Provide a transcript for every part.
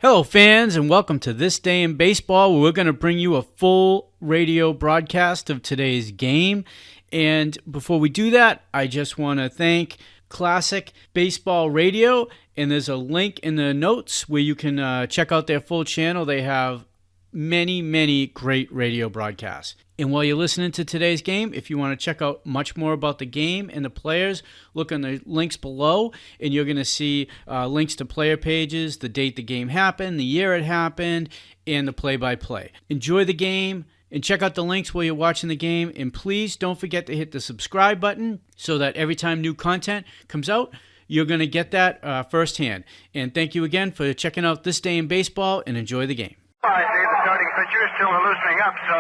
Hello, fans, and welcome to This Day in Baseball, where we're going to bring you a full radio broadcast of today's game. And before we do that, I just want to thank Classic Baseball Radio, and there's a link in the notes where you can check out their full channel. They have many great radio broadcasts. And while you're listening to today's game, if you want to check out much more about the game and the players, look on the links below, and you're going to see links to player pages, the date the game happened, the year it happened, and the play-by-play. Enjoy the game, and check out the links while you're watching the game, and please don't forget to hit the subscribe button so that every time new content comes out, you're going to get that firsthand. And thank you again for checking out This Day in Baseball, and enjoy the game. I see the starting pitcher still loosening up, so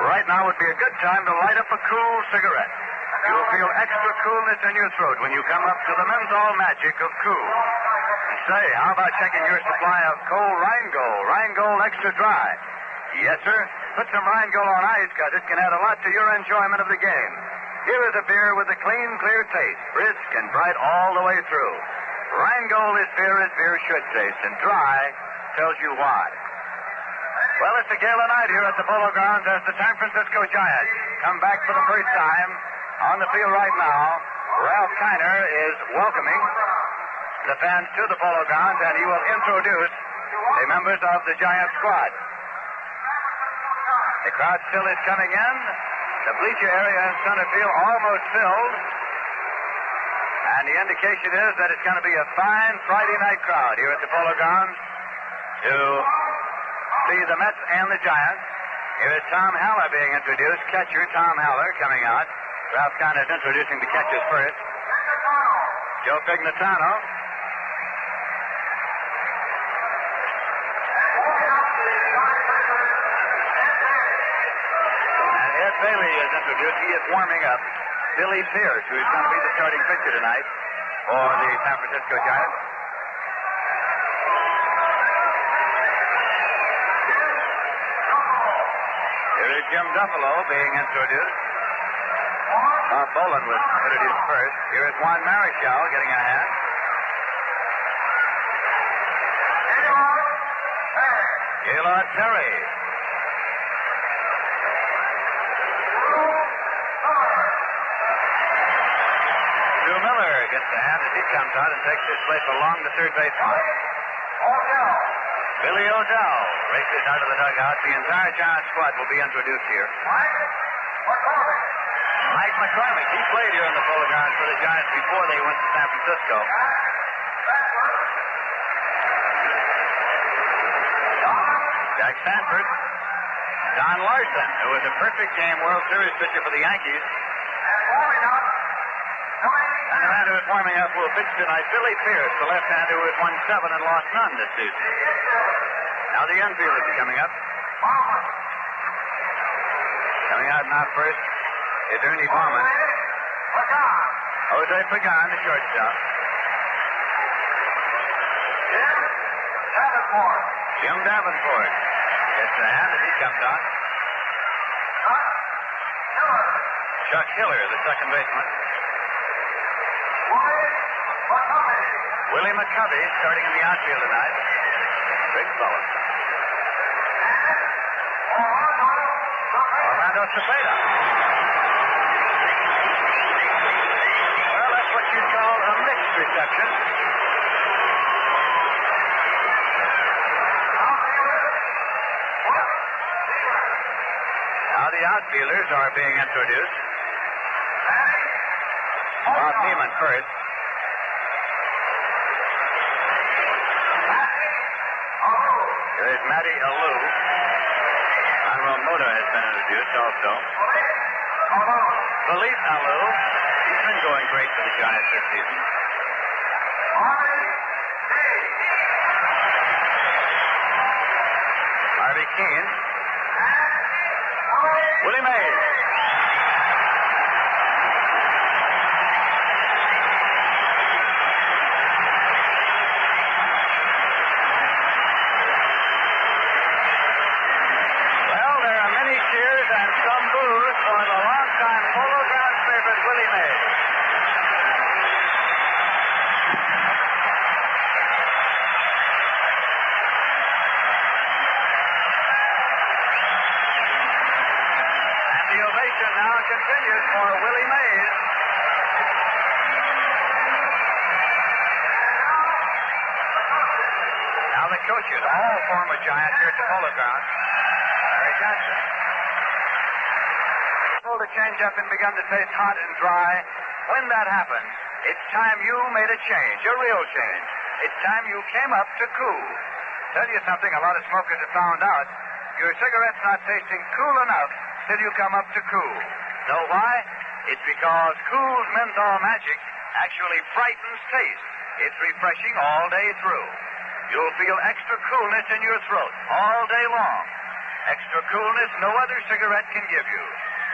right now would be a good time to light up a cool cigarette. You'll feel extra coolness in your throat when you come up to the menthol magic of cool. And say, how about checking your supply of cold Rheingold Extra Dry? Yes, sir. Put some Rheingold on ice, because it can add a lot to your enjoyment of the game. Here is a beer with a clean, clear taste, brisk and bright all the way through. Rheingold is beer as beer should taste, and dry tells you why. Well, it's a gala night here at the Polo Grounds as the San Francisco Giants come back for the first time on the field right now. Ralph Kiner is welcoming the fans to the Polo Grounds, and he will introduce the members of the Giant squad. The crowd still is coming in. The bleacher area in center field almost filled. And the indication is that it's going to be a fine Friday night crowd here at the Polo Grounds to see the Mets and the Giants. Here is Tom Haller being introduced. Catcher Tom Haller coming out. Ralph Kiner is introducing the catchers first. Joe Pignatano. And Ed Bailey is introduced. He is warming up. Billy Pierce, who is going to be the starting pitcher tonight for the San Francisco Giants. Here is Jim Duffalo being introduced. Bob Boland was introduced first. Here is Juan Marichal getting a hand. Gaylord Perry. Stu Miller gets a hand as he comes out and takes his place along the third baseline. Billy O'Dell races out of the dugout. The entire Giant squad will be introduced here. Mike McCovey. He played here in the Polo Grounds for the Giants before they went to San Francisco. Jack Sanford. Don Larson, who was a perfect game World Series pitcher for the Yankees. And the man who is warming up will pitch tonight, Billy Pierce, the left-hander who has won 7 and lost none this season. Now the infielders are coming up. Coming out now first is Ernie Bauman. Jose Pagan, the shortstop. Jim Davenport gets a hand as he comes out. Chuck Hiller, the second baseman. Willie McCovey starting in the outfield tonight. Big fella. Orlando Cepeda. Well, that's what you call a mixed reception. Now the outfielders are being introduced. Bob Beeman first. There's Matty Alou. Manuel Mota has been introduced also. Felipe Alou. He's been going great for the Giants this season. Harvey Keene. Willie Mays. pitches for Willie Mays. Now the coaches, all former Giants here at the Polo Grounds. Larry Johnson. Pulled the change-up and begun to taste hot and dry. When that happened, it's time you made a change, a real change. It's time you came up to Cool. Tell you something, a lot of smokers have found out. Your cigarette's not tasting cool enough till you come up to Cool. Know why? It's because Cool's menthol magic actually frightens taste. It's refreshing all day through. You'll feel extra coolness in your throat all day long. Extra coolness no other cigarette can give you.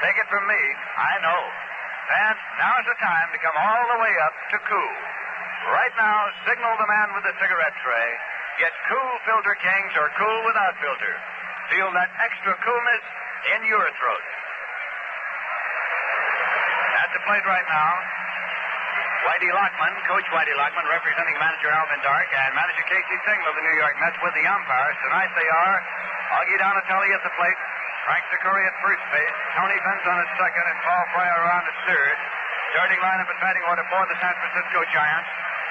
Take it from me, I know. And now's the time to come all the way up to Cool. Right now, signal the man with the cigarette tray. Get Cool Filter Kings or Cool without filter. Feel that extra coolness in your throat. At the plate right now, Whitey Lockman, Coach Whitey Lockman, representing manager Alvin Dark, and manager Casey Stengel of the New York Mets with the umpires. Tonight they are Augie Donatelli at the plate, Frank Sicuri at first base, Tony Benz on at second, and Paul Fryer on at third. Starting lineup and batting order for the San Francisco Giants.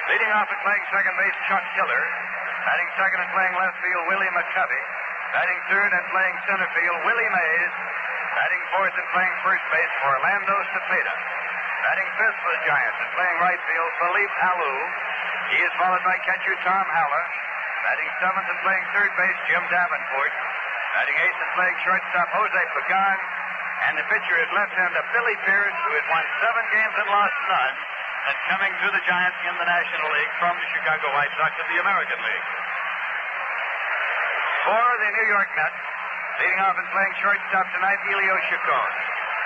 Leading off and playing second base, Chuck Hiller. Batting second and playing left field, Willie McCovey. Batting third and playing center field, Willie Mays. Batting fourth and playing first base, Orlando Cepeda. Batting fifth for the Giants and playing right field, Philippe Alou. He is followed by catcher Tom Haller. Batting seventh and playing third base, Jim Davenport. Batting eighth and playing shortstop, Jose Pagan. And the pitcher is left-hander Billy Pierce, who has won 7 games and lost none, and coming to the Giants in the National League from the Chicago White Sox of the American League. For the New York Mets, leading off and playing shortstop tonight, Elio Chacon.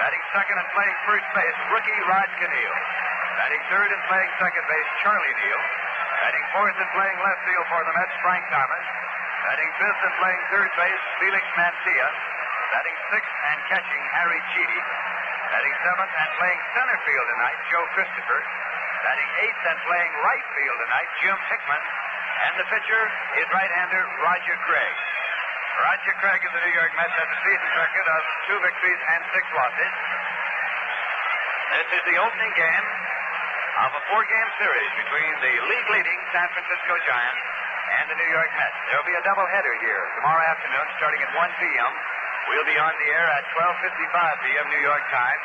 Batting second and playing first base, rookie Rod Canneel. Batting third and playing second base, Charlie Neal. Batting fourth and playing left field for the Mets, Frank Thomas. Batting fifth and playing third base, Felix Mancia. Batting sixth and catching, Harry Cheedy. Batting seventh and playing center field tonight, Joe Christopher. Batting eighth and playing right field tonight, Jim Hickman. And the pitcher is right-hander Roger Craig. Roger Craig of the New York Mets has a season record of 2 victories and 6 losses. This is the opening game of a 4-game series between the league-leading San Francisco Giants and the New York Mets. There will be a doubleheader here tomorrow afternoon starting at 1 p.m. We'll be on the air at 12:55 p.m. New York time.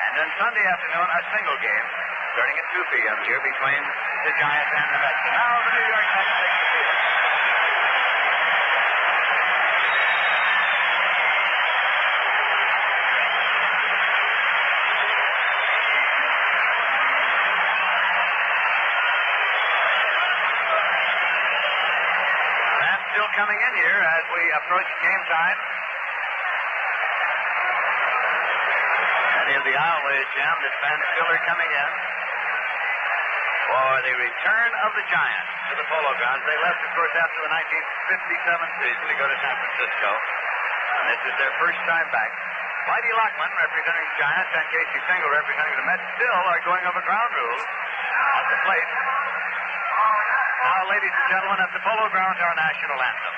And then Sunday afternoon, a single game starting at 2 p.m. here between the Giants and the Mets. And now the New York Mets take the field. Fans still coming in here as we approach game time. The Iowa Jam, the fans still are coming in for the return of the Giants to the Polo Grounds. They left, of course, after the 1957 season to go to San Francisco, and this is their first time back. Whitey Lockman, representing the Giants, and Casey Stengel, representing the Mets, still are going over ground rules at the plate. Now, ladies and gentlemen, at the Polo Grounds, our national anthem.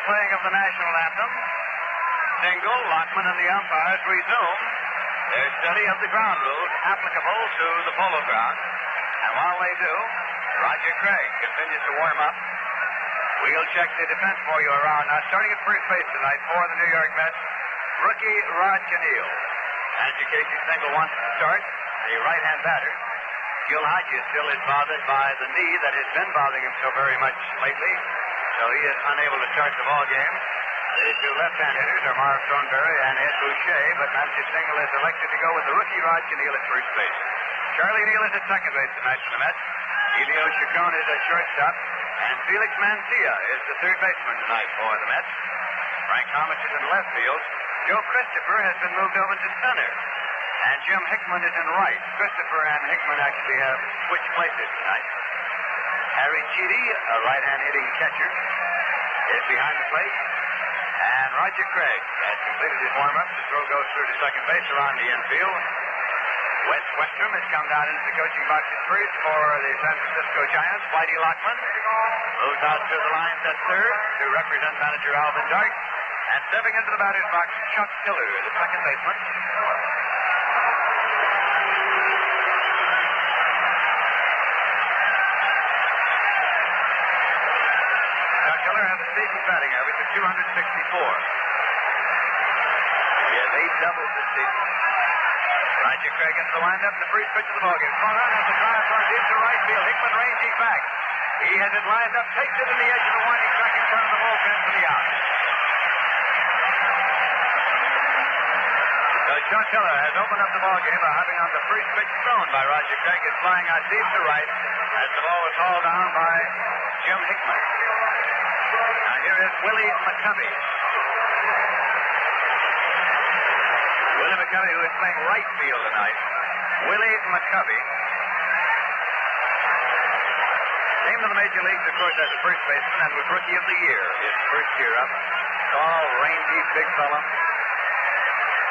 Playing of the national anthem. single. Lockman and the umpires resume their study of the ground rules applicable to the polo ground. And while they do, Roger Craig continues to warm up. We'll check the defense for you around. Now, starting at first base tonight for the New York Mets, rookie Rod Canneel. And in case you single wants to start, the right-hand batter, Gil Hodges, still is bothered by the knee that has been bothering him so very much lately, so he is unable to start the ball game. The two left-hand hitters are Marv Thornberry and Ed Boucher, but Manager Single has elected to go with the rookie Rod Canneel at first base. Charlie Neal is at second base tonight for the Mets. Elio Chacon is at shortstop, and Felix Mancia is the third baseman tonight for the Mets. Frank Thomas is in left field. Joe Christopher has been moved over to center, and Jim Hickman is in right. Christopher and Hickman actually have switched places tonight. Harry Cheedy, a right-hand hitting catcher, is behind the plate. And Roger Craig has completed his warm-up. The throw goes through to second base around the infield. Wes Westrom has come down into the coaching box at first for the San Francisco Giants. Whitey Lockman moves out to the lines at third to represent manager Alvin Dark. And stepping into the batter's box, Chuck Tiller, the second baseman. Chuck Tiller has a season batting average of 264. He has 8 doubles this season. Roger Craig into the windup, the first pitch of the ballgame. Swung on as the drive going deep to right field. Hickman ranging back. He has it lined up, takes it in the edge of the winding track in front of the bullpen for the out. So Chuck Tiller has opened up the ballgame by having on the first pitch thrown by Roger Craig. It's flying out deep to right as the ball was hauled down by Jim Hickman. Now here is Willie McCovey. Willie McCovey, who is playing right field tonight. Willie McCovey came to the major leagues, of course, as a first baseman and was Rookie of the Year his first year up. Tall, rangy, big fella.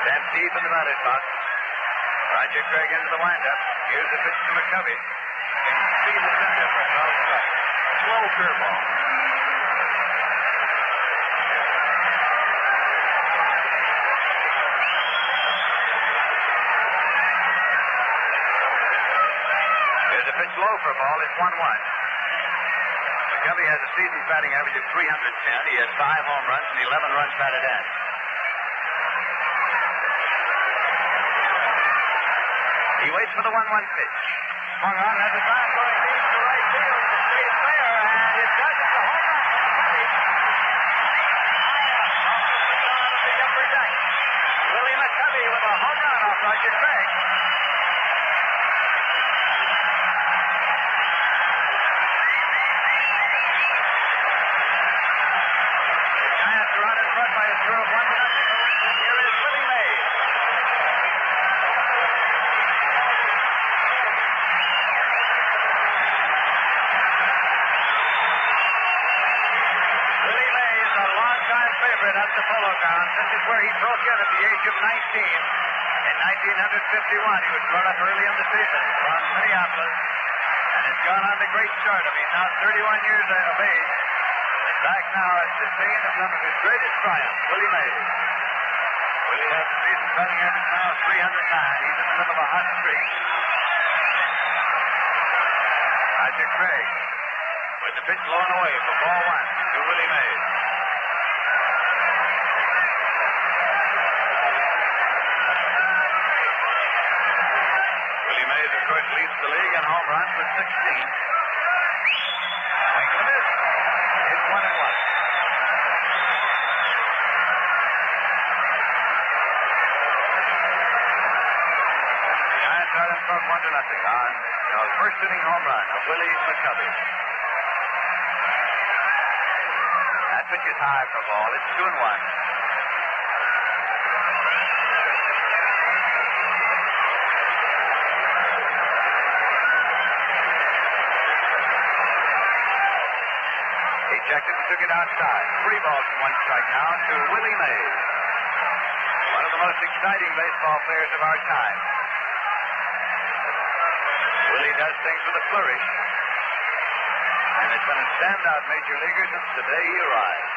Stands deep in the batter's box. Roger Craig into the windup. Here's the pitch to McCovey. Can see the center for 12 strikes. Slow curveball. Pitch low for a ball. It's 1-1. McCovey has a season batting average of 310. He has 5 home runs and 11 runs batted in. He waits for the 1-1 pitch. Swung on, has a drive going deep to right field. It's a straight fair, and it does. It's a home run. Off the upper deck. Willie McCovey with a home run off Roger Craig. Of 19. In 1951, he was brought up early in the season from Minneapolis and has gone on to great stardom. He's now 31 years of age and back now at the scene of some of his greatest triumphs, Willie Mays. Willie has a season batting average now of 309. He's in the middle of a hot streak. Roger Craig with the pitch blown away for ball 1 to Willie Mays. Leads the league in home runs with 16. Swing and a miss. It's 1-1. The Giants are in front 1-0 on the first inning home run of Willie McCovey. That pitch is high for a ball. It's 2-1. Ejected and took it outside. 3 balls and 1 strike now to Willie Mays. One of the most exciting baseball players of our time. Willie does things with a flourish. And has been a standout major leaguer since the day he arrived.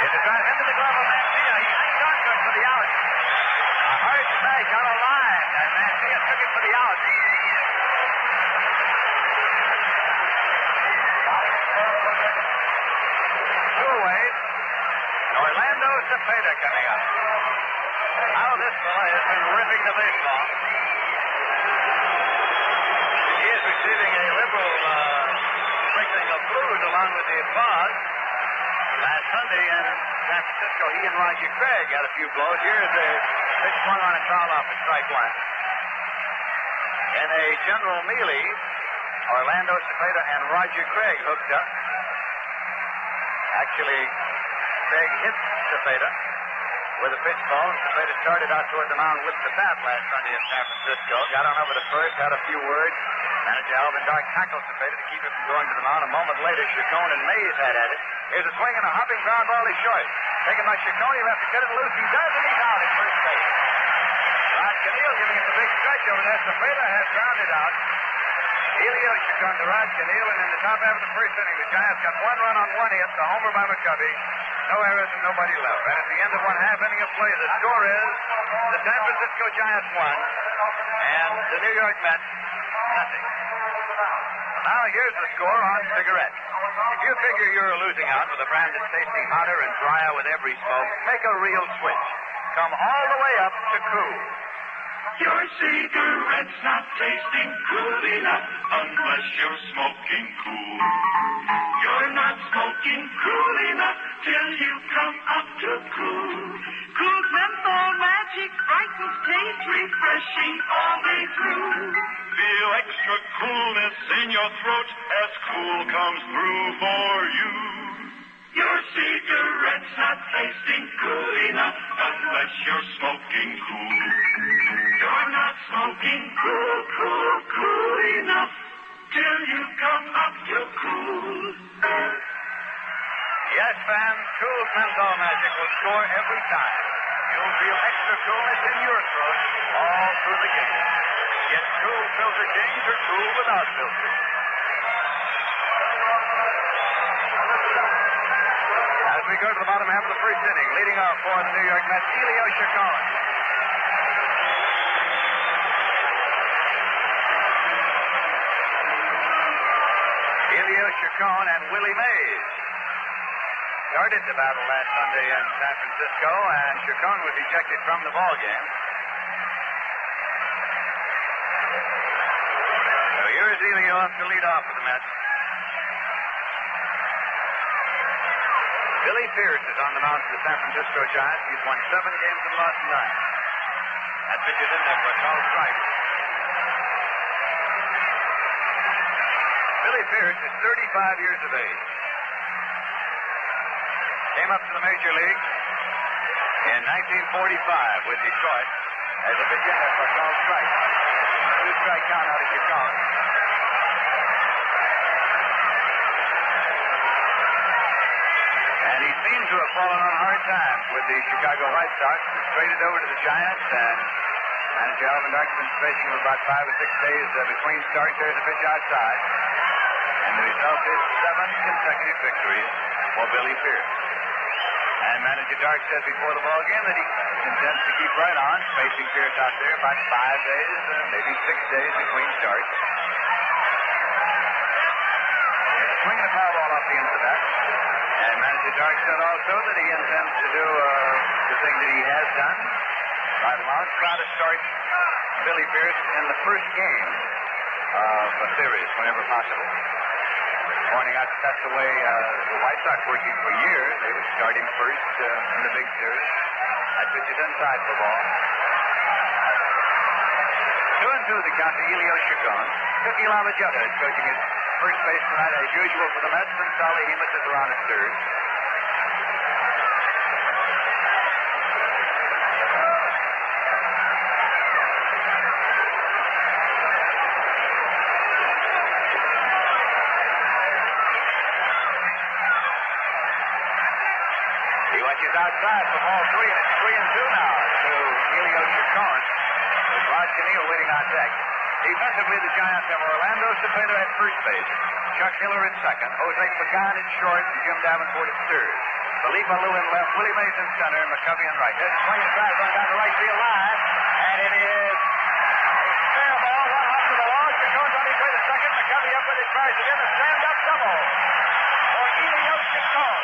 It's a drive into the glove of Mancia. He hangs on to it for the out. A hard smash on a line, and Mancia took it for the out. Two ways. Orlando Cepeda coming up. Now this fella has been ripping the baseball. He is receiving a liberal sprinkling of blues along with the applause. Last Sunday in San Francisco, he and Roger Craig had a few blows. Here's a pitch swung on and foul off at strike one. In a general melee, Orlando Cepeda and Roger Craig hooked up. Actually, Craig hit Cepeda with a pitch ball, and Cepeda started out toward the mound with the bat last Sunday in San Francisco. Got on over to first, had a few words. Manager Alvin Dark tackled Cepeda to keep him from going to the mound. A moment later, Chacon and Mays had at it. Here's a swing and a hopping ground ball is short. Taken by Chacon, he left to cut it loose. He does, and he's out at first base. Rod Cannell giving him the big stretch over there. Cepeda has grounded out. Elio Chacon to Rod Cannell, and in the top half of the first inning, the Giants got one run on one hit, the homer by McCovey. No errors and nobody left. And at the end of one half inning of play, the score is the San Francisco Giants 1 and the New York Mets nothing. Now here's the score on cigarettes. If you figure you're losing out with a brand that's tasting hotter and drier with every smoke, make a real switch. Come all the way up to Cool. Your cigarette's not tasting cool enough unless you're smoking cool. You're not smoking cool enough till you come up to Cool. Cool's menthol magic brightens taste, refreshing all day through. Feel extra coolness in your throat as Cool comes through for you. Your cigarette's not tasting cool enough unless you're smoking cool. You're not smoking cool enough till you come up to Cool. Yes, fans, Cool's menthol magic will score every time. You'll feel extra coolness in your throat all through the game. Get Cool Filter Change or Cool without filter. As we go to the bottom half of the first inning, leading off for the New York Mets, Elio Chacon. Elio Chacon and Willie Mays started the battle last Sunday in San Francisco, and Chacon was ejected from the ball game. So here's Elio off to lead off for the Mets. Billy Pierce is on the mound for the San Francisco Giants. He's won 7 games and lost 9. That pitch is in there for a call strike. Billy Pierce is 35 years of age. Came up to the major leagues in 1945 with Detroit as a pitch in there for a call strike. 2-strike count out of Chacon. And he seems to have fallen on hard times with the Chicago White Sox. He's traded over to the Giants, and manager Alvin Dark's been stretching for about 5 or 6 days between starts. There's a pitch outside. And the result is 7 consecutive victories for Billy Pierce. And manager Dark said before the ball game that he intends to keep right on, spacing Pierce out there about 5 days, maybe 6 days between starts. Swinging a foul ball off the end of that. And manager Dark said also that he intends to do the thing that he has done. Right along, try to start Billy Pierce in the first game of a series whenever possible. Pointing out that that's the way the White Sox working for years. They would start him first in the big series. That pitch is inside for ball. 2-2 the count to Elio Chacon. Cookie Lavagetta is coaching at first base tonight as usual for the Mets, and Sally Hemus is around at third. Is outside for ball 3, and it's 3-2 now to Elio Chacon. With Rod Cannell leading on deck. Defensively, the Giants have Orlando Cepeda at first base, Chuck Hiller at second, Jose Pagan at short, and Jim Davenport at third. Felipe Lou in left, Willie Mays in center, and McCovey in right. There's a swing and drive going down the right field line, and it is a fair ball, one off to the wall. Chacon's on his way to second. McCovey up with it, tries again, a stand-up double for Elio Chacon.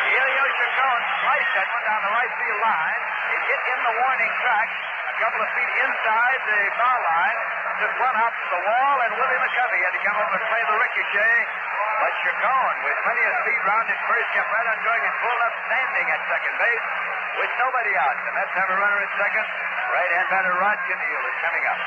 Elio Chacon sliced that one down the right field line. It hit in the warning track, a couple of feet inside the foul line. Just one out to the wall, and Willie McCovey had to come over and play the ricochet. But Chacon, with plenty of speed round his first, kept right on going and pulled up standing at second base with nobody out. The Mets have a runner at second. Right-hand batter Rod Kenneal is coming up.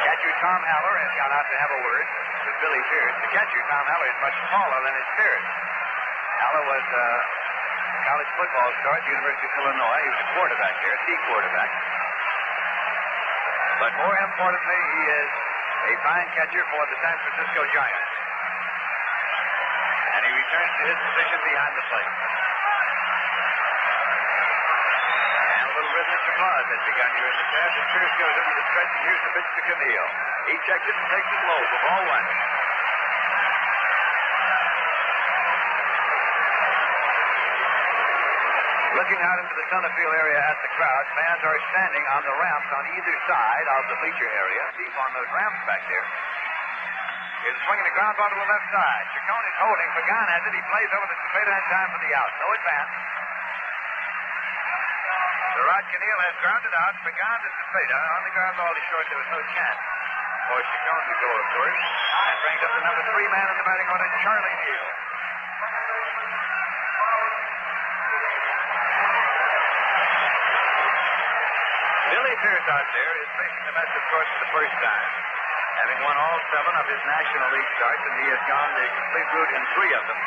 Catcher Tom Haller has gone out to have a word with Billy Pierce. The catcher, Tom Haller, is much taller than his Pierce. Haller was a college football star at the University of Illinois. He was a quarterback there, a quarterback. But more importantly, he is a fine catcher for the San Francisco Giants. And he returns to his position behind the plate. And a little rhythmic applause has begun here in the stand. As Pierce goes into the stretch, and here's the pitch to Kenneal. He checks it and takes it low for ball one. Looking out into the center field area at the crowd, fans are standing on the ramps on either side of the bleacher area. Deep on those ramps back there. Here's swinging the ground ball to the left side. Chacon is holding. Pagan has it. He plays over to Cepeda in time for the out. No advance. So Rod Kenneal has grounded out. Pagan to Cepeda. On the ground ball to short, there was no chance for Chacon to go, of course. And brings up the number 3 man in the batting order, Charlie Neal. Billy Pierce out there is facing the Mets, of course, for the first time, having won all 7 of his National League starts, and he has gone the complete route in 3 of them.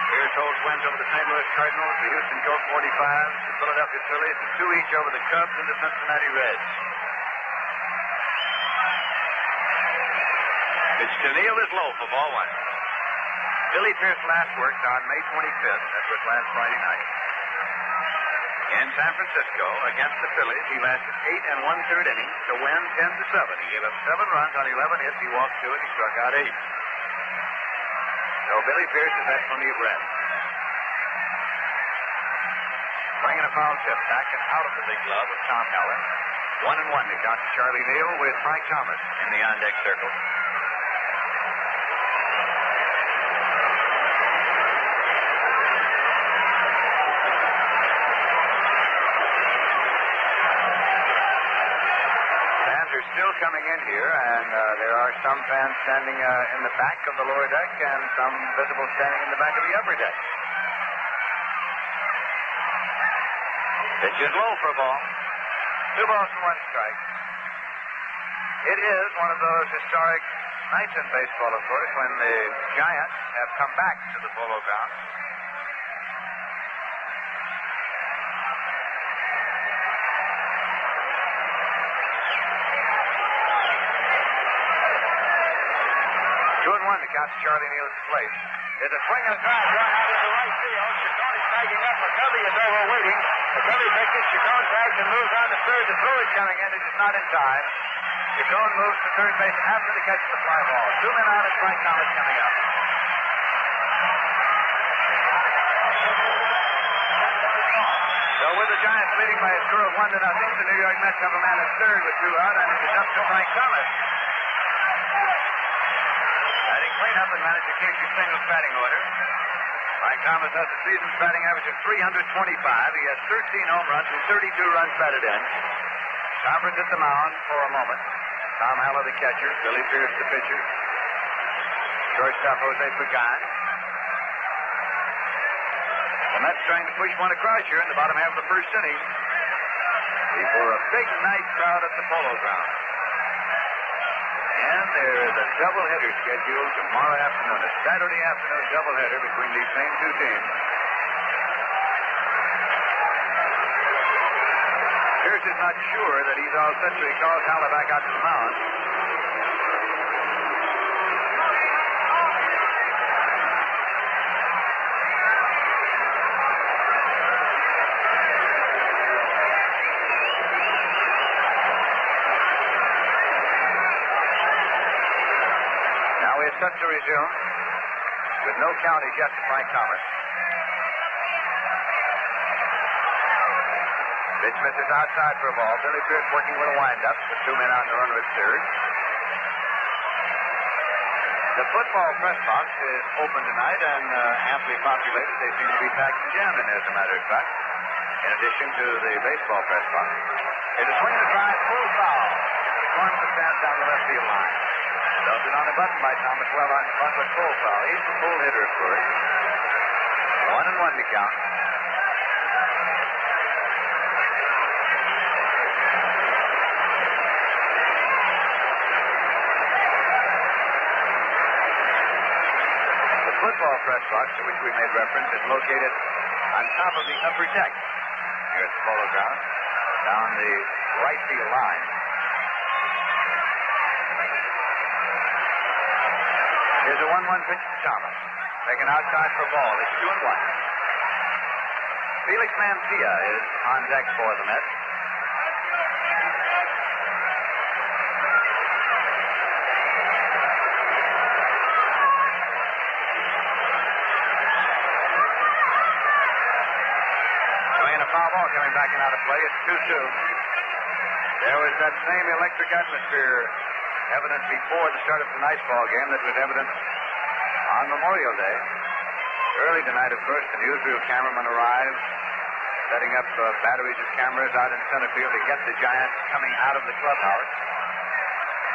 Pierce holds wins over the St. Louis Cardinals, the Houston Colt 45s, the Philadelphia Phillies, and 2 each over the Cubs and the Cincinnati Reds. Pitch to Neal is low for ball one. Billy Pierce last worked on May 25th, that was last Friday night, in San Francisco against the Phillies. He lasted 8 1/3 innings to win 10-7. He gave up 7 runs on 11 hits. He walked 2 and he struck out 8. So Billy Pierce has had plenty of rest. Swinging a foul tip back and out of the big glove with Tom Haller. 1-1 to count to Charlie Neal with Frank Thomas in the on-deck circle. Still coming in here, and there are some fans standing in the back of the lower deck and some visible standing in the back of the upper deck. Pitch is low for a ball. 2 balls and 1 strike. It is one of those historic nights in baseball, of course, when the Giants have come back to the Polo Grounds. To count to Charlie Neal's plate. There's a swing and a drive going out into right field. Chacon is tagging up. McCovey is over waiting. McCovey takes it. Chacon tags and moves on to third. The throw is coming in. It is not in time. Chacon moves to third base after the catch of the fly ball. 2 men out and Frank Thomas coming up. So with the Giants leading by a score of 1-0, the New York Mets have a man at third with 2 out, and it is up to Frank Thomas. Clean up and manage to keep your singles batting order. Frank Thomas has a season's batting average of 325. He has 13 home runs and 32 runs batted in. Conference at the mound for a moment. Tom Haller, the catcher. Billy Pierce, the pitcher. Shortstop Jose Pagan. The Mets trying to push one across here in the bottom half of the first inning before a big night crowd at the Polo Grounds. And there is a doubleheader scheduled tomorrow afternoon, a Saturday afternoon doubleheader between these same 2 teams. Pierce is not sure that he's all set, so he calls Haller back out to the mound. June, with no count as yet to Frank Thomas. Pitch misses outside for a ball. Billy Pierce working with a windup with 2 men on the runner at third. The football press box is open tonight and amply populated. They seem to be packed and jamming, as a matter of fact, in addition to the baseball press box. It's a swing and a drive, full foul. Storms the stand down the left field line. Belted on the button by Thomas, well on front, but full foul. He's the full hitter, of course. 1-1 to count. The football press box, to which we made reference, is located on top of the upper deck here at the Polo Grounds, down the right field line. Here's a 1-1 pitch to Thomas. Taken outside for a ball. It's 2-1. Felix Mantilla is on deck for the Mets. Swinging a foul ball coming back and out of play. It's 2-2. There was that same electric atmosphere evident before the start of tonight's ball game that was evident on Memorial Day. Early tonight, of course, the newsreel cameraman arrived, setting up batteries of cameras out in center field to get the Giants coming out of the clubhouse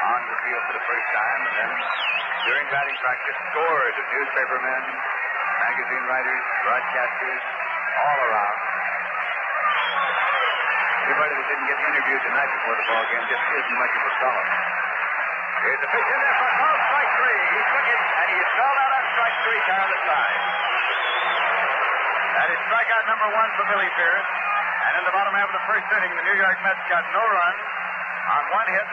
on the field for the first time. And then, during batting practice, scores of newspapermen, magazine writers, broadcasters, all around. Everybody that didn't get interviewed tonight before the ball game just isn't much of a fellow. Here's the pitch in there for called strike three. He took it, and he spelled out on strike three down the side. That is strikeout number 1 for Billy Pierce. And in the bottom half of the first inning, the New York Mets got no runs on 1 hit,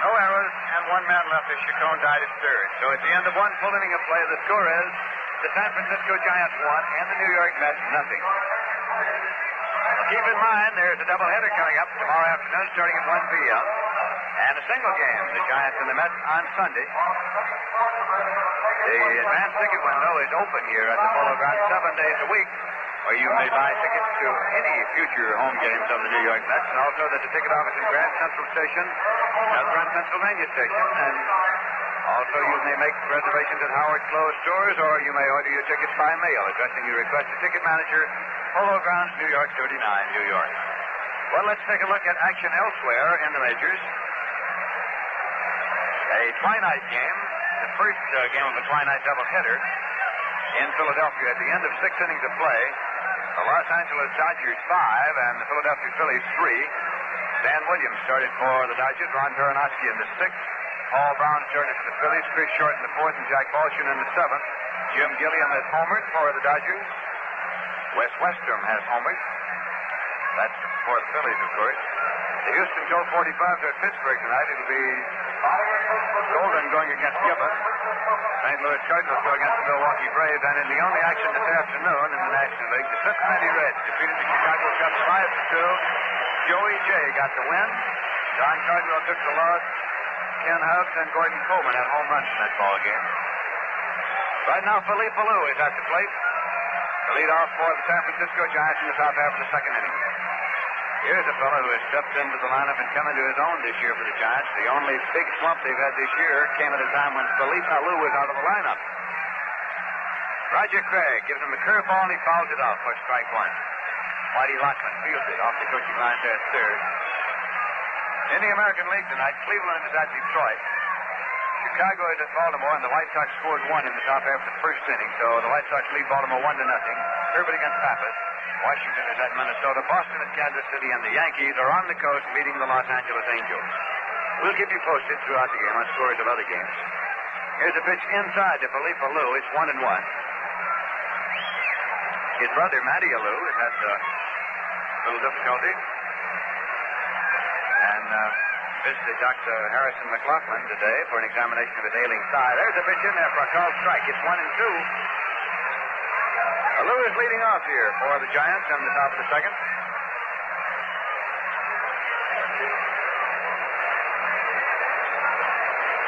no errors, and 1 man left as Chacon died at third. So at the end of 1 full inning of play, the score is the San Francisco Giants 1 and the New York Mets nothing. Keep in mind, there's a doubleheader coming up tomorrow afternoon starting at 1 p.m. And a single game, the Giants and the Mets on Sunday. The advance ticket window is open here at the Polo Grounds 7 days a week, where you may buy tickets to any future home games of the New York Mets, and also that the ticket office in Grand Central Station, South Grand Pennsylvania Station, and also you may make reservations at Howard's Clothes stores, or you may order your tickets by mail, addressing your request to ticket manager, Polo Grounds, New York 39, New York. Well, let's take a look at action elsewhere in the majors. A twilight game, the first game of a twilight doubleheader in Philadelphia at the end of 6 innings of play. The Los Angeles Dodgers 5 and the Philadelphia Phillies 3. Dan Williams started for the Dodgers, Ron Peronowski in the 6th. Paul Brown started for the Phillies, Chris Short in the 4th, and Jack Balshin in the 7th. Jim Gilliam has homered for the Dodgers. Wes Westrom has homered. That's for the Phillies, of course. The Houston Joe 45 are at Pittsburgh tonight. It'll be Golden going against Gibbons. St. Louis Cardinals go against the Milwaukee Braves. And in the only action this afternoon in the National League, the Cincinnati Reds defeated the Chicago Cubs 5-2. Joey J got the win. Don Cardinal took the loss. Ken Hubbs and Gordon Coleman had home runs in that ball game. Right now, Philippe Alou is at the plate. The leadoff for the San Francisco Giants in the top half of the second inning. Here's a fellow who has stepped into the lineup and come into his own this year for the Giants. The only big slump they've had this year came at a time when Philippe Alou was out of the lineup. Roger Craig gives him a curveball and he fouls it off for strike 1. Whitey Lockman fields it off the coaching line there at third. In the American League tonight, Cleveland is at Detroit. Chicago is at Baltimore, and the White Sox scored 1 in the top half of the first inning, so the White Sox lead Baltimore 1-0. Herbert against Pappas. Washington is at Minnesota. Boston at Kansas City, and the Yankees are on the coast meeting the Los Angeles Angels. We'll keep you posted throughout the game on scores of other games. Here's a pitch inside to Philippe Alou. It's 1-1. His brother, Matty Alou, has had a little difficulty. And visited Dr. Harrison McLaughlin today for an examination of his ailing thigh. There's a pitch in there for a called strike. It's 1-2. Alou is leading off here for the Giants on the top of the second.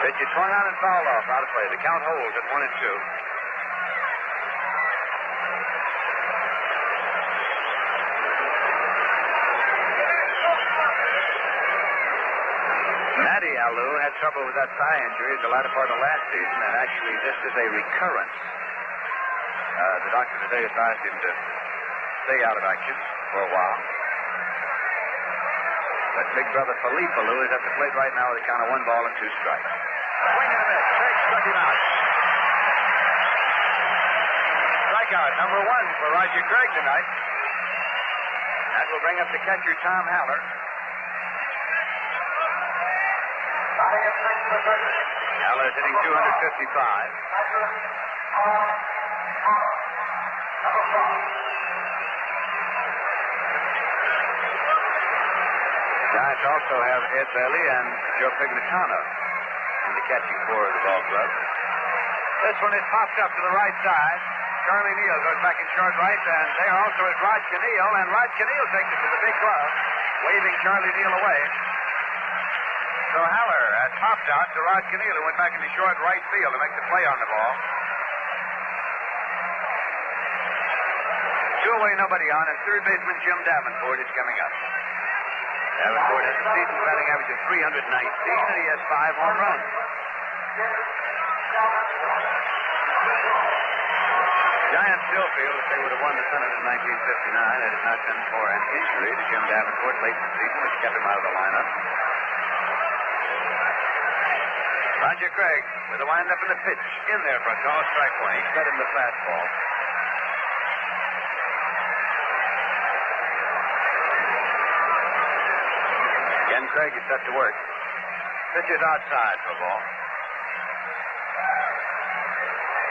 Pitch is swung on and fouled off. Out of play. The count holds at 1-2. Matty Alou had trouble with that thigh injury at the latter part of last season, and actually this is a recurrence. The doctor today advised him to stay out of action for a while. But big brother Philippe Alou is at the plate right now with a count of 1 ball and 2 strikes. Swing and a miss. Craig struck him out. Strikeout number 1 for Roger Craig tonight. That will bring up the catcher Tom Haller. Haller is hitting 255. Giants also have Ed Bailey and Joe Pignatano in the catching for the ball club. This one is popped up to the right side. Charlie Neal goes back in short right, and there also is Rod Caneal, and Rod Caneal takes it to the big glove, waving Charlie Neal away. So Haller has popped out to Rod Caneal, who went back into short right field to make the play on the ball. 2 away, nobody on, and third baseman Jim Davenport is coming up. Davenport has a season batting average of 319, and he has 5 home runs. Giants still feel that they would have won the pennant in 1959 had it not been for an injury to Jim Davenport late in the season, which kept him out of the lineup. Roger Craig with a windup in the pitch. In there for a call, strike 1. He set him the fastball. Again, Craig is set to work. Pitch is outside for a ball.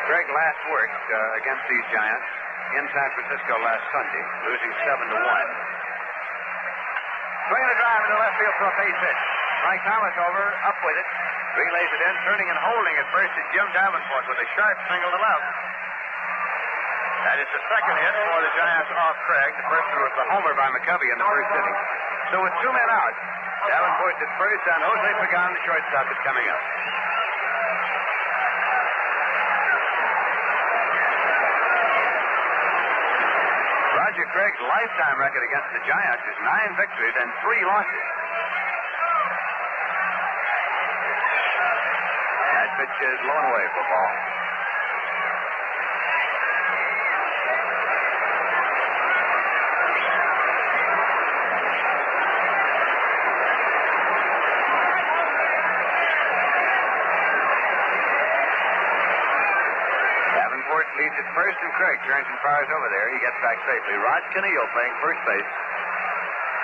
Craig last worked against these Giants in San Francisco last Sunday, losing 7-1. Swinging a drive into left field for a base hit. Mike Thomas over, up with it. Relays it in, turning and holding at first is Jim Davenport with a sharp single to left. That is the second hit for the Giants off Craig. The first one was the homer by McCovey in the first inning. So with 2 men out, Davenport at first, and Jose Pagan, the shortstop, is coming up. Roger Craig's lifetime record against the Giants is 9 victories and 3 losses. That pitch is blown away for a ball. Davenport leads at first, and Craig turns and fires over there. He gets back safely. Rod Caneal playing first base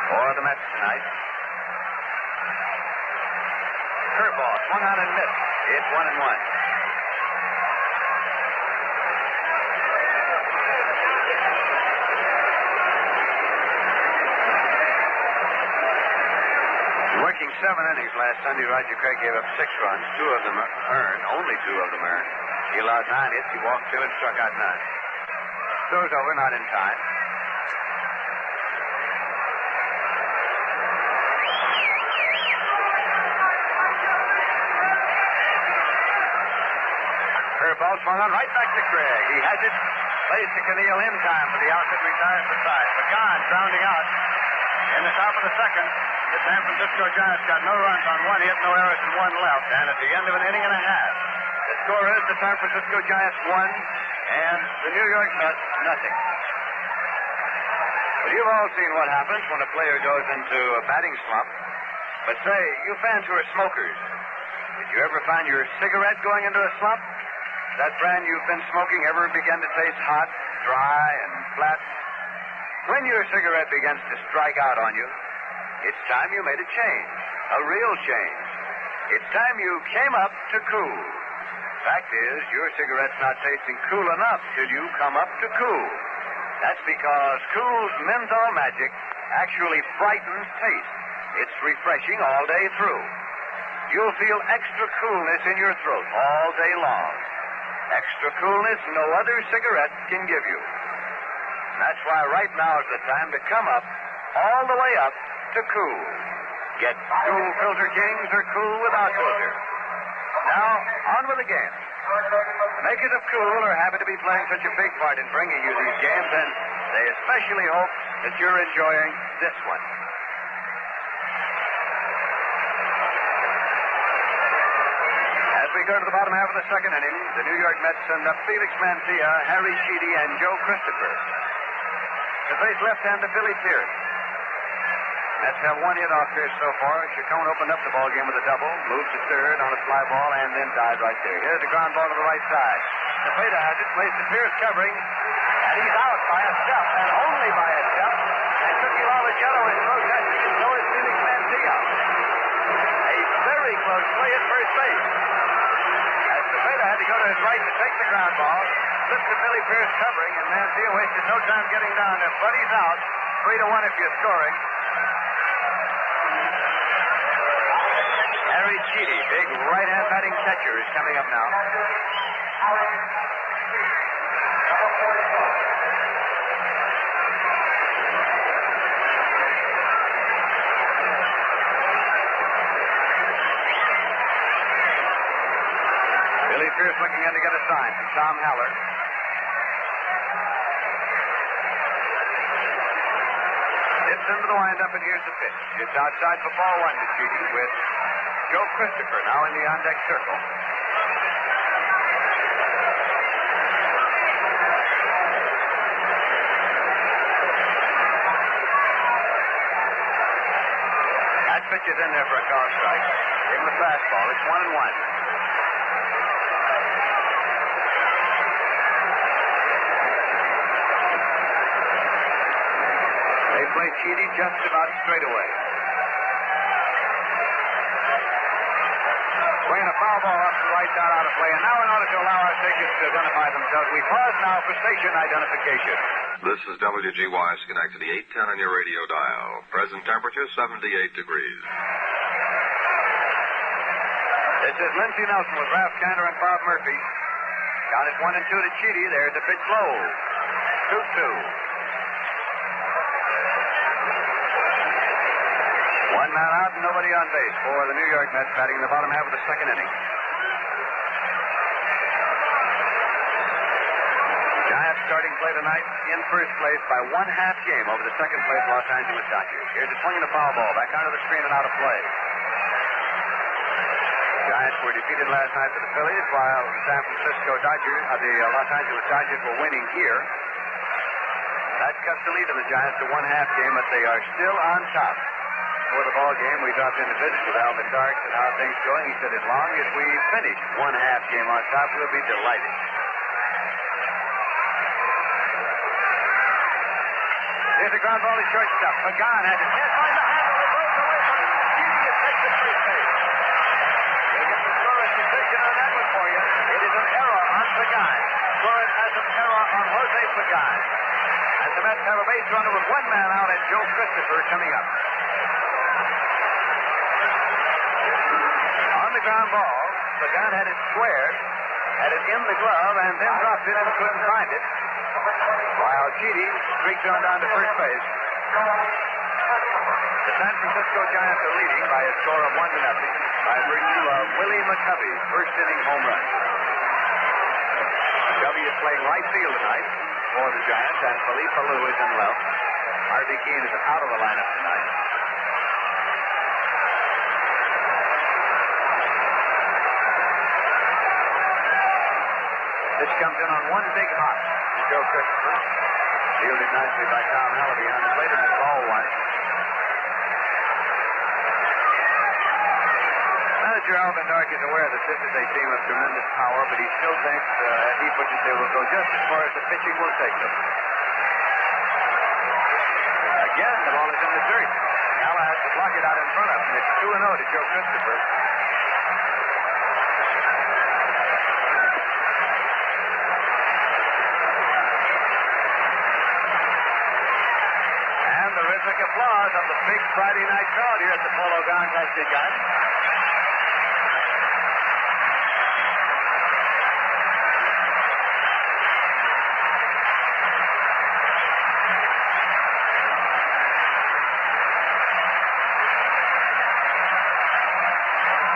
for the Mets tonight. Curveball swung on and missed. It's 1-1. Working 7 innings last Sunday, Roger Craig gave up 6 runs. 2 of them earned. Only 2 of them earned. He allowed 9 hits. He walked 2 and struck out 9. Throws over, not in time. Curveball swung on right back to Craig. He has it. Plays to Caneal in time for the out that retires the side. Pagan grounding out. In the top of the second, the San Francisco Giants got no runs on 1 hit, no errors, and 1 left. And at the end of an inning and a half, the score is the San Francisco Giants 1 and the New York Mets nothing. Well, you've all seen what happens when a player goes into a batting slump. But say, you fans who are smokers, did you ever find your cigarette going into a slump? That brand you've been smoking ever begin to taste hot, dry, and flat? When your cigarette begins to strike out on you, it's time you made a change, a real change. It's time you came up to cool. Fact is, your cigarette's not tasting cool enough till you come up to cool. That's because Cool's menthol magic actually brightens taste. It's refreshing all day through. You'll feel extra coolness in your throat all day long. Extra coolness no other cigarette can give you. That's why right now is the time to come up, all the way up to cool. Get Cool Filter Kings or Cool without filter. Now, on with the game. Makers of Cool are happy to be playing such a big part in bringing you these games, and they especially hope that you're enjoying this one. As we go to the bottom half of the second inning, the New York Mets send up Felix Mantilla, Harry Sheedy, and Joe Christopher. To face left-hander Billy Pierce. Mets have one hit off Pierce so far. Chacon opened up the ball game with a double, moved to third on a fly ball, and then died right there. Here's the ground ball to the right side. Cepeda has it, plays to Pierce covering, and he's out by a step, and only by a step. And Cookie Lavagetto is protesting, and so is Felix Mantilla. A very close play at first base. As Cepeda had to go to his right to take the ground ball, slipped to Billy Pierce covering, and Mantilla wasted no time getting down there. But he's out. 3-1 if you're scoring. Harry Sheedy, big right-hand batting catcher, is coming up now. Billy Pierce looking in to get a sign from Tom Haller. Dips into the windup, and here's the pitch. It's outside for ball one to Sheedy with Joe Christopher now in the on-deck circle. That pitch is in there for a call strike. Give him the fastball. It's 1-1. They play Sheedy just about straight away. Swinging a foul ball up to the right side out of play. And now in order to allow our stations to identify themselves, we pause now for station identification. This is WGY Schenectady 810 on your radio dial. Present temperature 78 degrees. This is Lindsey Nelson with Ralph Cantor and Bob Murphy. Count is 1-2 to Sheedy. There's a pitch low. 2-2. One man out and nobody on base for the New York Mets batting in the bottom half of the second inning. Giants starting play tonight in first place by 1/2 game over the second place Los Angeles Dodgers. Here's a swing and a foul ball back onto the screen and out of play. Giants were defeated last night for the Phillies while the San Francisco Dodgers, the Los Angeles Dodgers were winning here. That cuts the lead of the Giants to 1/2 game, but they are still on top. Before the ball game, we dropped in to visit with Alvin Darks and how things going. He said, as long as we finish 1/2 game on top, we'll be delighted. Here's a ground ball to shortstop. Pagan has it. Can't find the handle. It rolls away from him. Sheedy is taken to first base. We'll get the scorer's decision on that one for you. It is an error on Pagan. Scored as an error on Jose Pagan. And the Mets have a base runner with one man out and Joe Christopher coming up. On the ground ball, Pagan had it squared, had it in the glove, and then dropped it and couldn't find it. While Sheedy streaks on down to first base. The San Francisco Giants are leading by a score of 1-0 by virtue of Willie McCovey's first inning home run. McCovey is playing right field tonight for the Giants, and Felipe Alou is in left. Harvey Keene is out of the lineup tonight. This comes in on one big hop to Joe Christopher. Fielded nicely by Tom Hallaby on the plate, and it's ball one. Manager Alvin Dark is aware that this is a team of tremendous power, but he still thinks, as he puts it, they will go just as far as the pitching will take them. Again, the ball is in the dirt. Halla has to block it out in front of him. It's 2-0 to Joe Christopher. Terrific applause of the big Friday night crowd here at the Polo Grounds has begun.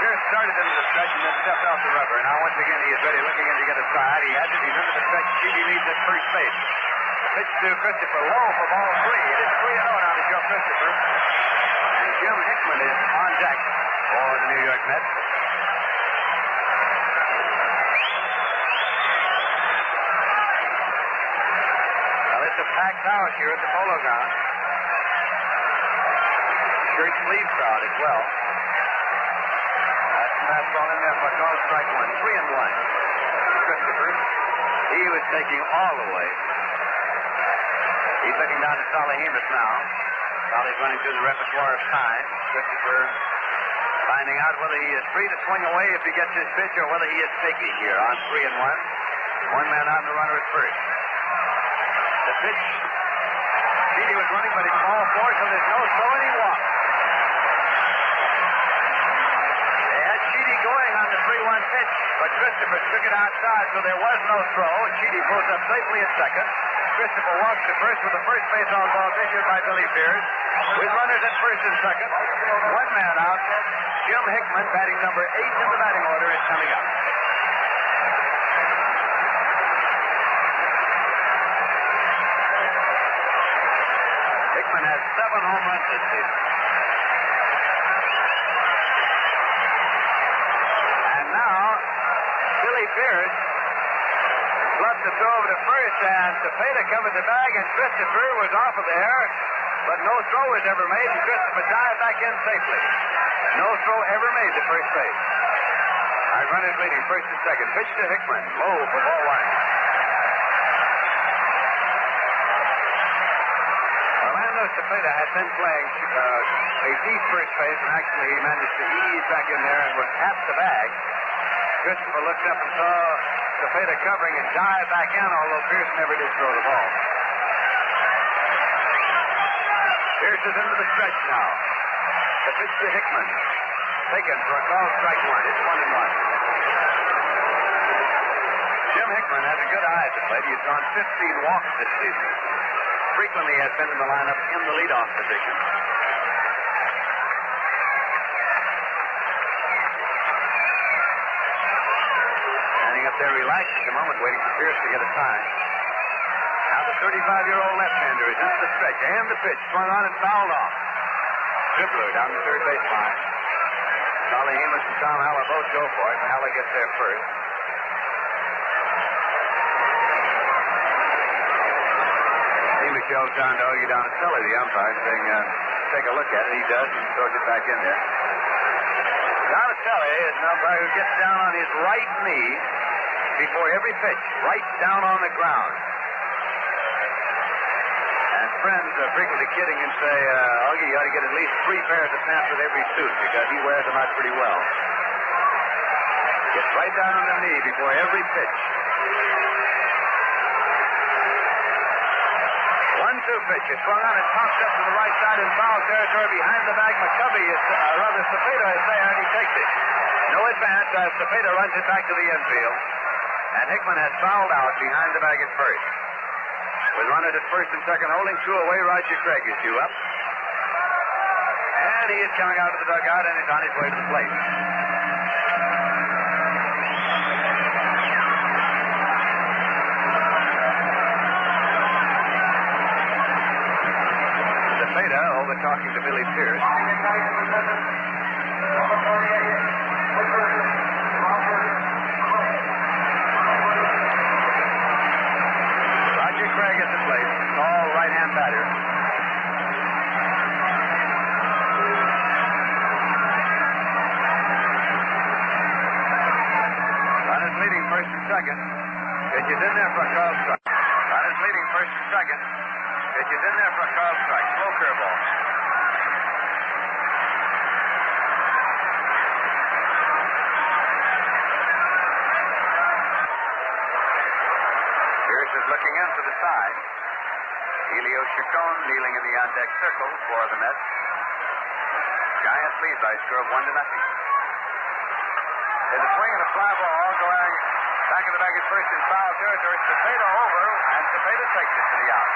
Pierce started into the stretch and then stepped out once again he is ready, looking in to get a side. He has it. He's under the stretch. Sheedy leads at first base. The pitch to Christopher, low for ball 3. It is 3-0 now to Joe Christopher. And Jim Hickman is on deck for the New York Mets. Well, it's a packed house here at the Polo Grounds. Shirt sleeve crowd as well. That's the fastball in there for a call, strike 1. 3-1. Christopher, he was taking all the way. He's looking down to Salahemus now. Sally's running through the repertoire of time. Christopher finding out whether he is free to swing away if he gets his pitch or whether he is shaky here on 3-1. One man out and the runner at first. The pitch. Sheedy was running, but it's ball 4, so there's no throw, and he walked. They had Sheedy going on the 3-1 pitch, but Christopher took it outside, so there was no throw. Sheedy pulls up safely at second. Christopher walks to first with the first base on ball issued by Billy Pierce. With runners at first and second. One man out. Jim Hickman, batting number 8 in the batting order, is coming up. Hickman has 7 home runs this season. And now, Billy Pierce fluffed the throw over to first, and Cepeda covered the bag, and Christopher was off of there, but no throw was ever made, and Christopher dived back in safely. No throw ever made to first base. Our runners leading first and second. Pitch to Hickman. Low for ball 1. Orlando Cepeda had been playing a deep first base, and actually he managed to ease back in there and was at the bag. Christopher looked up and saw Cepeda covering and dived back in, although Pierce never did throw the ball. Pierce is into the stretch now. The pitch to Hickman. Taken for a call, strike 1. It's 1-1. Jim Hickman has a good eye at the plate. He's drawn 15 walks this season. Frequently has been in the lineup in the leadoff position. Standing up there relaxed at the moment, waiting for Pierce to get a sign. Now the 35-year-old left-hander is into the stretch, and the pitch swung on and fouled off. Dribbler down the third baseline. Salahemus and Tom Haller both go for it, and Haller gets there first. He tells John Dogie down at Sully, the umpire, saying, take a look at it. He does, and throws it back in there. Donatelli is an umpire who gets down on his right knee before every pitch, right down on the ground. And friends are frequently kidding and say, Augie, you ought to get at least 3 pairs of pants with every suit because he wears them out pretty well. Gets right down on the knee before every pitch. 1-2 pitch. It's swung on and tossed up to the right side in foul territory behind the bag. McCovey is, Cepeda is there, and he takes it. No advance as Cepeda runs it back to the infield. And Hickman has fouled out behind the bag at first. With runners at first and second, holding 2 away, Roger Craig is due up. And he is coming out of the dugout and is on his way to the plate. Cepeda over talking to Billy Pierce. Roger Craig at the plate, tall right-hand batter. Runners leading first and second. Pitch is in there for a call strike. Runners leading first and second. Pitch is in there for a call strike. Slow curveball. Pierce is looking in to the side. Elio Chacon kneeling in the on-deck circle for the Mets. Giants lead by a score of 1-0. There's a swing and a fly ball going back in the bag at first in foul territory. Cepeda over, and Cepeda takes it to the out.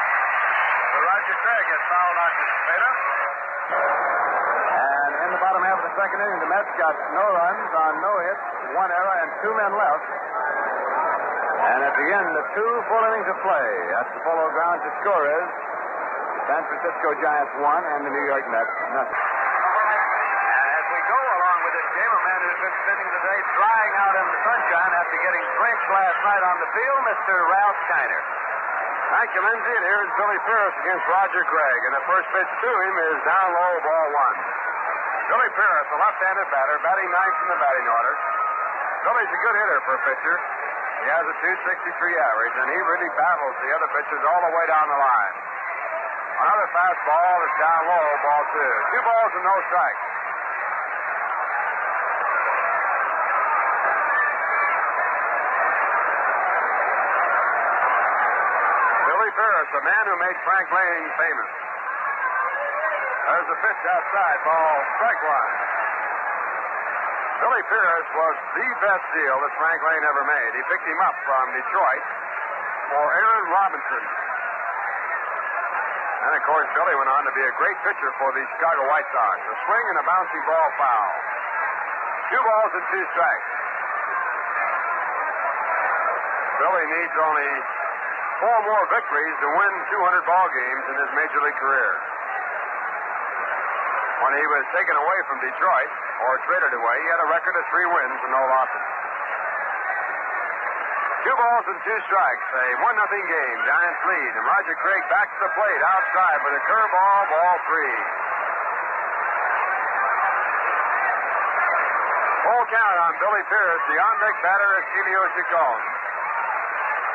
So Roger Craig has fouled out to Cepeda. And in the bottom half of the second inning, the Mets got no runs on no hits, 1 error, and 2 men left. And at the end of 2 full innings of play at the Polo Grounds, the score is San Francisco Giants 1 and the New York Mets nothing. And as we go along with this game, a man who's been spending the day drying out in the sunshine after getting drenched last night on the field, Mr. Ralph Kiner. Thank you, Lindsay, and here's Billy Pierce against Roger Craig, and the first pitch to him is down low, ball 1. Billy Pierce, a left-handed batter, batting 9th in the batting order. Billy's a good hitter for a pitcher. He has a .263 average, and he really battles the other pitchers all the way down the line. Another fastball is down low, ball 2. 2 balls and no strikes. Billy Pierce, the man who made Frank Lane famous. There's a pitch outside, ball strike 1. Billy Pierce was the best deal that Frank Lane ever made. He picked him up from Detroit for Aaron Robinson. And, of course, Billy went on to be a great pitcher for the Chicago White Sox. A swing and a bouncing ball foul. 2 balls and 2 strikes. Billy needs only 4 more victories to win 200 ball games in his major league career. When he was taken away from Detroit, or traded away, he had a record of 3 wins and no losses. 2 balls and 2 strikes, a 1-0 game. Giants lead, and Roger Craig back to the plate outside with a curveball, ball 3. Full count on Billy Pierce. The on-deck batter is Helio Chacon.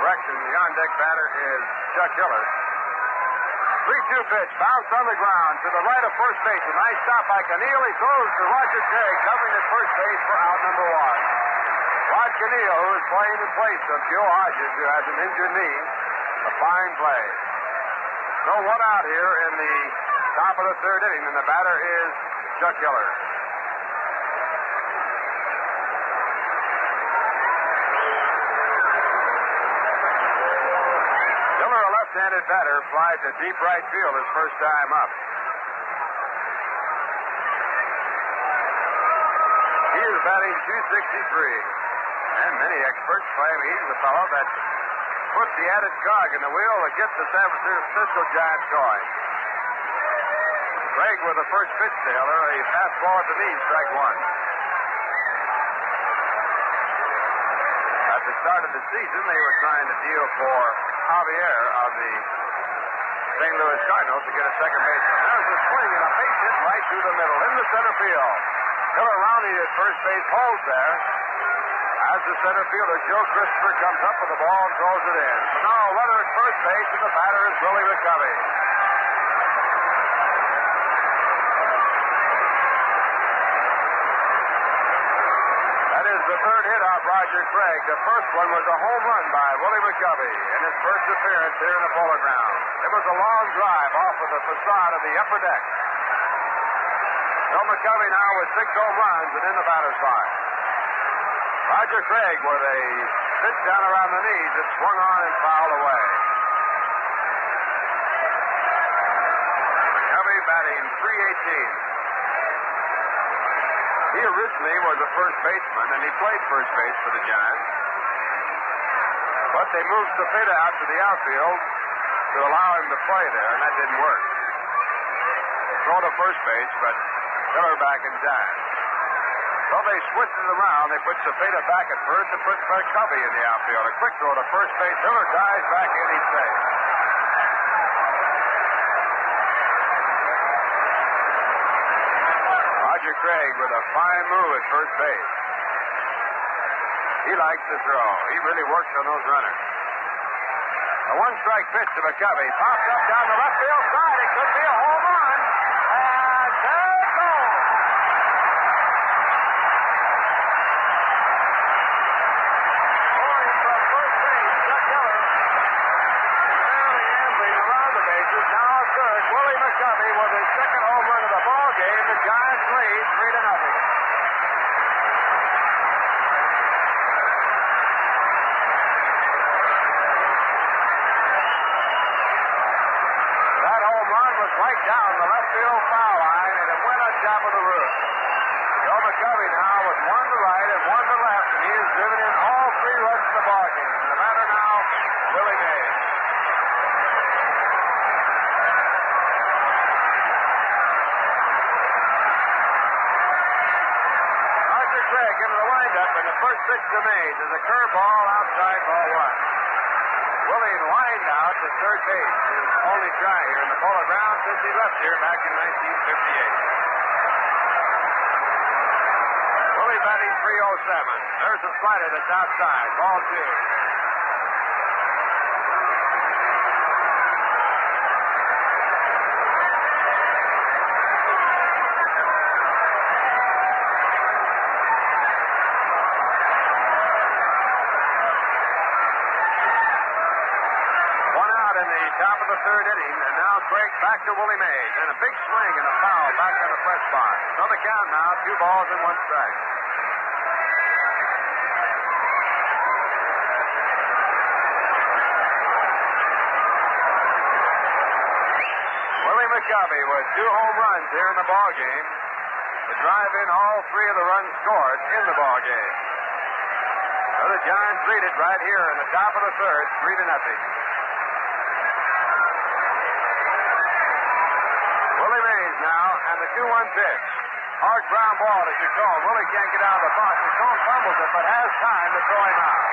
Correction, the on-deck batter is Chuck Hiller. 3-2 pitch, bounced on the ground to the right of first base. A nice stop by Keneal. He throws to Roger Craig, covering at first base for out number 1. Rod Keneal, who is playing in place of Joe Hodges, who has an injured knee. A fine play. So 1 out here in the top of the 3rd inning, and the batter is Chuck Hiller. Left-handed batter flies to deep right field his first time up. He is batting .263, and many experts claim he's the fellow that put the added cog in the wheel that gets the San Francisco Giants going. Craig with the first pitch to Hiller, a fastball at the knee, strike 1. At the start of the season, they were trying to deal for Javier of the St. Louis Cardinals to get a second baseman. There's a swing and a base hit right through the middle into center field. Hiller rounding at first base, holds there. As the center fielder, Joe Christopher, comes up with the ball and throws it in. So now a runner at first base, and the batter is Willie McCovey. That is the 3rd hit off Roger Craig. The first one was a home run by Willie McCovey in his first appearance here in the Polo Grounds. It was a long drive off of the facade of the upper deck. So McCovey now with 6 home runs and in the batter's box. Roger Craig with a pitch down around the knees. It swung on and fouled away. McCovey batting .318. He originally was a first baseman, and he played first base for the Giants. But they moved Cepeda out to the outfield to allow him to play there, and that didn't work. Throw to first base, but Hiller back in time. So they switched it around. They put Cepeda back at first and put McCovey in the outfield. A quick throw to first base. Hiller dives back in. He's safe. Roger Craig with a fine move at first base. He likes to throw. He really works on those runners. A 1-strike pitch to McCovey. Pops up down the left field side. It could be a home run. And there it goes. Scoring from first base, Chuck Hiller. Barely ambling around the bases. Now at third, Willie McCovey with his 2nd home run of the ball game. The Giants lead 3-0. Right down the left field foul line, and it went on top of the roof. Joe McCovey now with one to right and one to left, and he has driven in all 3 runs in the ballgame. The batter now, Willie Mays. Craig into the windup, and the first pitch to Mays is a curveball outside ball 1. Willie lined out to third base, his only try here in the Polo Grounds since he left here back in 1958. Willie batting .307. There's a slider that's outside, ball 2. Top of the third inning, and now Craig back to Willie Mays, and a big swing and a foul back in the press box. So the count now, 2 balls and 1 strike. Willie McCovey with 2 home runs here in the ballgame to drive in all 3 of the runs scored in the ballgame. So the Giants lead it right here in the top of the third, 3-0. Willie Mays now, and the 2-1 pitch. Hard ground ball to Chacon. Willie can't get out of the box. Chacon fumbles it, but has time to throw him out.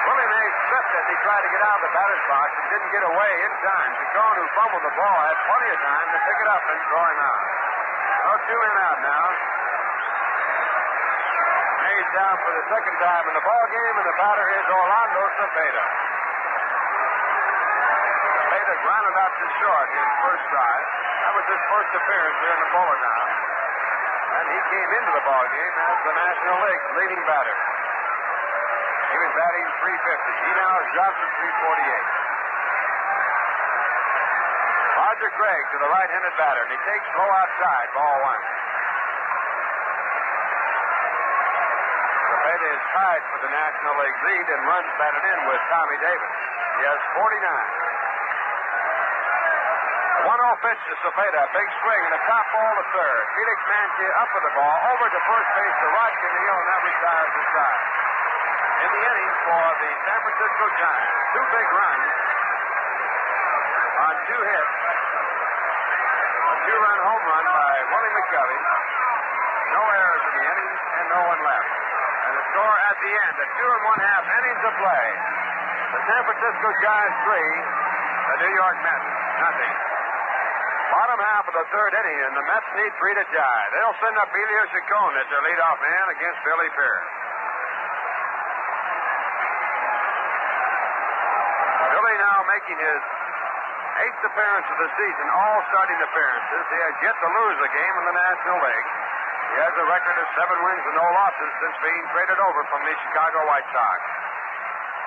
Willie Mays tripped as he tried to get out of the batter's box and didn't get away in time. Chacon, who fumbled the ball, had plenty of time to pick it up and throw him out. So 2 men out now. Mays down for the second time in the ball game, and the batter is Orlando Cepeda. Cepeda grounded out to short his first drive. That was his first appearance here in the Polo Grounds. And he came into the ball game as the National League's leading batter. He was batting .350. He now has dropped to .348. Roger Craig to the right-handed batter, and he takes low outside, ball 1. Cepeda is tied for the National League lead and runs batted in with Tommy Davis. He has 49. 1-0 pitch to Cepeda, big swing and a top ball to third. Felix Manchia up with the ball, over to first base to Roger Neal, and that retires the side. In the inning for the San Francisco Giants, 2 big runs on 2 hits. A 2-run home run by Willie McCovey. No errors in the inning and no one left. And the score at the end, at 2 1/2 innings of play. The San Francisco Giants 3, the New York Mets nothing. Bottom half of the third inning, and the Mets need 3 to tie. They'll send up Elio Chacon as their leadoff man against Billy Pierce. Billy now making his 8th appearance of the season, all starting appearances. He has yet to lose a game in the National League. He has a record of 7 wins and no losses since being traded over from the Chicago White Sox.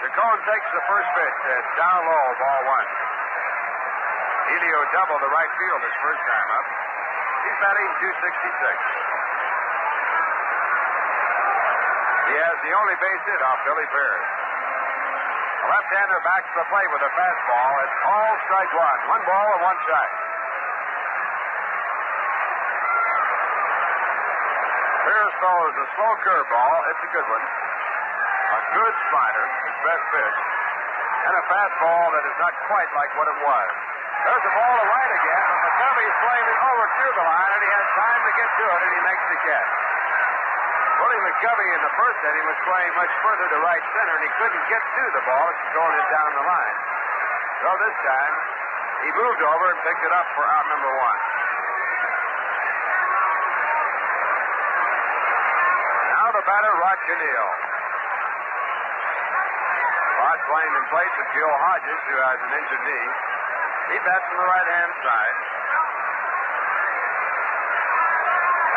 Chacon takes the first pitch. It's down low, ball 1. Elio doubled the right field his first time up. He's batting .266. He has the only base hit off Billy Pierce. The left-hander backs the plate with a fastball. It's all strike 1. 1 ball and 1 strike. Pierce throws a slow curveball. It's a good one. A good slider, his best pitch. And a fastball that is not quite like what it was. There's the ball to right again, but McCovey's flaming over through the line, and he has time to get to it, and he makes the catch. Willie McCovey in the first inning was playing much further to right center, and he couldn't get to the ball. It's going it down the line. So this time, he moved over and picked it up for out number 1. Now the batter, Roger Neal. Rod playing in place of Joe Hodges, who has an injured knee. He bats on the right-hand side.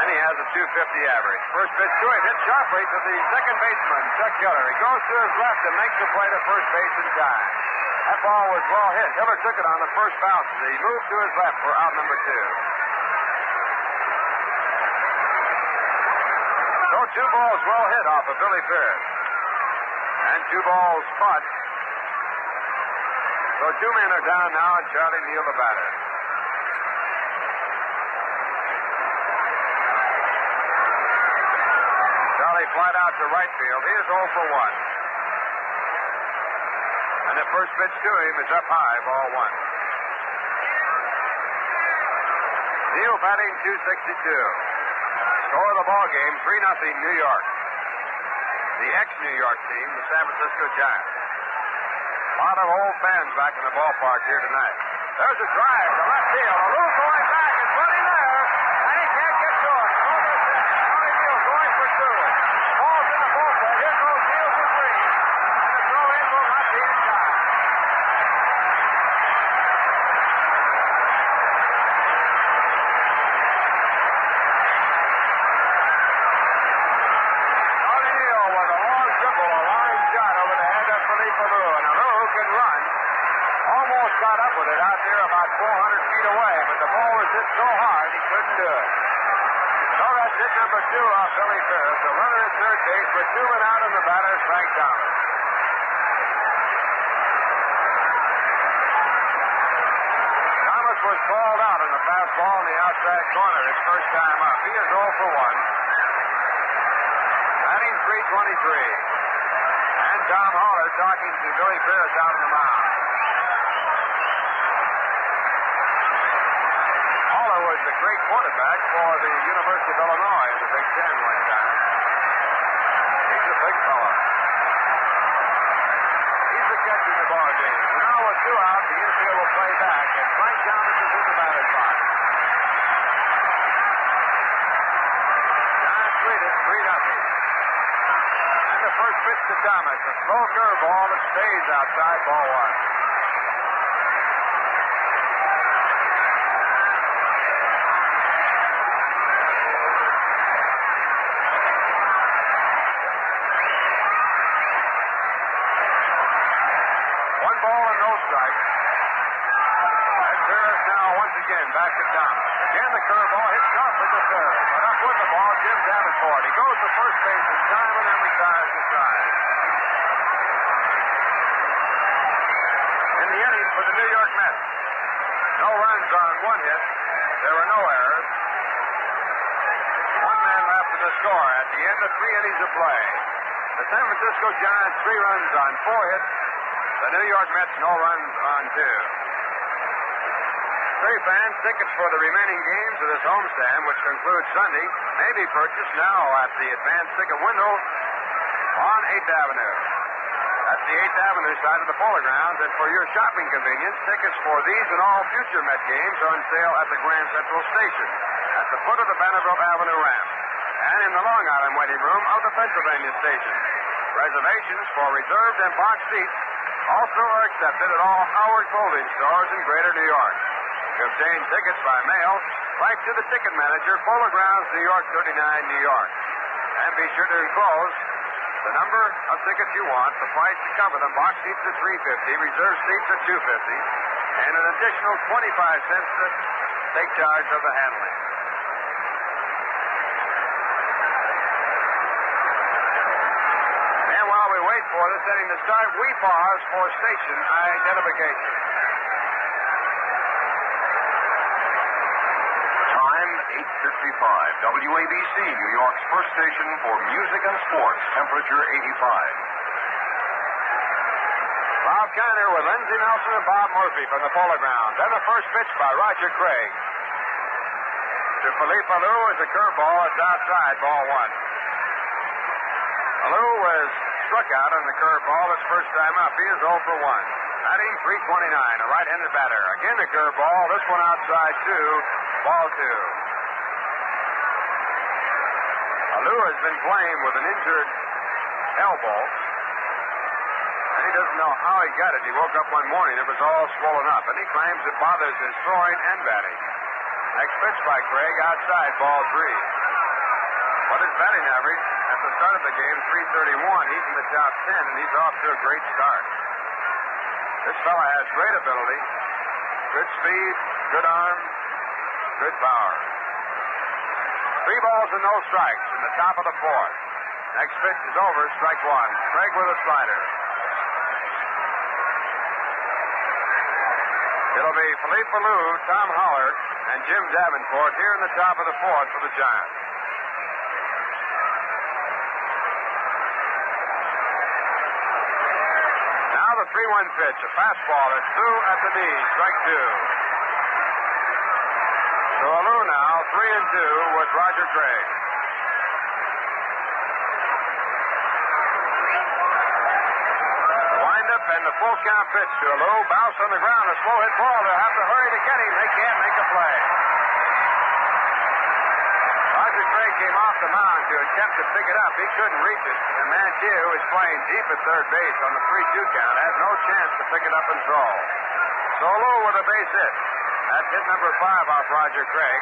And he has a .250 average. First pitch to him, hit sharply to the second baseman, Chuck Hiller. He goes to his left and makes the play to first base in time. That ball was well hit. Hiller took it on the first bounce. He moved to his left for out number 2. So 2 balls well hit off of Billy Pierce. And 2 balls spot. So 2 men are down now, and Charlie Neal the batter. Willie flied out to right field. He is 0 for 1. And the first pitch to him is up high, ball 1. Neal batting .262. Score of the ball game, 3-0 New York. The ex-New York team, the San Francisco Giants. A lot of old fans back in the ballpark here tonight. There's a drive to left field. Alou going back. It's running there. And he can't get to it. Over the second. Johnny Neal going for 2. Ball's in the bullpen. Here goes Neal for 3. And the throw in will not be in time. Johnny Neal with a long dribble, a line shot over the head of Philippe Alou. And Alou can run. Almost got up with it out there about 400 feet away, but the ball was hit so hard he couldn't do it. So that's hit number 2 off Billy Ferris. The runner at third base with 2 men out, and the batter is Frank Thomas. Thomas was called out on the fastball in the outside corner his first time up. He is 0 for 1. Batting .323. And Tom Haller talking to Billy Ferris out on the mound. Was a great quarterback for the University of Illinois in the Big Ten one time. He's a big fella. He's the catcher in the ball game. So now with 2 out, the infield will play back, and Frank Thomas is in the batter's box. Giants lead it 3-0. And the first pitch to Thomas, a slow curveball that stays outside, ball 1. Back to Thomas. Again, the curveball hits sharply to third. But up with the ball, Jim Davenport. He goes to first base in time and then retires the side. In the inning for the New York Mets. No runs on 1 hit. There were no errors. 1 man left in the score at the end of 3 innings of play. The San Francisco Giants 3 runs on 4 hits. The New York Mets no runs on 2. Fans, tickets for the remaining games of this homestand, which concludes Sunday, may be purchased now at the advanced ticket window on 8th Avenue. That's the 8th Avenue side of the Polo Grounds, and for your shopping convenience, tickets for these and all future Met games are on sale at the Grand Central Station, at the foot of the Vanderbilt Avenue ramp, and in the Long Island waiting room of the Pennsylvania Station. Reservations for reserved and box seats also are accepted at all Howard clothing stores in Greater New York. To obtain tickets by mail, write to the ticket manager, Polo Grounds, New York 39, New York. And be sure to enclose the number of tickets you want, the price to cover them. Box seats at $3.50, reserve seats at $2.50, and an additional 25 cents to take charge of the handling. And while we wait for this inning to start, we pause for station identification. 8:55, WABC, New York's first station for music and sports. Temperature 85. Bob Kiner with Lindsey Nelson and Bob Murphy from the Polo Grounds. And the first pitch by Roger Craig. To Philippe Alou is a curveball. It's outside, ball 1. Alou was struck out on the curveball his first time up. He is 0 for 1. Batting .329, a right-handed batter. Again a curveball. This one outside 2, ball 2. Alou has been playing with an injured elbow, and he doesn't know how he got it. He woke up one morning, it was all swollen up, and he claims it bothers his throwing and batting. Next pitch by Craig, outside, ball 3. What is batting average at the start of the game? .331. He's in the top 10, and he's off to a great start. This fella has great ability, good speed, good arm, good power. 3 balls and no strikes in the top of the 4th. Next pitch is over, strike 1. Craig with a slider. It'll be Philippe Alou, Tom Haller, and Jim Davenport here in the top of the 4th for the Giants. 3-1 pitch. A fastball that's through at the knee. Strike two. So Lou now 3-2 with Roger Craig. Windup and the full count pitch to Lou. Bounce on the ground. A slow hit ball. They'll have to hurry to get him. They can't make a play. Roger Craig came off the mound to attempt to pick it up. He couldn't reach it. And Manchia, who was playing deep at third base on the 3-2 count, had no chance to pick it up and throw. So Lou with a base hit. That's hit number 5 off Roger Craig.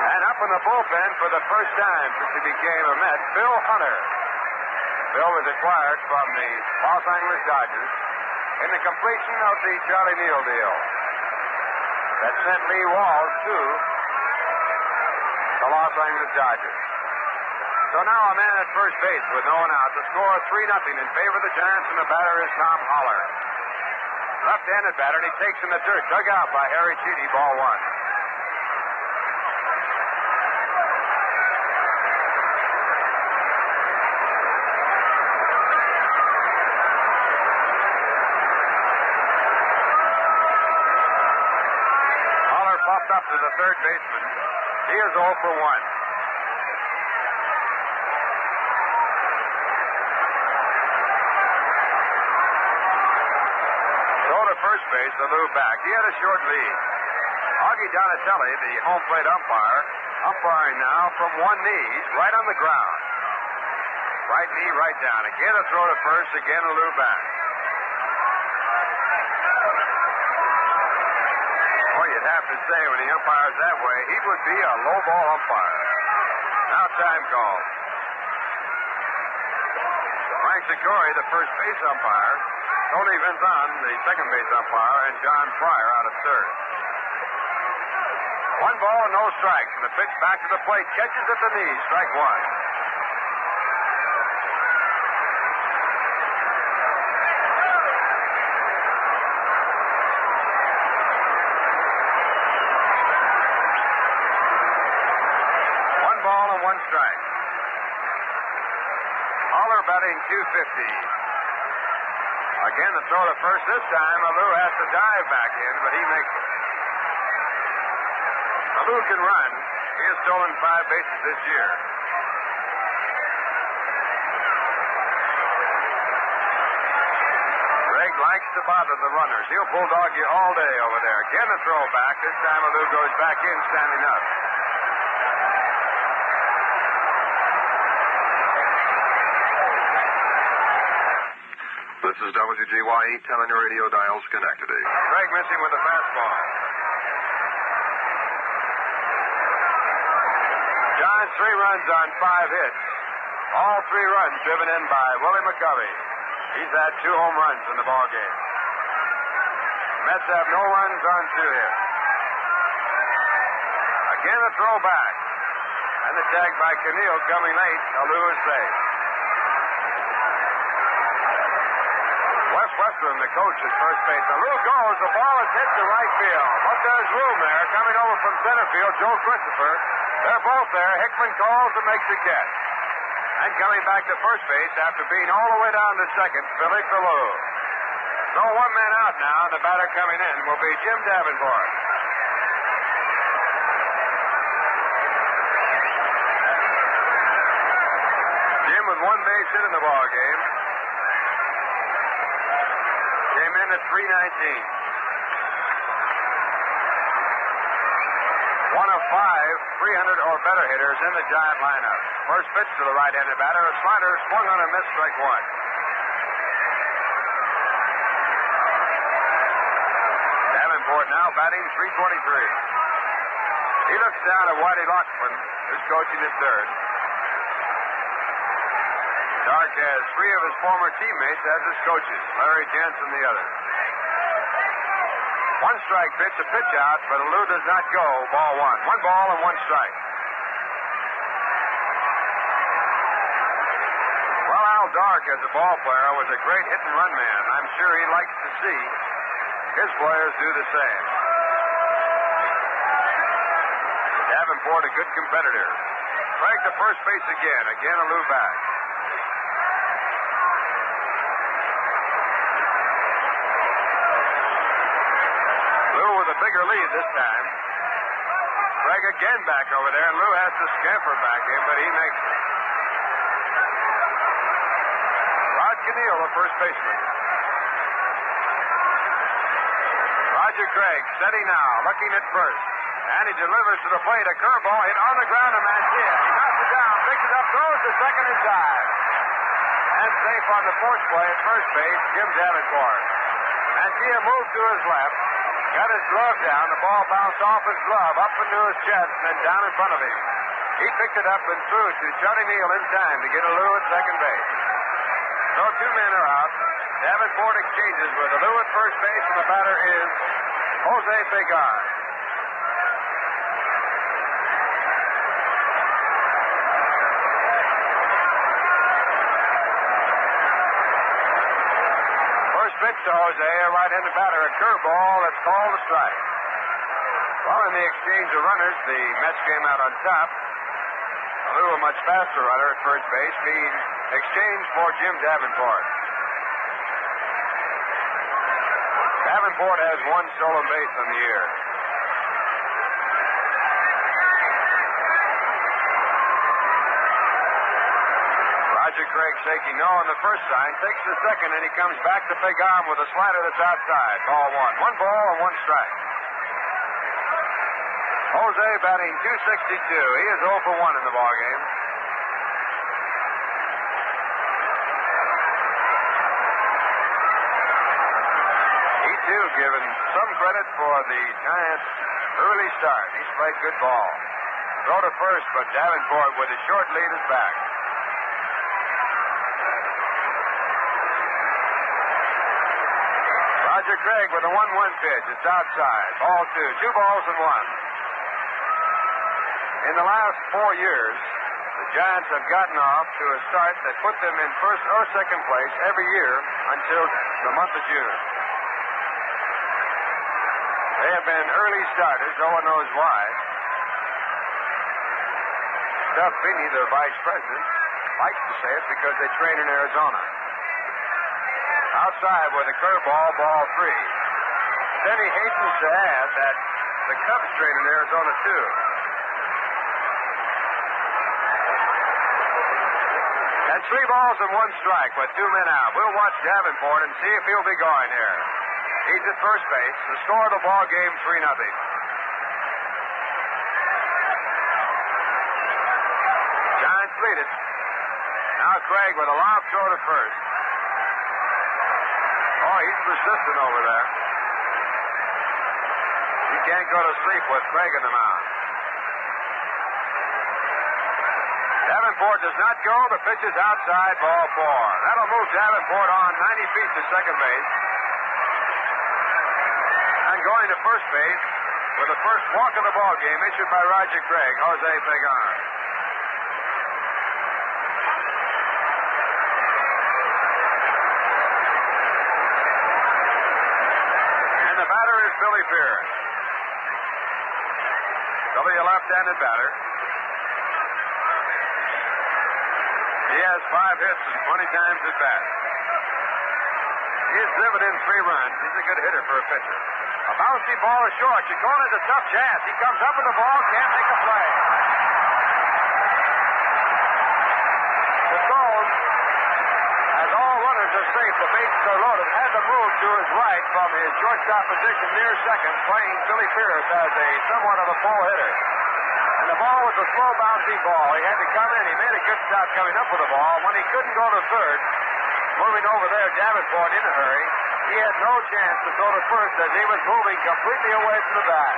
And up in the bullpen for the first time since he became a Met, Bill Hunter. Bill was acquired from the Los Angeles Dodgers in the completion of the Charlie Neal deal. That sent Lee Walls to the Los Angeles Dodgers. So now a man at first base with no one out. The score 3-0 in favor of the Giants, and the batter is Tom Holler. Left-handed batter, and he takes in the dirt. Dug out by Harry Cheedy, ball 1. Popped up to the third baseman. He is 0 for 1. So to first base, the Lou back. He had a short lead. Augie Donatelli, the home plate umpire, umpiring now from one knee. He's right on the ground. Right knee, right down. Again a throw to first. Again a Lou back. You'd have to say when he umpires that way, he would be a low ball umpire. Now time call. Frank Sikori, the first base umpire, Tony Vinzon, the second base umpire, and John Pryor out of third. 1 ball, no strikes, and the pitch back to the plate, catches at the knee, strike 1. Strike. Holler batting .250. Again, the throw to first. This time, Lou has to dive back in, but he makes it. Lou can run. He has stolen 5 bases this year. Greg likes to bother the runners. He'll bulldog you all day over there. Again, a throw back. This time, Lou goes back in, standing up. This is WGY 810 on your radio dial, Schenectady. Craig missing with a fastball. Giants 3 runs on 5 hits. All 3 runs driven in by Willie McCovey. He's had 2 home runs in the ballgame. Mets have no runs on 2 hits. Again a throw back. And the tag by Keneal coming late. Lou is safe. Western, the coach at first base. And Lou goes. The ball is hit to right field. But there's room there. Coming over from center field, Joe Christopher. They're both there. Hickman calls and makes the catch. And coming back to first base after being all the way down to second, Philip Lou. So 1 man out now. The batter coming in will be Jim Davenport. Jim with 1 base hit in the ball game. Came in at 319. 1 of 5 300 or better hitters in the Giant lineup. First pitch to the right-handed batter. A slider swung on and missed, strike 1. Davenport now batting .323. He looks down at Whitey Lockman, who's coaching at third. Dark has 3 of his former teammates as his coaches. Larry Jensen, the other. 1 strike pitch, a pitch out, but Lou does not go. Ball 1. 1 ball and 1 strike. Well, Al Dark, as a ball player, was a great hit-and-run man. I'm sure he likes to see his players do the same. Davenport, a good competitor. Craig to first base again. Again, a Lou back. Lou with a bigger lead this time. Craig again back over there, and Lou has to scamper back in, but he makes it. Rod Caniel, the first baseman. Roger Craig, steady now, looking at first. And he delivers to the plate. A curveball hit on the ground to Mancia. He knocks it down, picks it up, throws to second in time. And safe on the fourth play at first base, Jim Davenport. Mancia moved to his left, got his glove down. The ball bounced off his glove, up into his chest, and then down in front of him. He picked it up and threw it to Charlie Neal in time to get a Lou at second base. So two men are out. Davenport exchanges with a Lou at first base, and the batter is Jose Pagar. Pitch to Jose, a right-handed batter, a curveball that's called a strike. Well, in the exchange of runners, the Mets came out on top. Lou, a much faster runner at first base, being exchanged for Jim Davenport. Davenport has one stolen base on the year. Roger Craig shaking no on the first sign, takes the second, and he comes back to Pagar with a slider that's outside. Ball one. One ball and one strike. Jose batting .262. He is 0 for 1 in the ballgame. He, too, given some credit for the Giants' early start. He's played good ball. Throw to first, but Davenport with a short lead is back. Roger Craig with a 1-1 pitch. It's outside. Ball two. 2 balls and 1. In the last 4 years, the Giants have gotten off to a start that put them in first or second place every year until the month of June. They have been early starters. No one knows why. Stuff Finney, the vice president, likes to say it because they train in Arizona. Outside with a curveball, ball 3. Then he hastens to add that the Cubs train in Arizona, too. And 3 balls and 1 strike with 2 men out. We'll watch Davenport and see if he'll be going here. He's at first base. The score of the ball game, 3-0. Giants lead it. Now Craig with a lob throw to first. Oh, he's persistent over there. He can't go to sleep with Craig in the mound. Davenport does not go. The pitch is outside, ball 4. That'll move Davenport on 90 feet to second base. And going to first base with the first walk of the ball game issued by Roger Craig, Jose Pagar. And the batter is Billy Pierce. Billy, a left-handed batter. He has 5 hits and 20 times at bat. He's driven in 3 runs. He's a good hitter for a pitcher. A bouncy ball is short. Chacon has a tough chance. He comes up with the ball, can't make a play. Chacon, as all runners are safe, the bases are loaded, had to move to his right from his shortstop position near second, playing Billy Pierce as a somewhat of a full hitter. And the ball was a slow bouncing ball. He had to come in. He made a good stop coming up with the ball. When he couldn't go to third, moving over there, Davenport in a hurry, he had no chance to throw to first as he was moving completely away from the bat.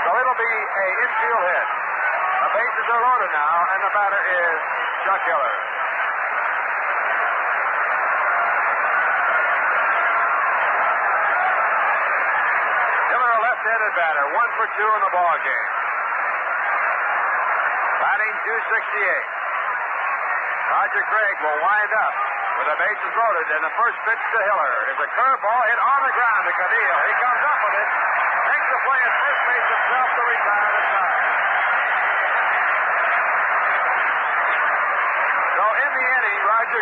So it'll be an infield hit. The bases are loaded now, and the batter is Chuck Hiller. Hiller, a left-handed batter, 1 for 2 in the ball game. Batting .268. Roger Craig will wind up with the bases loaded, and the first pitch to Hiller is a curveball hit on the ground to Caniel. He comes up with it, makes the play at first base himself to retire the side.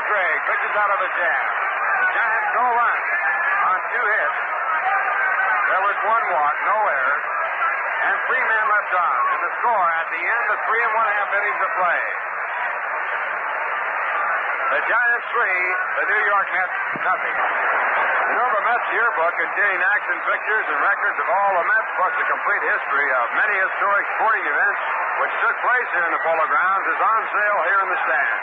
Gregg pitches out of the jam. The Giants no runs on 2 hits. There was 1 walk, no error, and 3 men left on. And the score at the end of 3 1/2 innings of play. The Giants 3, the New York Mets nothing. You know, the Mets yearbook containing action pictures and records of all the Mets, plus a complete history of many historic sporting events which took place here in the Polo Grounds, is on sale here in the stand.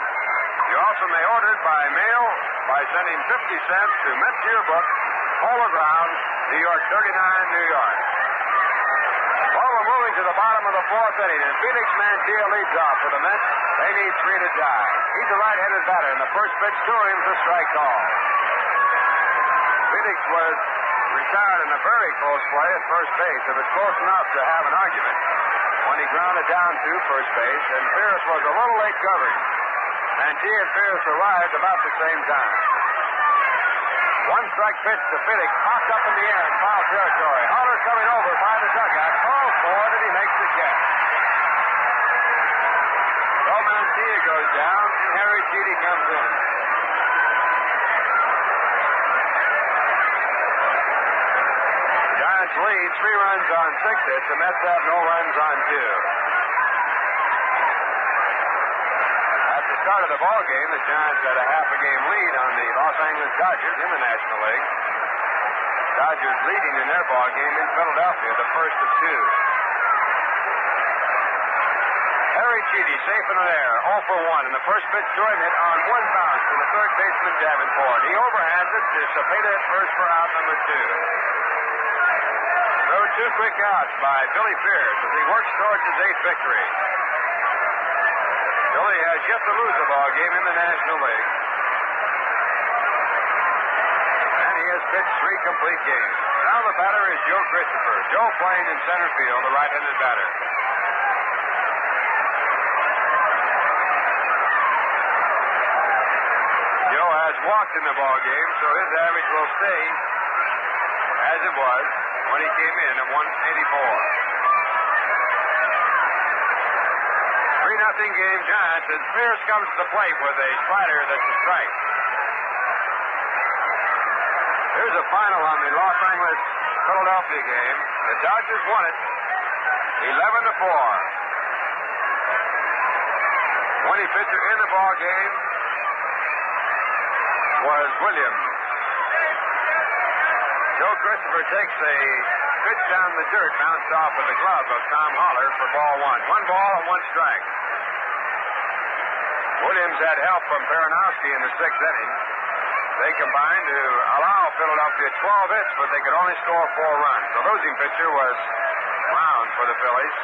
You also may order it by mail by sending 50 cents to Mets Yearbook, Polo Grounds, New York 39, New York. Well, we're moving to the bottom of the 4th inning, and Felix Mantilla leads off for the Mets. They need 3 to tie. He's a right-handed batter, and the first pitch to him is a strike call. Felix was retired in a very close play at first base. It was close enough to have an argument when he grounded down to first base, and Pierce was a little late covering. Mantilla and Pierce arrived about the same time. 1 strike pitch to Felix, popped up in the air in foul territory. Haller coming over by the dugout, calls for it, and he makes the catch. So Mantilla goes down, and Harry Cheedy comes in. The Giants lead 3 runs on 6 hits. The Mets have no runs on 2. At the start of the ball game, the Giants had a half-a-game lead on the Los Angeles Dodgers in the National League. Dodgers leading in their ball game in Philadelphia, the first of 2. Harry Cheedy safe in the air, 0 for 1, and the first pitch to him hit on 1 bounce to the third baseman Davenport. He overhands it to Cepeda at first for out number 2. So 2 quick outs by Billy Pierce as he works towards his 8th victory. Billy has yet to lose a ball game in the National League. And he has pitched 3 complete games. Now the batter is Joe Christopher. Joe playing in center field, the right-handed batter. Joe has walked in the ball game, so his average will stay as it was when he came in at 184. 3-0 game Giants, and Pierce comes to the plate with a slider that's a strike. Here's a final on the Los Angeles Philadelphia game. The Dodgers won it 11-4. Winning pitcher in the ball game was Williams. Joe Christopher takes a pitch down the dirt, bounced off of the glove of Tom Haller for ball 1. 1 ball and 1 strike. Williams had help from Baranowski in the 6th inning. They combined to allow Philadelphia 12 hits, but they could only score 4 runs. The losing pitcher was Brown for the Phillies.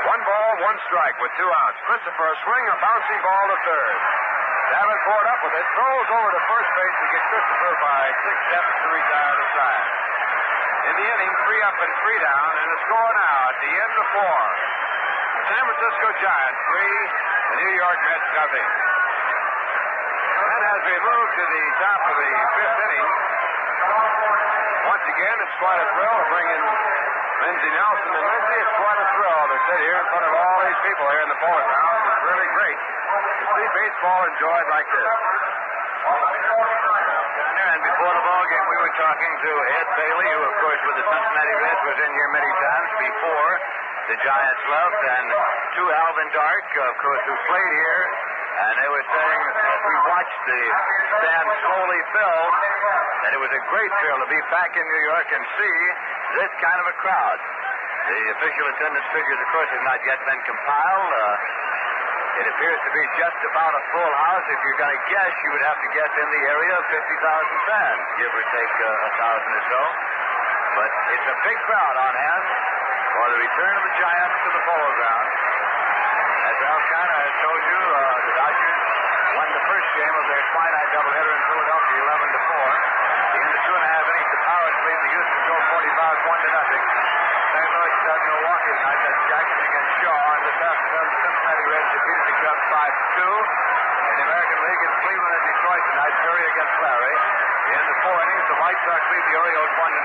1 ball, 1 strike with 2 outs. Christopher a swing, a bouncing ball to third. Davenport up with it, throws over to first base to get Christopher by 6 steps to retire the side. In the inning, 3 up and 3 down, and the score now at the end of 4. San Francisco Giants 3, the New York Mets nothing. And as we move to the top of the 5th inning, once again, it's quite a thrill to bring in Lindsey Nelson. And Lindsey, it's quite a thrill to sit here in front of all these people here in the Polo Grounds. It's really great to see baseball enjoyed like this. And before the ball game, we were talking to Ed Bailey, who, of course, with the Cincinnati Reds, was in here many times before the Giants left, and to Alvin Dark, of course, who played here. And they were saying, as we watched the stand slowly fill, that it was a great thrill to be back in New York and see this kind of a crowd. The official attendance figures, of course, have not yet been compiled. It appears to be just about a full house. If you're going to guess, you would have to guess in the area of 50,000 fans, give or take 1,000 or so. But it's a big crowd on hand for the return of the Giants to the Polo Grounds. As Ralph Kiner has told you, the Dodgers won the first game of their twilight doubleheader in Philadelphia 11-4. At the end of 2.5 innings, the Pirates lead the Houston Gold 45 1-0. St. Louis got Milwaukee tonight. That's Jackson against Shaw. And this afternoon, the Cincinnati Reds defeated the Cubs 5-2. In the American League, it's Cleveland and Detroit tonight. Perry against Larry. In the 4 innings, the White Sox lead the Orioles 1-0.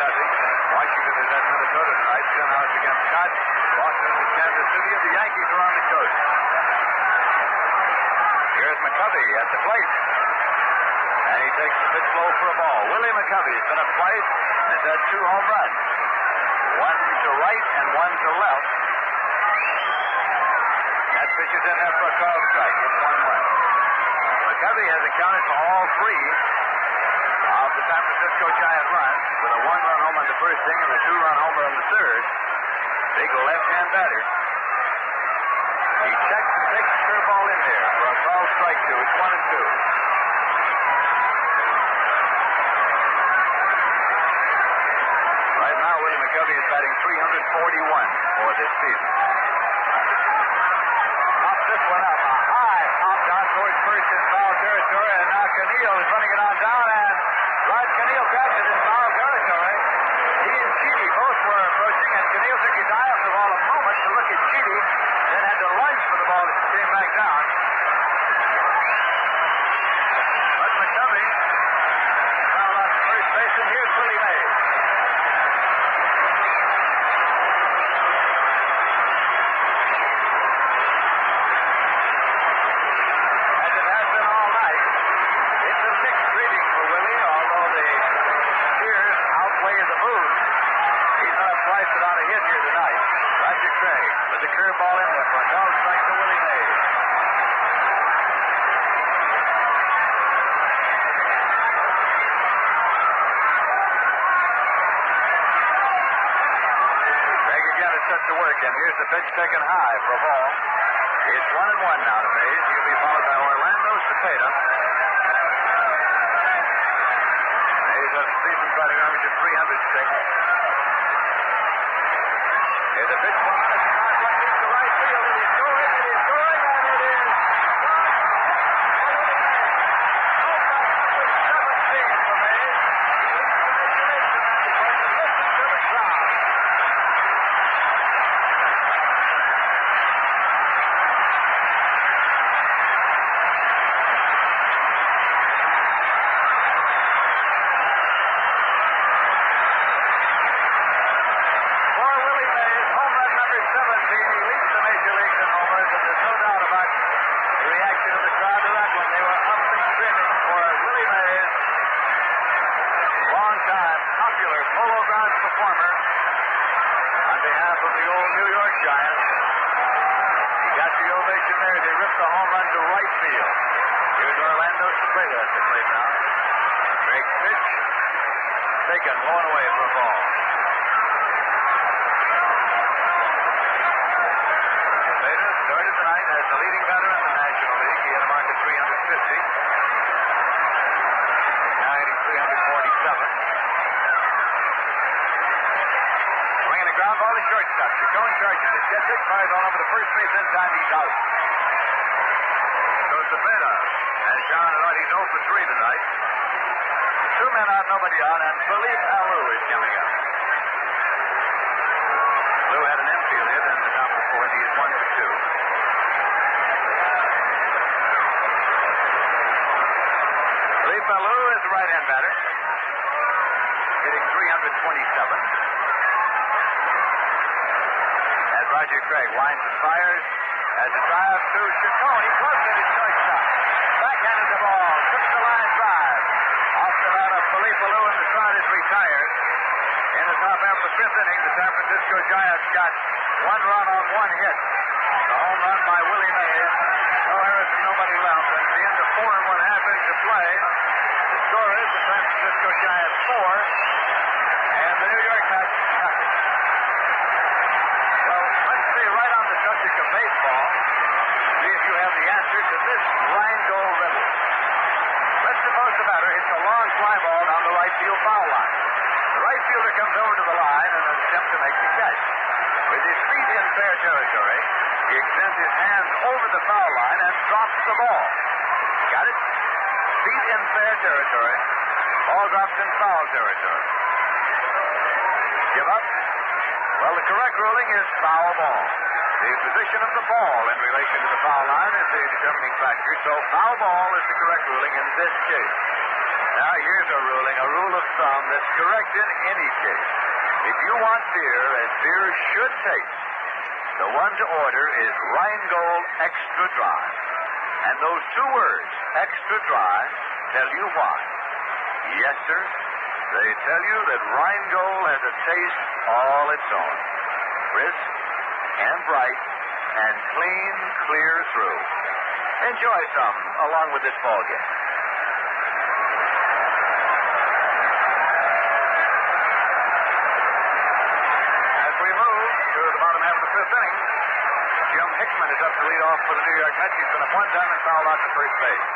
Washington is at Minnesota tonight. Stenhouse against Scott. Boston is at Kansas City, and the Yankees are on the coast. at the plate. And he takes the pitch low for a ball. Willie McCovey has been up twice and has had 2 home runs. One to right and one to left. That pitch is in there for a called strike. It's 1-1. McCovey has accounted for all 3 of the San Francisco Giant runs with a 1-run home on the first inning and a 2-run homer on the third. Big left-hand batter. He checks and takes the curveball in there for a called strike 2. It's 1-2. Right now, Willie McCovey is batting .341 for this season. Pops this one up. A high pop down towards first in foul territory, and now Canillo is running it on down, and Rod Canillo catches in foul territory. He and Chidi both were approaching, and Canillo took his eye off the ball a moment to look at Chidi, then had to lunge for the ball as it came back down. But McCovey fouled out to first base, and here's Willie Mays. As it has been all night, it's a mixed greeting for Willie, although the cheers outweigh the mood. He's not twice without a hit here tonight. Roger Craig with the curveball in there for a called strike to Willie Mays. Craig again is set to work, and here's the pitch taken high for a ball. It's 1-1 now to Mays. He'll be followed by Orlando Cepeda. Mays has a season batting average of .306. Here's a pitch from the left into right field. It is going, and it is. No back with 17 for Mays. He leads the Major Leagues tonight because he listens to the crowd. For Willie Mays, home run number 17. He leads the Major Leagues in homers, and there's no doubt about the reaction of the crowd to that one. They were up and screaming for Willie Mays, long-time popular Polo Grounds performer on behalf of the old New York Giants. He got the ovation there as he ripped the home run to right field. Here's Orlando Cepeda at the plate now. Drake's pitch taken, blown away for a ball. Cepeda started tonight as the leading batter in the National League. He had a mark of 350. Now hitting 347. Swinging a ground ball to shortstop. Chacon charges it. Gets it. Fires all over the first base in time. He's out. So Cepeda has gone out. He's 0 for 3 tonight. 2 men out, nobody out, and Philippe Alou is coming up. Lou had an infield hit in the top of the 4th. He is 1 for 2. Philippe Alou is the right-hand batter, hitting 327. As Roger Craig winds and fires, as a drive to Chacon. He gloves it at shortstop. Backhanded the ball, took the line drive. Off the bat of Philippe Alou, and the crowd is retired. In the top half of the 5th inning, the San Francisco Giants got 1 run on 1 hit. The home run by Willie Mays. No errors and nobody left. And at the end of 4 1/2 innings of play, the score is the San Francisco Giants 4 and the New York Mets nothing. Well, let's stay right on the subject of baseball. See if you have the answer to this Rheingold riddle. Let's suppose the batter hits a long fly ball down the right field foul line. The right fielder comes over to the line in an attempt to make the catch. With his feet in fair territory, he extends his hands over the foul line and drops the ball. Got it? Feet in fair territory. Ball drops in foul territory. Give up? Well, the correct ruling is foul ball. The position of the ball in relation to the foul line is the determining factor, so foul ball is the correct ruling in this case. Now, here's a ruling, a rule of thumb that's correct in any case. If you want beer as beer should taste, the one to order is Rheingold Extra Dry. And those two words, extra dry, tell you why. Yes, sir. They tell you that Rheingold has a taste all its own. Crisp and bright and clean clear through. Enjoy some along with this ball game. As we move to the bottom half of the fifth inning, Jim Hickman is up to lead off for the New York Mets. He's been up one time and fouled out to first base.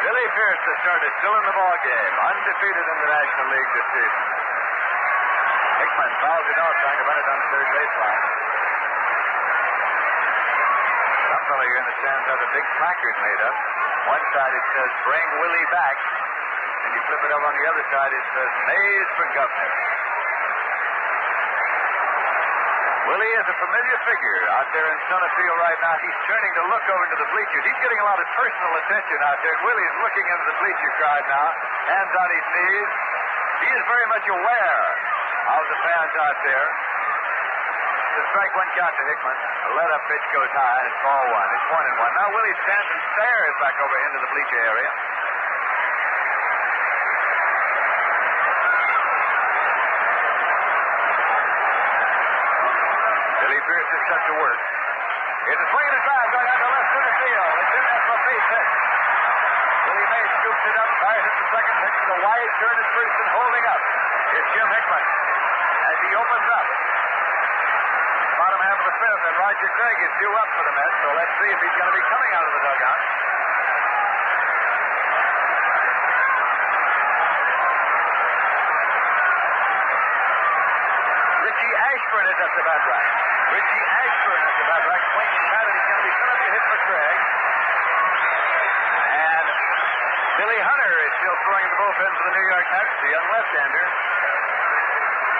Willie Pierce has started still in the ball game, undefeated in the National League this season. Hickman fouls it off, trying to run it on the third baseline. Some fellow here in the stands has a big placard made up. One side it says, "Bring Willie back." And you flip it up on the other side, it says, "Mays for governor." Willie is a familiar figure out there in center field right now. He's turning to look over into the bleachers. He's getting a lot of personal attention out there. Willie's looking into the bleacher crowd now, hands on his knees. He is very much aware of the fans out there. The strike one count to Hickman. The let-up pitch goes high, and it's ball one. It's 1-1. Now Willie stands and stares back over into the bleacher area. Willie Pierce is set to work. Here's a swing and a drive going out to left center field. It's in there for a base hit. Willie Mays scoops it up, fires it to second, taking a wide turn at first and holding up. It's Jim Hickman as he opens up. Bottom half of the fifth, and Roger Craig is due up for the Mets, so let's see if he's going to be coming out of the dugout. Richie Ashburn is at the bat rack. Richie Ashburn at the bat rack, swinging bat, and he's going to be set up to hit for Craig. And Billy Hunter is still throwing at the bullpen for the New York Mets, the young left-hander.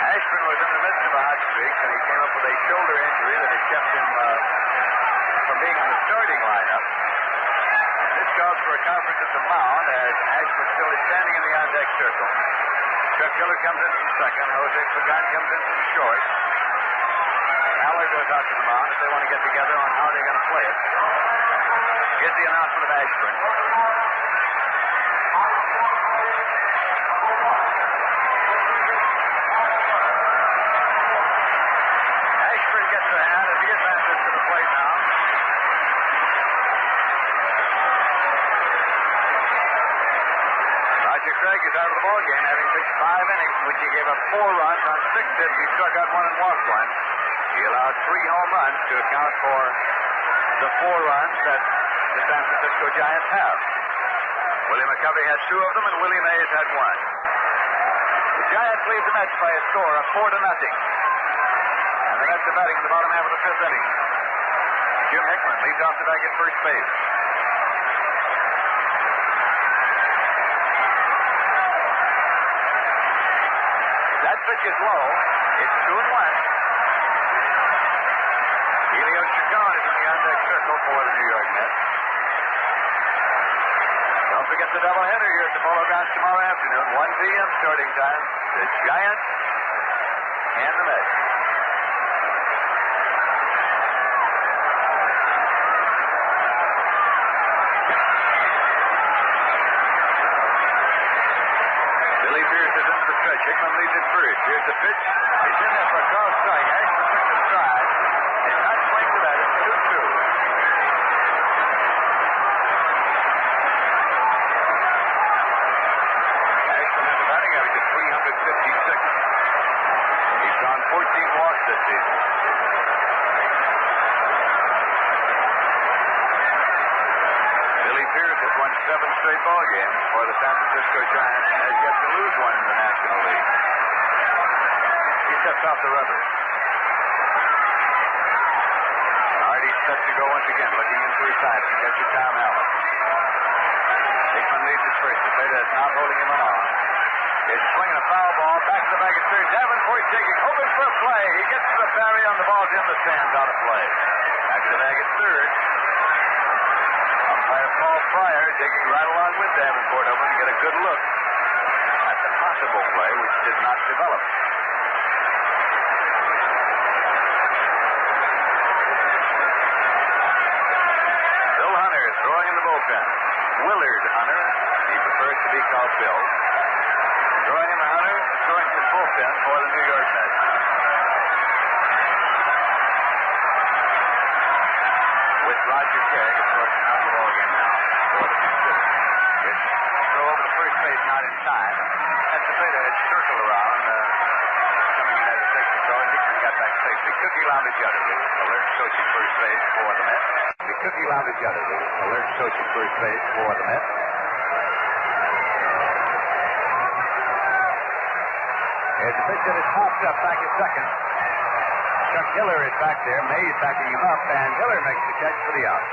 Ashburn was in the midst of a hot streak, and he came up with a shoulder injury that had kept him from being on the starting lineup. And this calls for a conference at the mound as Ashburn still is standing in the on-deck circle. Chuck Hiller comes in from second. Jose Pagan comes in from short. Haller goes out to the mound if they want to get together on how they're going to play it. Here's the announcement of Ashburn. Gets the hand as he advances to the plate now. Roger Craig is out of the ball game, having pitched 5 innings, in which he gave up 4 runs on 6 hits. He struck out 1 and walked 1. He allowed 3 home runs to account for the 4 runs that the San Francisco Giants have. Willie McCovey had 2 of them, and Willie Mays had 1. The Giants lead the Mets by a score of 4-0. And the Mets are batting in the bottom half of the fifth inning. Jim Hickman leads off the bag at first base. That pitch is low. It's 2-1. Helio Chacon is in the on-deck circle for the New York Mets. Don't forget the doubleheader here at the Polo Grounds tomorrow afternoon, 1 p.m. starting time. The Giants and the Mets. Hickman leads it first. Here's the pitch. It's in there for a call strike. Ashburn took the stride. Did not swing to that. It's 2-2. Ashburn has a batting average of 356. He's gone 14 walks this season. Willie Pierce has won 7 straight ball games for the San Francisco Giants and has yet to lose one in the National League. He steps off the rubber. Hardy's set to go once again, looking into his side to catch Tom Allen. Hickman leads at first. The batter is not holding him on. It's swinging a foul ball. Back to the bag at third. Davenport taking open for a play. He gets to the barrier on the ball's in the stands out of play. Back to the bag at third. Umpire Paul Fryer digging right along with Davenport over to get a good look That's a possible play which did not develop. Bill Hunter throwing in the bullpen. Willard Hunter, he prefers to be called Bill. Throwing in the Hunter, throwing to the bullpen for the New York Mets. With Roger Craig, of course, out of the ballgame now for the Big City. It's throw over to first base, not in time. And Cepeda had circled around, coming in as a second throw, and Hickman got back safely. Cookie Lounge Jutterly, alert coach at first base for the Mets. The Cookie Lounge Jutterly, alert coach at first base for the Mets. Here's the pitch that is popped up back at second. Chuck Hiller is back there. Mays backing him up, and Hiller makes the catch for the out.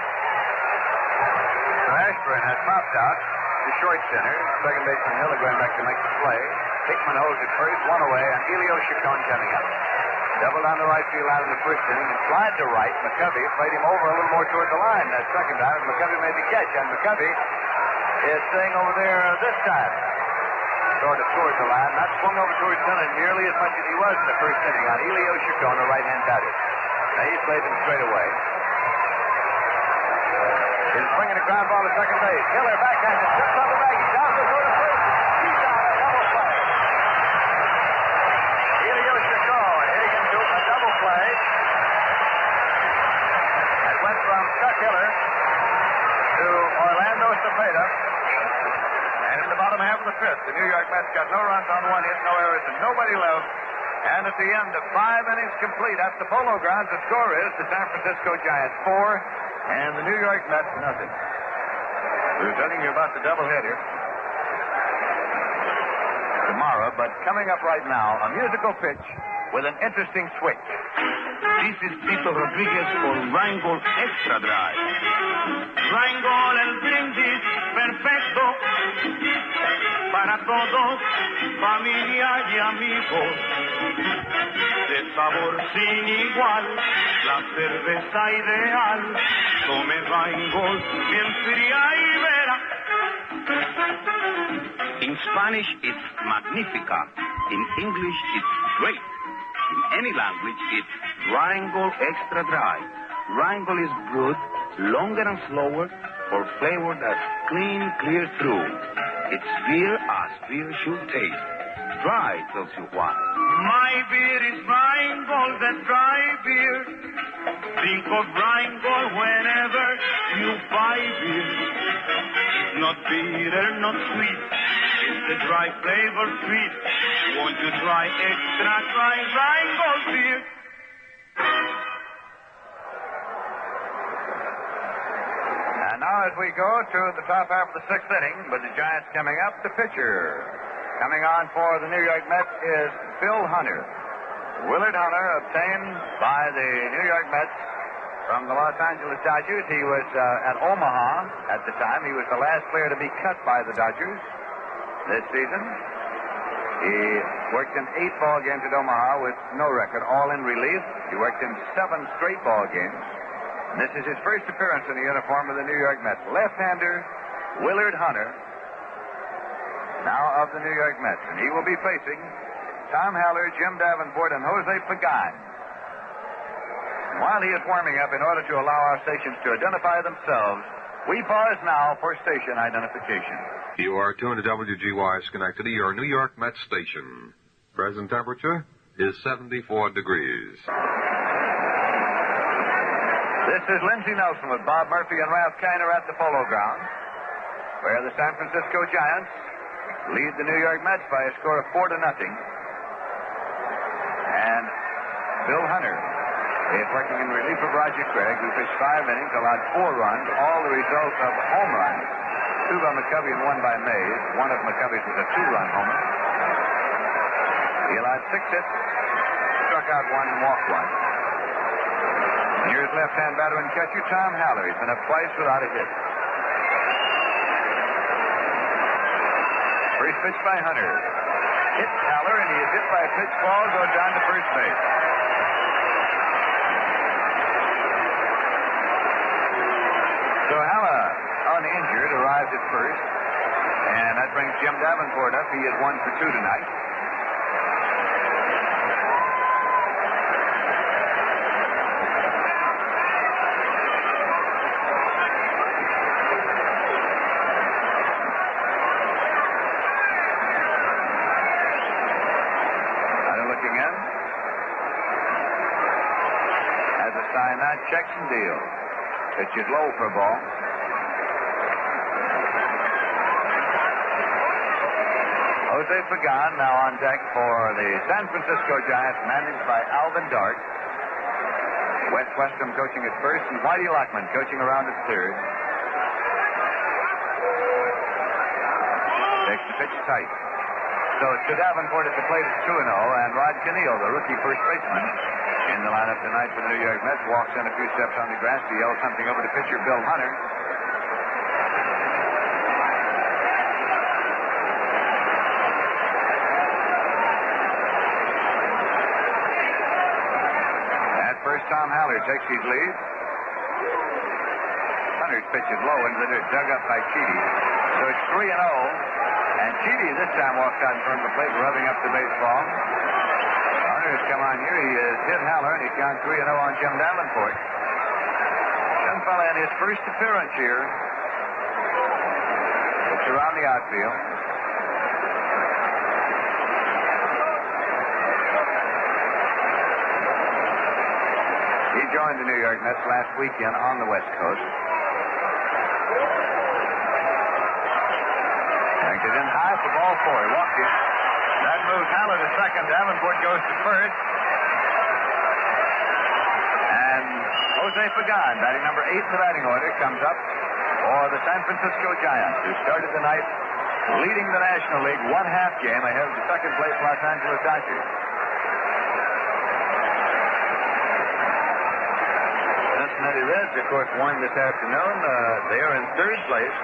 So Ashburn has popped out to short center. Second baseman Hiller going back to make the play. Hickman holds it first, one away, and Elio Chacon coming up. Double down the right field out in the first inning, and slide to right. McCovey played him over a little more toward the line that second time, and McCovey made the catch, and McCovey is staying over there this time. Sort of towards the line, not swung over towards center nearly as much as he was in the first inning on Elio Chacon, a right-hand batter. Mays played him straight away. He's swinging a ground ball to second base. Hiller backhands it, tips on the bag. He's out to third to first. He's out, a double play. Elio Chacon hitting into a double play. It went from Chuck Hiller to Orlando Cepeda. And in the bottom half of the fifth, the New York Mets got no runs on one hit, no errors, and nobody left. And at the end of 5 innings complete at the Polo Grounds, the score is the San Francisco Giants 4 and the New York Mets nothing. We were telling you about the doubleheader tomorrow, but coming up right now, a musical pitch with an interesting switch. This is Tito Rodriguez for Rheingold Extra Dry. Rheingold, el brindis perfecto para todos, familia y amigos. De sabor sin igual, la cerveza ideal. Tome Rheingold, bien fría y vera. In Spanish, it's magnifica. In English, it's great. In any language, it's Rheingold Extra Dry. Rheingold is good, longer and slower, for flavor that's clean, clear through. It's beer as beer should taste. Dry tells you why. My beer is Rheingold, that dry beer. Think of Rheingold whenever you buy beer. It's not bitter, not sweet. It's a dry flavor treat. Won't you try extra dry Rheingold beer? And now as we go to the top half of the sixth inning, with the Giants coming up, the pitcher coming on for the New York Mets is Bill Hunter. Willard Hunter, obtained by the New York Mets from the Los Angeles Dodgers. He was at Omaha at the time. He was the last player to be cut by the Dodgers this season. He worked in 8 ball games at Omaha with no record, all in relief. He worked in 7 straight ball games. And this is his first appearance in the uniform of the New York Mets. Left-hander Willard Hunter, now of the New York Mets. And he will be facing Tom Haller, Jim Davenport, and Jose Pagan. While he is warming up, in order to allow our stations to identify themselves, we pause now for station identification. You are tuned to WGY Schenectady, your New York Mets station. Present temperature is 74 degrees. This is Lindsey Nelson with Bob Murphy and Ralph Kiner at the Polo Grounds, where the San Francisco Giants lead the New York Mets by a score of 4-0. And Bill Hunter is working in relief of Roger Craig, who pitched 5 innings, allowed 4 runs, all the result of home runs. 2 by McCovey and 1 by Mays. One of McCovey's was a 2-run homer. He allowed 6 hits, struck out 1 and walked 1. Here's left-hand batter and catcher Tom Haller. He's been up twice without a hit. First pitch by Hunter. Hits Haller, and he is hit by a pitch ball, goes down to first base. So Haller, uninjured, arrived at first. And that brings Jim Davenport up. He is 1 for 2 tonight. Checks and deals. Pitch is low for a ball. Jose Pagan now on deck for the San Francisco Giants, managed by Alvin Dark. Wes Westrom coaching at first, and Whitey Lockman coaching around at third. Takes the pitch tight. So it's to Davenport at the plate at 2-0, and Rod Keneal, the rookie first baseman, in the lineup tonight for the New York Mets, walks in a few steps on the grass to yell something over to pitcher Bill Hunter. At first, Tom Haller takes his lead. Hunter's pitch is low into the dirt, dug up by Cheedy. So it's 3-0, and Cheedy this time walks out in front of the plate, rubbing up the baseball. Has come on here. He has hit Haller, and he's gone 3-0 on Jim Davenport. Young fella in his first appearance here. It's around the outfield. He joined the New York Mets last weekend on the West Coast. Yanked it in high for ball 4. He walked it. That moves Haller to second. Davenport goes to first. And Jose Pagan, batting number 8 in the batting order, comes up for the San Francisco Giants, who started the night leading the National League 1/2 game ahead of the second-place Los Angeles Dodgers. Cincinnati Reds, of course, won this afternoon. They are in third place.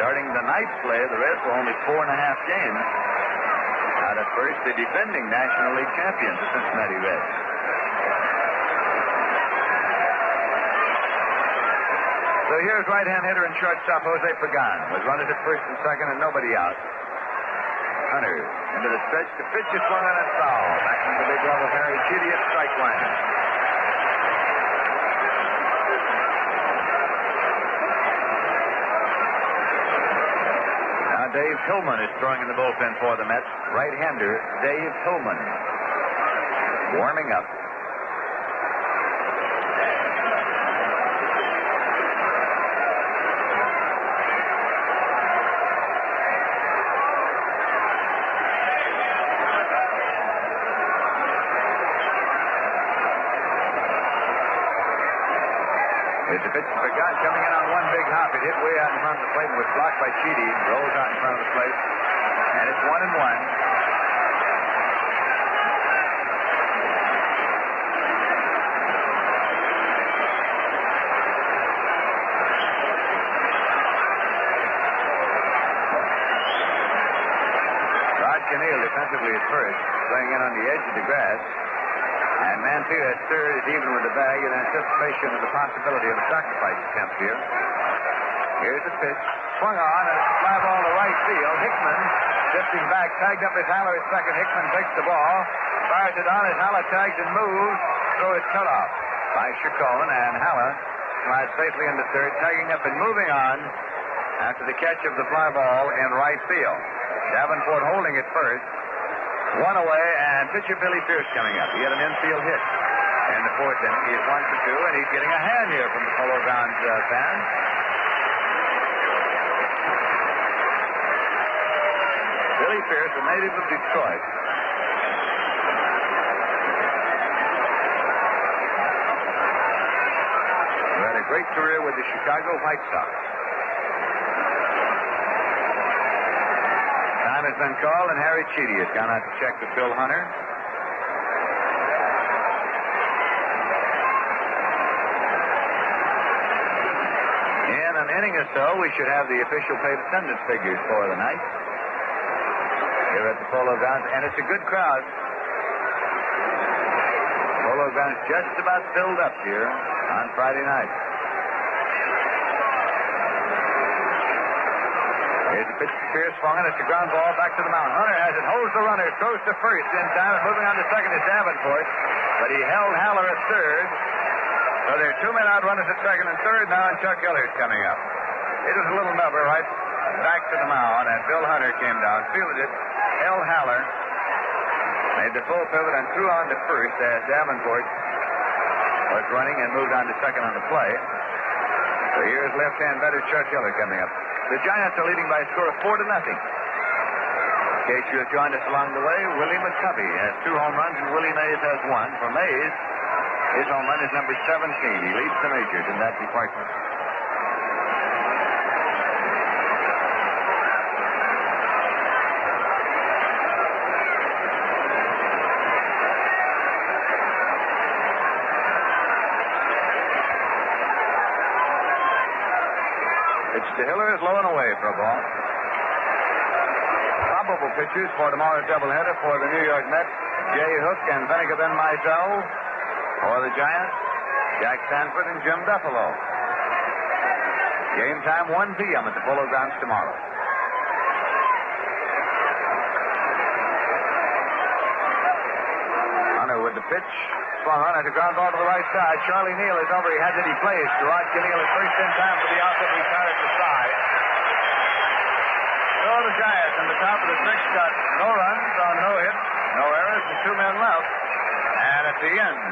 Starting the night's play, the Reds were only 4.5 games out of first, the defending National League champions, the Cincinnati Reds. So here's right-hand hitter and shortstop Jose Pagan, with runners at first and second and nobody out. Hunter into the stretch. The pitch is swung on and foul. Back into the big glove of Harry Cheedy at strike one. Dave Tillman is throwing in the bullpen for the Mets. Right-hander Dave Tillman warming up. There's a pitch to Pagan coming in on one big hop. It hit way out in front of the plate and was blocked by Cheedy. Rolls out in front of the plate. And it's 1-1. Rod Keneal defensively at first, playing in on the edge of the grass. And Mantilla at third is even with the bag in anticipation of the possibility of a sacrifice attempt here. Here's the pitch. Swung on, and it's a fly ball to right field. Hickman shifting back, tagged up with Haller at second. Hickman takes the ball, fires it on as Haller tags and moves. Throw is cut off by Chacon, and Haller slides safely into third, tagging up and moving on after the catch of the fly ball in right field. Davenport holding it first. One away, and pitcher Billy Pierce coming up. He had an infield hit in the fourth inning. He is 1 for 2, and he's getting a hand here from the Polo Grounds fans. Billy Pierce, a native of Detroit. Who had a great career with the Chicago White Sox. Time has been called, and Harry Cheedy has gone out to check with Bill Hunter. In an inning or so, we should have the official paid attendance figures for the night here at the Polo Grounds, and it's a good crowd. Polo Grounds just about filled up here on Friday night. There's the pitch to Pierce, swung on. It's a ground ball back to the mound. Hunter has it, holds the runner, throws to first in time, and moving on to second is Davenport. But he held Haller at third. So there are 2 men out, runners at second and third now, and Chuck Hillard's coming up. It was a little number right back to the mound, and Bill Hunter came down, fielded it, held Haller, made the full pivot, and threw on to first as Davenport was running and moved on to second on the play. So here's left-hand batter Chuck Hillard coming up. The Giants are leading by a score of 4-0. In case you have joined us along the way, Willie McCovey has 2 home runs and Willie Mays has 1. For Mays, his home run is number 17. He leads the majors in that department. It's to Hiller is low and away for a ball. Probable pitchers for tomorrow's doubleheader for the New York Mets, Jay Hook and Vinegar Ben Mizell. For the Giants, Jack Sanford and Jim Buffalo. Game time 1 p.m. at the Polo Grounds tomorrow. Hunter with the pitch. Swung on at a ground ball to the right side. Charlie Neal is over. He has it. He plays. Rod Neal is first in time for the outfit. He started to side. So the Giants in the top of the 6th got no runs on no hits, no errors, and 2 men left. And at the end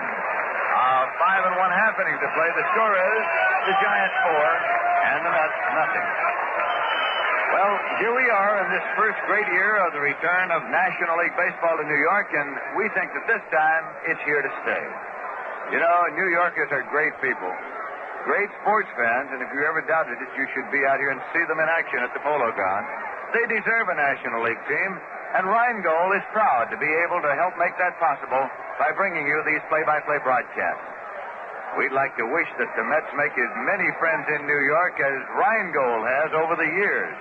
of 5 1/2 innings to play, the score is the Giants 4 and the Mets nothing. Well, here we are in this first great year of the return of National League Baseball to New York, and we think that this time it's here to stay. You know, New Yorkers are great people, great sports fans, and if you ever doubted it, you should be out here and see them in action at the Polo Grounds. They deserve a National League team, and Rheingold is proud to be able to help make that possible by bringing you these play-by-play broadcasts. We'd like to wish that the Mets make as many friends in New York as Rheingold has over the years.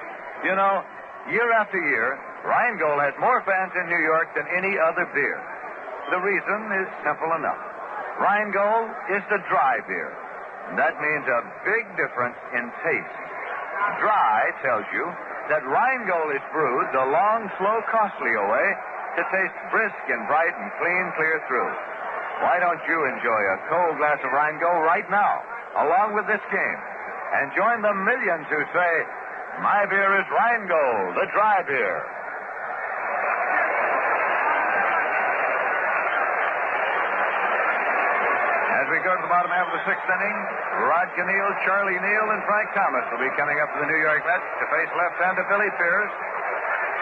You know, year after year, Rheingold has more fans in New York than any other beer. The reason is simple enough. Rheingold is the dry beer. And that means a big difference in taste. Dry tells you that Rheingold is brewed the long, slow, costly way to taste brisk and bright and clean clear through. Why don't you enjoy a cold glass of Rheingold right now, along with this game, and join the millions who say, my beer is Rheingold, the dry beer. As we go to the bottom half of the 6th inning, Rod Neal, Charlie Neal, and Frank Thomas will be coming up for the New York Mets to face left-hander Billy Pierce.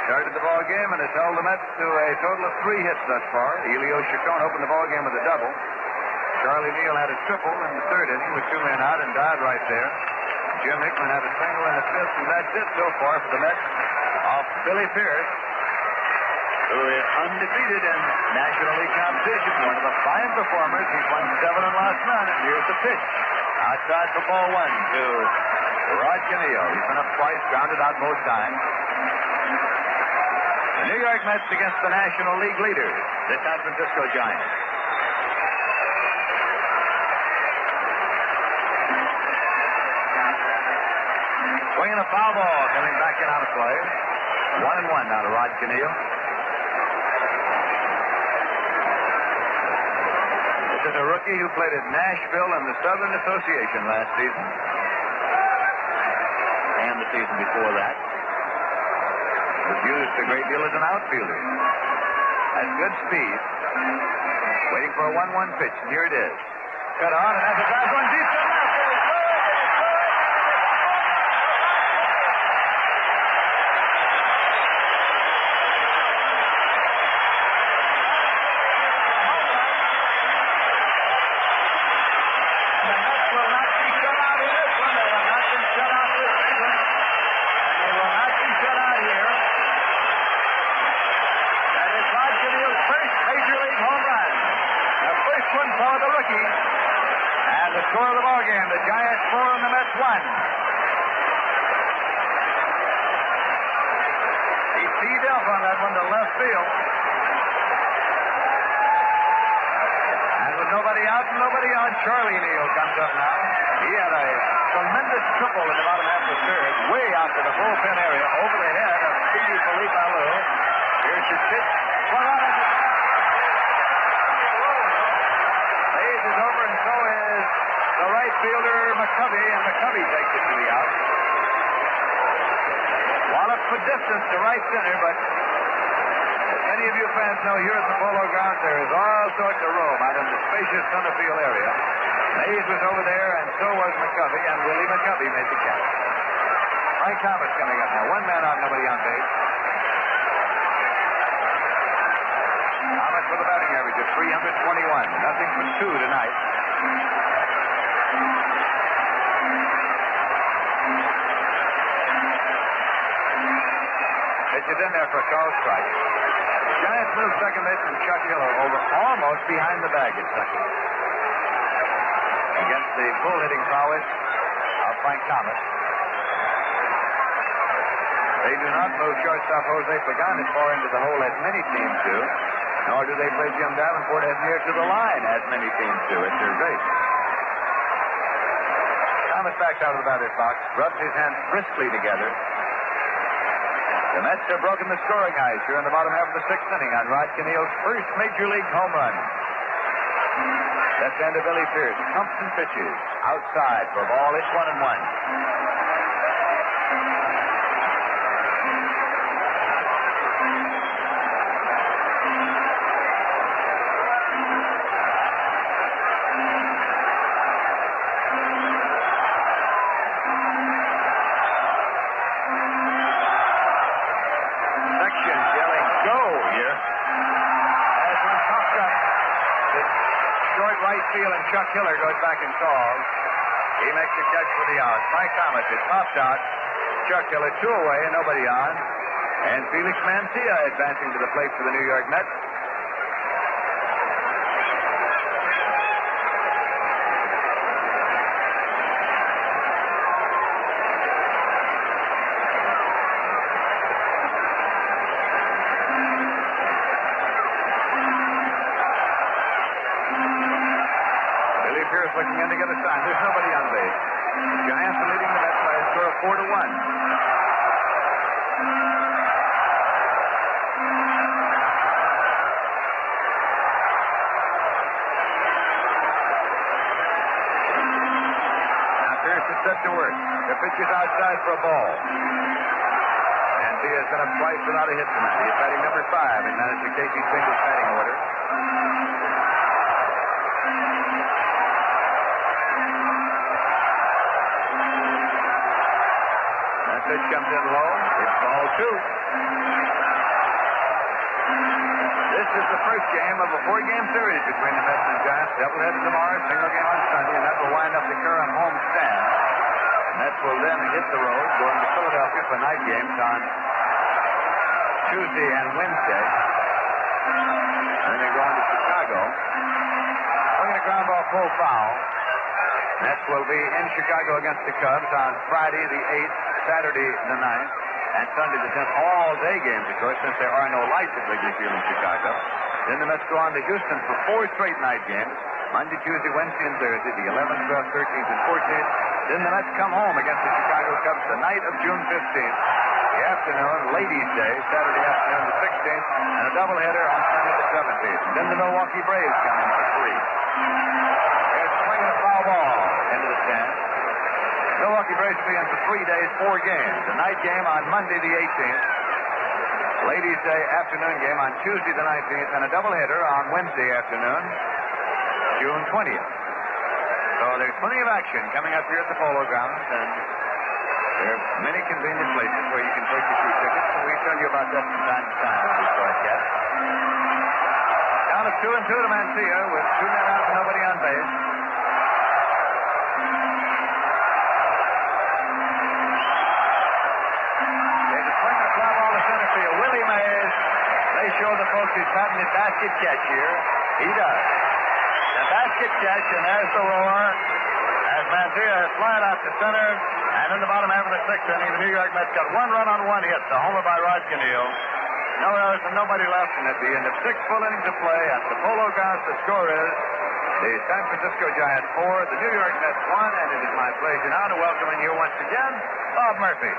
Started the ball game and has held the Mets to a total of 3 hits thus far. Elio Chacon opened the ball game with a double. Charlie Neal had a triple in the 3rd inning with 2 men out and died right there. Jim Hickman had a single in the 5th, and that's it so far for the Mets off Billy Pierce, who is undefeated in National League competition. One of the fine performers. He's won 7 and lost none. And here's the pitch. Outside for ball 1 to Rod Neal. He's been up twice, grounded out both times. The New York Mets against the National League leaders, the San Francisco Giants. Swinging a foul ball, coming back in out of play. 1-1 now to Rod Neal. This is a rookie who played at Nashville in the Southern Association last season, and the season before that. Was used a great deal as an outfielder. Has good speed. Waiting for a 1-1 pitch, and here it is. Cut on, and as it drives one deep to left. Score of the ball game. The Giants 4 and the Mets 1. He teed up on that one to left field. And with nobody out and nobody on. Charlie Neal comes up now. He had a tremendous triple in the bottom half of the third, way out to the bullpen area, over the head of Speedy Felipe Alou. Here's his pitch. Swung on it. Hayes is over, and so is the right fielder, McCovey, and McCovey takes it to the out. Wallop for distance to right center, but as many of you fans know, here at the Polo Grounds, there is all sorts of room out in the spacious center field area. Hayes was over there, and so was McCovey, and Willie McCovey made the catch. Frank Thomas coming up now. One man out, nobody on base. Thomas with a batting average of 321. Nothing for two tonight. Pitch is in there for a call strike. Giants move second baseman Chuck Hiller over almost behind the bag at second. Against the pull-hitting prowess of Frank Thomas. They do not move shortstop Jose Pagan as far into the hole as many teams do, nor do they play Jim Davenport as near to the line as many teams do at third base. Thomas backs out of the batter's box, rubs his hands briskly together. The Mets have broken the scoring ice here in the bottom half of the sixth inning on Rod Keneal's first Major League home run. Left-hander Billy Pierce pumps and pitches outside for a ball. It's 1-1. And Chuck Hiller goes back and calls. He makes the catch for the out. Frank Thomas is popped out. Chuck Hiller two away, nobody on. And Felix Mancia advancing to the plate for the New York Mets. Looking in to get a sign. There's nobody on base. The Giants are leading the Mets by a score of 4-1. Now Pierce is set to work. The pitch is outside for a ball. And he has been up twice without a hit tonight. He is batting number 5 in Manager Casey Springer's batting order. Pitch comes in low. It's ball 2. This is the first game of a 4-game series between the Mets and Giants. Doubleheader tomorrow, single game on Sunday, and that will wind up the current home stand. Mets will then hit the road, going to Philadelphia for night games on Tuesday and Wednesday. Then they go on to Chicago. Swinging a ground ball full foul. Mets will be in Chicago against the Cubs on Friday the 8th, Saturday the 9th, and Sunday the 10th. All-day games, of course, since there are no lights at Wrigley Field in Chicago. Then the Mets go on to Houston for 4 straight night games, Monday, Tuesday, Wednesday, and Thursday, the 11th, 12th, 13th, and 14th. Then the Mets come home against the Chicago Cubs the night of June 15th, the afternoon, Ladies' Day, Saturday afternoon the 16th, and a doubleheader on Sunday the 17th. And then the Milwaukee Braves come in for 3. There's swinging a foul ball into the stand. Milwaukee Braves will be in for 3 days, 4 games. The night game on Monday the 18th. Ladies' Day afternoon game on Tuesday the 19th. And a doubleheader on Wednesday afternoon, June 20th. So there's plenty of action coming up here at the Polo Grounds. And there are many convenient places where you can purchase your tickets. And we tell you about that from time to time on this broadcast. Count of 2-2 to Mancia with 2 men out and nobody on base. Willie Mays, they show the folks his patented basket catch here. He does. The basket catch, and there's the roar as Mancia is flying out to center. And in the bottom half of the 6th inning, the New York Mets got 1 run on 1 hit. The homer by Rod Keneal. No errors and nobody left. And at the end of 6 full innings of play at the Polo Grounds, the score is The San Francisco Giants 4, the New York Mets 1, and it is my pleasure now to welcome in you once again, Bob Murphy.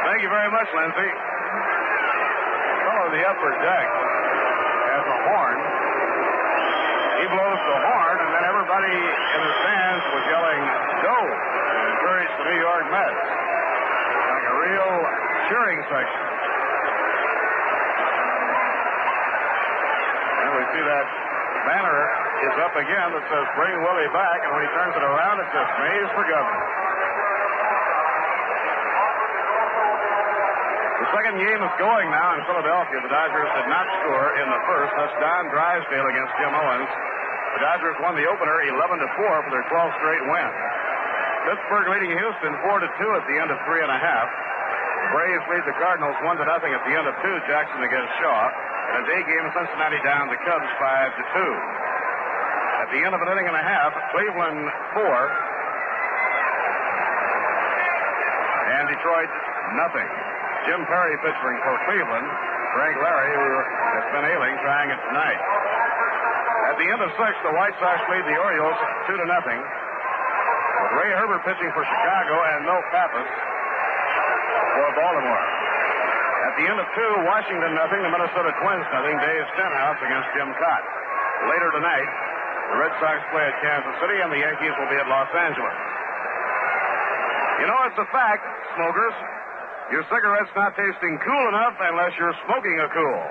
Thank you very much, Lindsay. Fellow of the upper deck has a horn. He blows the horn, and then everybody in the stands was yelling, "Go!" to encourage the New York Mets. Like a real cheering section. And we see that banner is up again that says, "Bring Willie back," and when he turns it around, it says, "Mays for governor." The second game is going now in Philadelphia. The Dodgers did not score in the first. That's Don Drysdale against Jim Owens. The Dodgers won the opener 11-4 for their 12th straight win. Pittsburgh leading Houston 4-2 at the end of 3.5. The Braves lead the Cardinals 1-0 at the end of 2. Jackson against Shaw. In a day game, Cincinnati down the Cubs 5-2. At the end of an inning and a half, Cleveland 4 and Detroit nothing. Jim Perry pitching for Cleveland. Frank Larry, who has been ailing, trying it tonight. At the end of 6, the White Sox lead the Orioles 2-0. With Ray Herbert pitching for Chicago and Milt Pappas for Baltimore. At the end of 2, Washington nothing, the Minnesota Twins nothing. Dave Stenhouse against Jim Cott. Later tonight, the Red Sox play at Kansas City and the Yankees will be at Los Angeles. You know, it's a fact, smokers. Your cigarette's not tasting cool enough unless you're smoking a cool.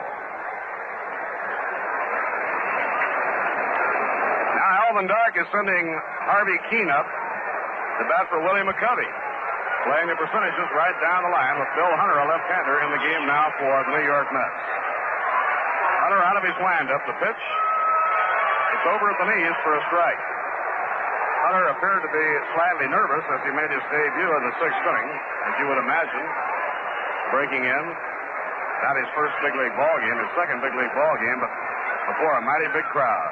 Now Alvin Dark is sending Harvey Keene up to bat for Willie McCovey. Playing the percentages right down the line with Bill Hunter, a left-hander, in the game now for the New York Mets. Hunter out of his wind-up. The pitch. It's over at the knees for a strike. Hunter appeared to be slightly nervous as he made his debut in the 6th inning, as you would imagine. Breaking in. Not his first big league ball game, his second big league ball game, but before a mighty big crowd.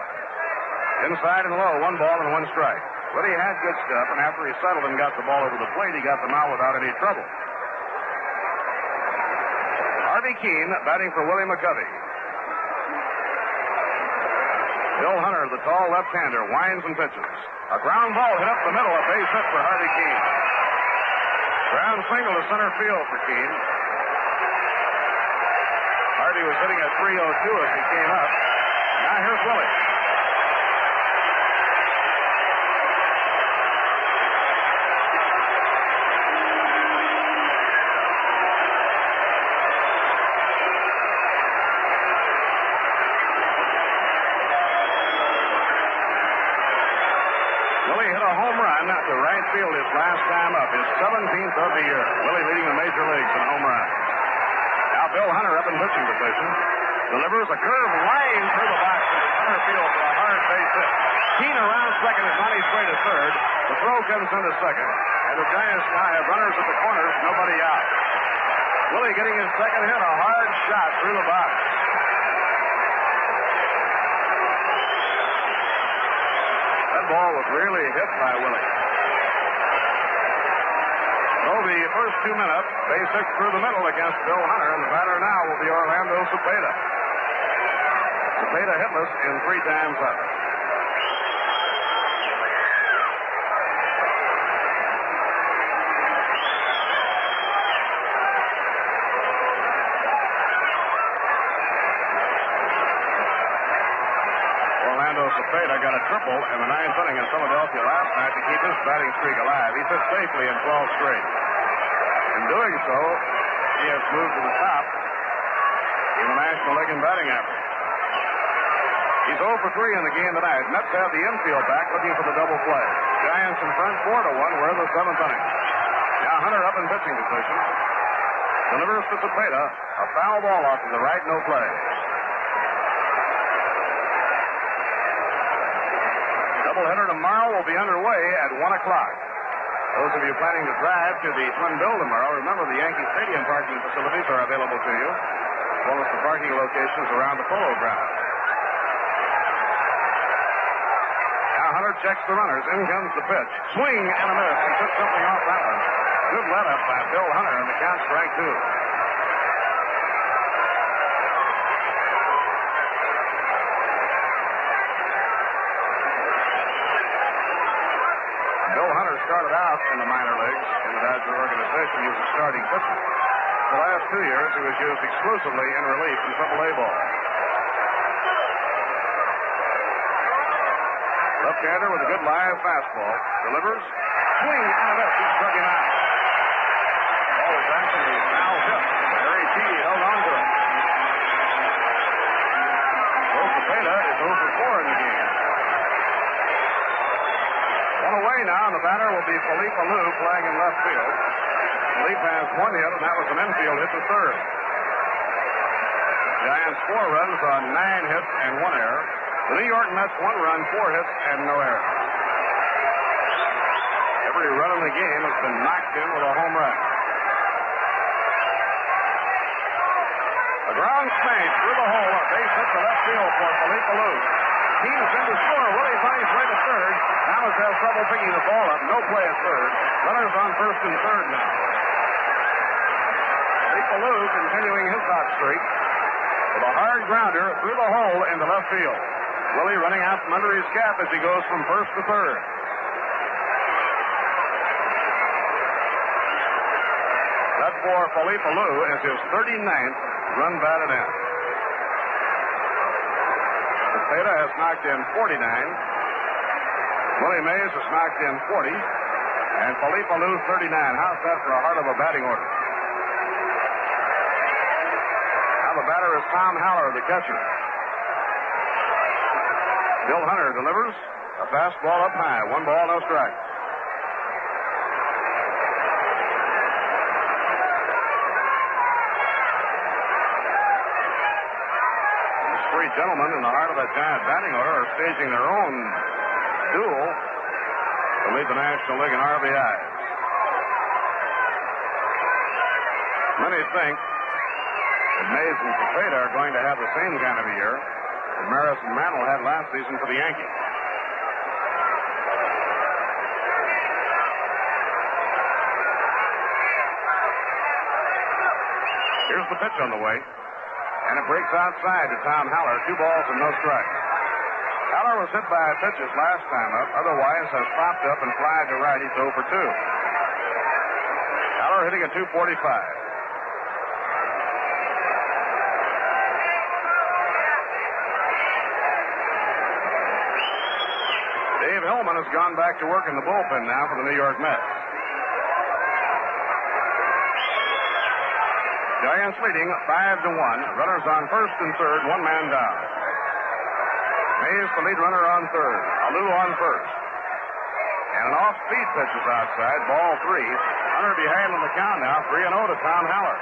Inside and low, 1 ball and 1 strike. Willie had good stuff, and after he settled and got the ball over the plate, he got them out without any trouble. Harvey Keene batting for Willie McCovey. Bill Hunter, the tall left-hander, winds and pitches. A ground ball hit up the middle, a base hit for Harvey Keene. Ground single to center field for Keene. Harvey was hitting at 302 as he came up. Now here's Willie. To right field his last time up, his 17th of the year. Willie leading the major leagues in home runs. Now Bill Hunter up in pitching position. Delivers a curve line through the box into center field for a hard base hit. Keene around second is on his way to third. The throw comes into second. And the Giants now have runners at the corners, nobody out. Willie getting his second hit, a hard shot through the box. That ball was really hit by Willie. So the first 2 minutes, base hit through the middle against Bill Hunter, and the batter now will be Orlando Cepeda. Cepeda hitless in 3 times up. Cepeda got a triple in the 9th inning in Philadelphia last night to keep his batting streak alive. He pitched safely in 12 straight. In doing so, he has moved to the top in the National League in batting average. He's 0 for 3 in the game tonight. Mets have the infield back looking for the double play. Giants in front 4-1. We're in the 7th inning. Now Hunter up in pitching position. Delivers to Cepeda. A foul ball off to the right, no play. Doubleheader tomorrow will be underway at 1 o'clock. Those of you planning to drive to the Twin Bill tomorrow, remember the Yankee Stadium parking facilities are available to you, as well as the parking locations around the Polo Ground. Now Hunter checks the runners. In comes the pitch. Swing and a miss. He took something off that one. Good let-up by Bill Hunter, and the count strike two. Bill Hunter started out in the minor leagues in the Dodger organization. He was a starting pitcher. The last 2 years, he was used exclusively in relief in Triple-A ball. Left-hander with a good live fastball. Delivers. Swing and a miss. He struck him out. Ball was actually foul hit. Harry T. held on to it. Joe Cepeda is 0 for 4 in the game. One away now, and the batter will be Felipe Alou playing in left field. Felipe has 1 hit, and that was an infield hit to third. Giants 4 runs on 9 hits and 1 error. The New York Mets 1 run, 4 hits, and no error. Every run in the game has been knocked in with a home run. A ground smash through the hole. A base hit to left field for Felipe Alou. Teams in to score. Willie finds way to third. Dallas has trouble picking the ball up. No play at third. Runners on first and third now. Felipe Alou continuing his hot streak with a hard grounder through the hole into left field. Willie running out from under his cap as he goes from first to third. That for Felipe Alou is his 39th run batted in. Cepeda has knocked in 49. Willie Mays has knocked in 40. And Felipe Alou 39. How's that for a heart of a batting order? Now the batter is Tom Haller, the catcher. Bill Hunter delivers a fastball up high. 1 ball, no strikes. These 3 gentlemen in the heart of that giant batting order are staging their own duel to lead the National League in RBIs. Many think that Mays and Cepeda are going to have the same kind of a year that Maris and Mantle had last season for the Yankees. Here's the pitch on the way, and it breaks outside to Tom Haller. 2 balls and no strikes. Haller was hit by pitches last time up, otherwise has popped up and flied to right. He's 0 for 2. Haller hitting at 245. Dave Hillman has gone back to work in the bullpen now for the New York Mets. Giants leading 5-1. Runners on first and third, 1 man down. Mays the lead runner on third. Alou on first. And an off-speed pitch is outside. Ball 3. Hunter behind on the count now. 3-0 to Tom Haller.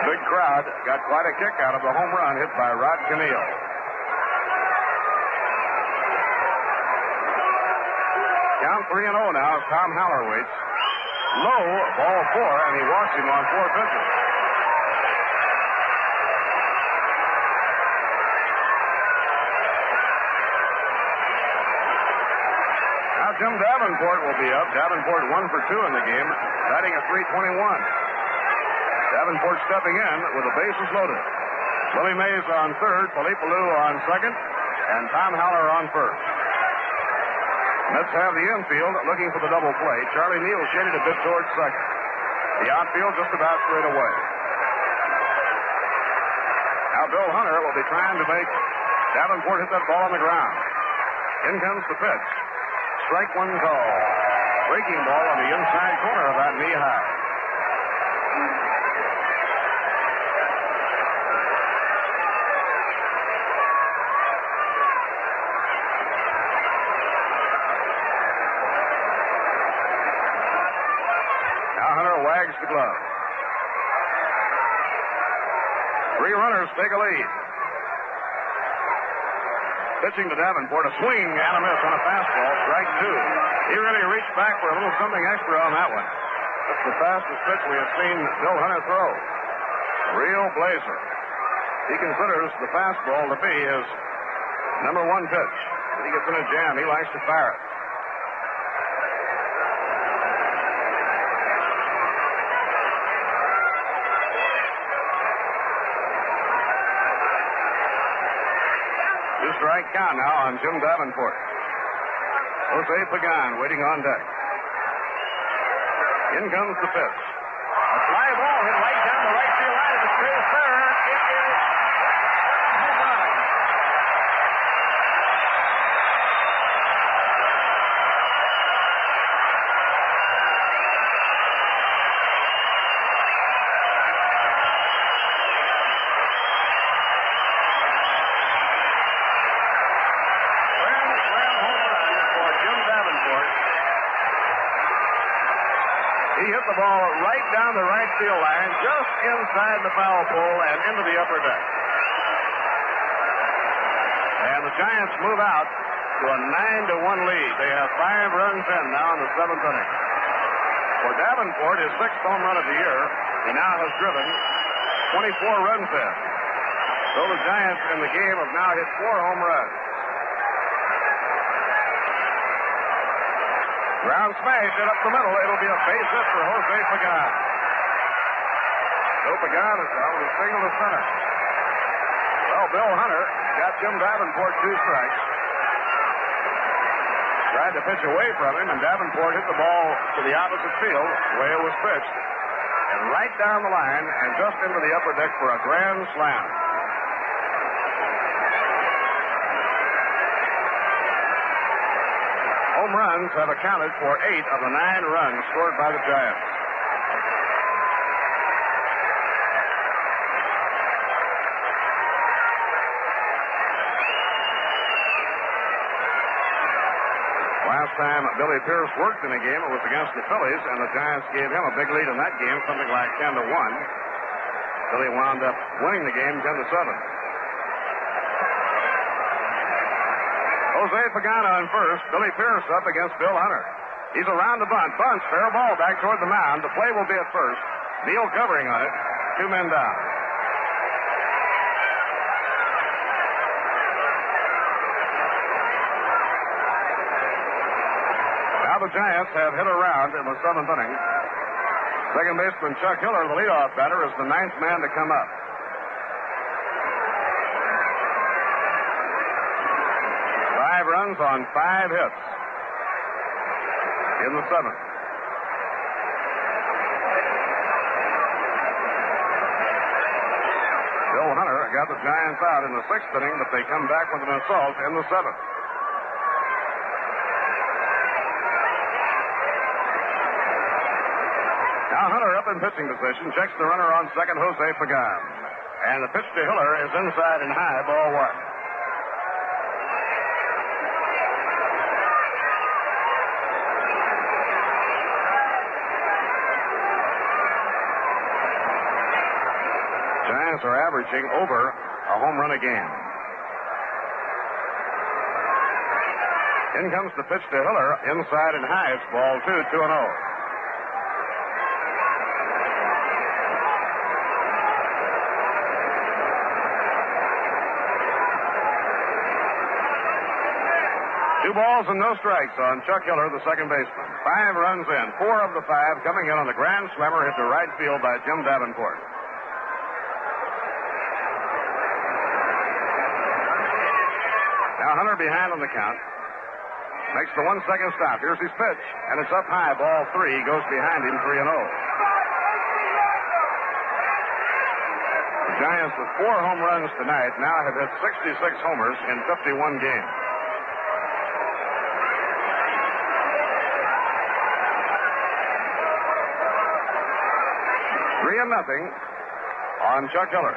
Big crowd got quite a kick out of the home run hit by Rod Camille. Count 3-0 now as Tom Haller waits. Low, ball 4, and he walks him on 4 pitches. Now Jim Davenport will be up. Davenport 1 for 2 in the game, batting at .321. Davenport stepping in with the bases loaded. Willie Mays on third, Felipe Alou on second, and Tom Haller on first. Mets have the infield looking for the double play. Charlie Neal shaded a bit towards second. The outfield just about straight away. Now Bill Hunter will be trying to make Davenport hit that ball on the ground. In comes the pitch. Strike 1 call. Breaking ball on the inside corner of that knee high. Wags the glove. 3 runners take a lead. Pitching to Davenport, a swing and a miss on a fastball, strike 2. He really reached back for a little something extra on that one. That's the fastest pitch we have seen Bill Hunter throw. Real blazer. He considers the fastball to be his number 1 pitch. When he gets in a jam, he likes to fire it. Two-strike count now on Jim Davenport. Jose Pagan waiting on deck. In comes the pitch. A fly ball hit right down the right field line. It's straight to third. It is home run. He hit the ball right down the right field line, just inside the foul pole and into the upper deck. And the Giants move out to a 9-1 lead. They have 5 runs in now in the 7th inning. For Davenport, his 6th home run of the year, he now has driven 24 runs in. So the Giants in the game have now hit 4 home runs. Ground smash it up the middle. It'll be a base hit for Jose Pagan. So Pagan is out with a single to center. Well, Bill Hunter got Jim Davenport 2 strikes. Tried to pitch away from him, and Davenport hit the ball to the opposite field, the way it was pitched, and right down the line and just into the upper deck for a grand slam. Home runs have accounted for 8 of the 9 runs scored by the Giants. Last time Billy Pierce worked in a game, it was against the Phillies, and the Giants gave him a big lead in that game, something like 10-1. Billy wound up winning the game 10-7. Jose Pagan on first. Billy Pierce up against Bill Hunter. He's around the bunt. Bunts, fair ball back toward the mound. The play will be at first. Neal covering on it. 2 men down. Now the Giants have hit around in the 7th inning. Second baseman Chuck Hiller, the leadoff batter, is the 9th man to come up. 5 runs on 5 hits in the 7th. Bill Hunter got the Giants out in the 6th inning, but they come back with an assault in the 7th. Now Hunter up in pitching position, checks the runner on second, Jose Pagan. And the pitch to Hiller is inside and high, ball 1. Giants are averaging over a home run a game. In comes the pitch to Hiller, inside and high. It's ball 2, 2-0. Two balls and no strikes on Chuck Hiller, the second baseman. 5 runs in, 4 of the 5 coming in on the grand slammer hit to right field by Jim Davenport. Now Hunter behind on the count. Makes the 1-second stop. Here's his pitch, and it's up high, ball 3. Goes behind him, 3-0. The Giants with 4 home runs tonight now have hit 66 homers in 51 games. Nothing on Chuck Hiller.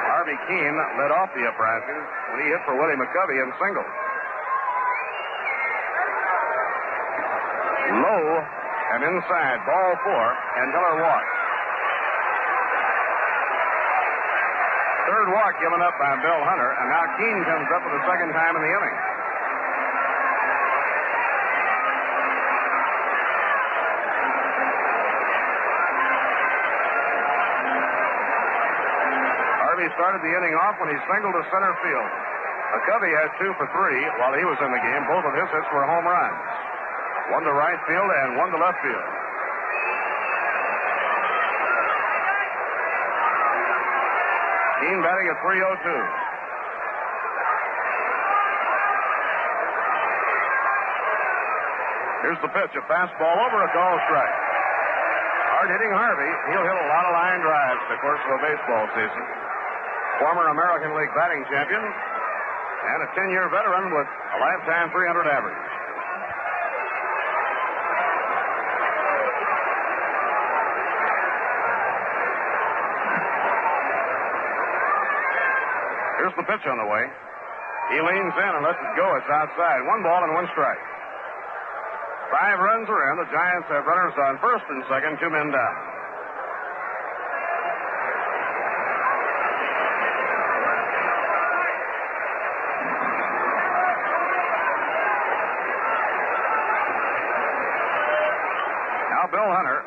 Harvey Keene led off the uprising when he hit for Willie McCovey in singles. Low and inside, ball 4, and Hiller walked. Third walk given up by Bill Hunter, and now Keene comes up for the second time in the inning. He started the inning off when he singled to center field. McCovey had 2 for 3 while he was in the game. Both of his hits were home runs. One to right field and one to left field. Keene batting at .302. Here's the pitch, a fastball over a call strike. Hard-hitting Harvey. He'll hit a lot of line drives in the course of a baseball season. Former American League batting champion and a 10-year veteran with a lifetime .300 average. Here's the pitch on the way. He leans in and lets it go. It's outside. 1 ball and 1 strike. 5 runs are in. The Giants have runners on first and second, 2 men down. Now Bill Hunter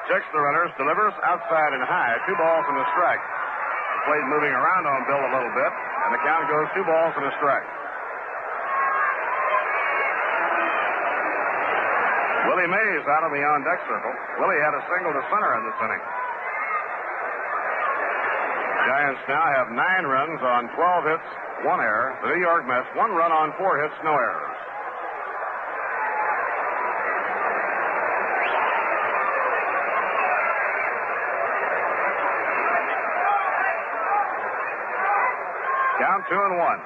checks the runners, delivers outside and high. 2 balls and a strike. The plate moving around on Bill a little bit, and the count goes 2 balls and a strike. Willie Mays out on the on-deck circle. Willie had a single to center in this inning. Giants now have 9 runs on 12 hits, 1 error. The New York Mets, 1 run on 4 hits, no errors. Count 2-1.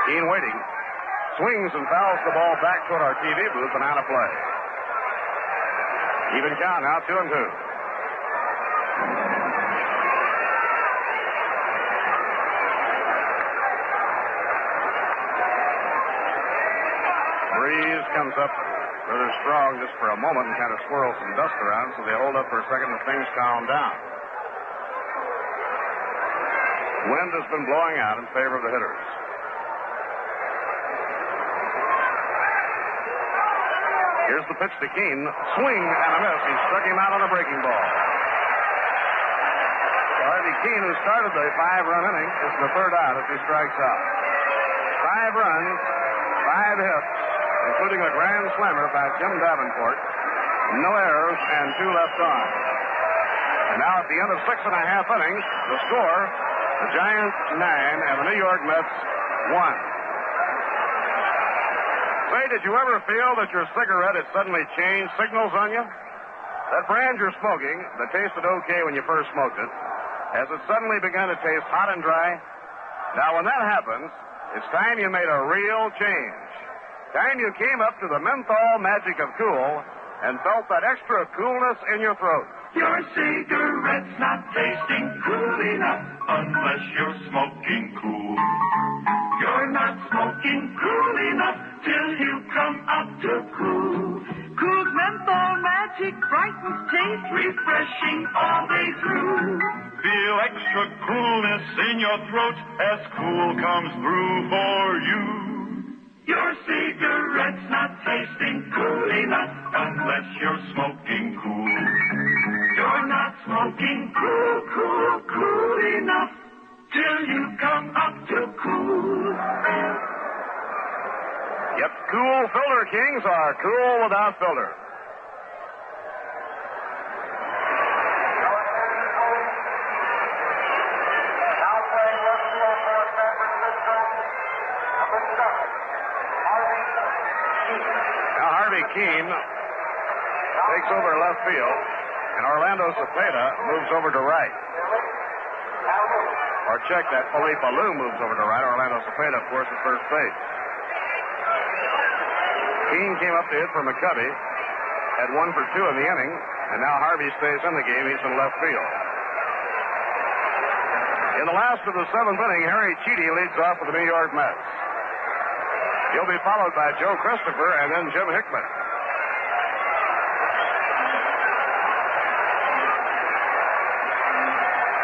Keene waiting. Swings and fouls the ball back toward our TV booth and out of play. Even count now, 2-2. Breeze comes up rather strong just for a moment and kind of swirls some dust around, so they hold up for a second and things calm down. Wind has been blowing out in favor of the hitters. Here's the pitch to Keene. Swing and a miss. He struck him out on a breaking ball. Harvey Keene, who started the 5-run inning, is the 3rd out as he strikes out. 5 runs, 5 hits, including a grand slammer by Jim Davenport. No errors and 2 left on. And now at the end of 6 1/2 innings, the score, the Giants 9 and the New York Mets 1. Say, did you ever feel that your cigarette had suddenly changed signals on you? That brand you're smoking, that tasted okay when you first smoked it, has it suddenly begun to taste hot and dry? Now, when that happens, it's time you made a real change. Time you came up to the menthol magic of cool and felt that extra coolness in your throat. Your cigarette's not tasting cool enough unless you're smoking cool. You're not smoking cool enough till you come up to cool. Cool menthol magic brightens taste, refreshing all day through. Feel extra coolness in your throat as cool comes through for you. Your cigarette's not tasting cool enough unless you're smoking cool. You're not smoking cool enough till you come up to cool. Yep, cool filter kings are cool without filter. Now Harvey Keene takes over left field, and Orlando Cepeda moves over to right. Or check that, Felipe Alou moves over to right. Orlando Cepeda, of course, at first base. Keene came up to hit for McCovey, had 1 for 2 in the inning, and now Harvey stays in the game. He's in left field. In the last of the 7th inning, Harry Cheedy leads off with the New York Mets. He'll be followed by Joe Christopher and then Jim Hickman.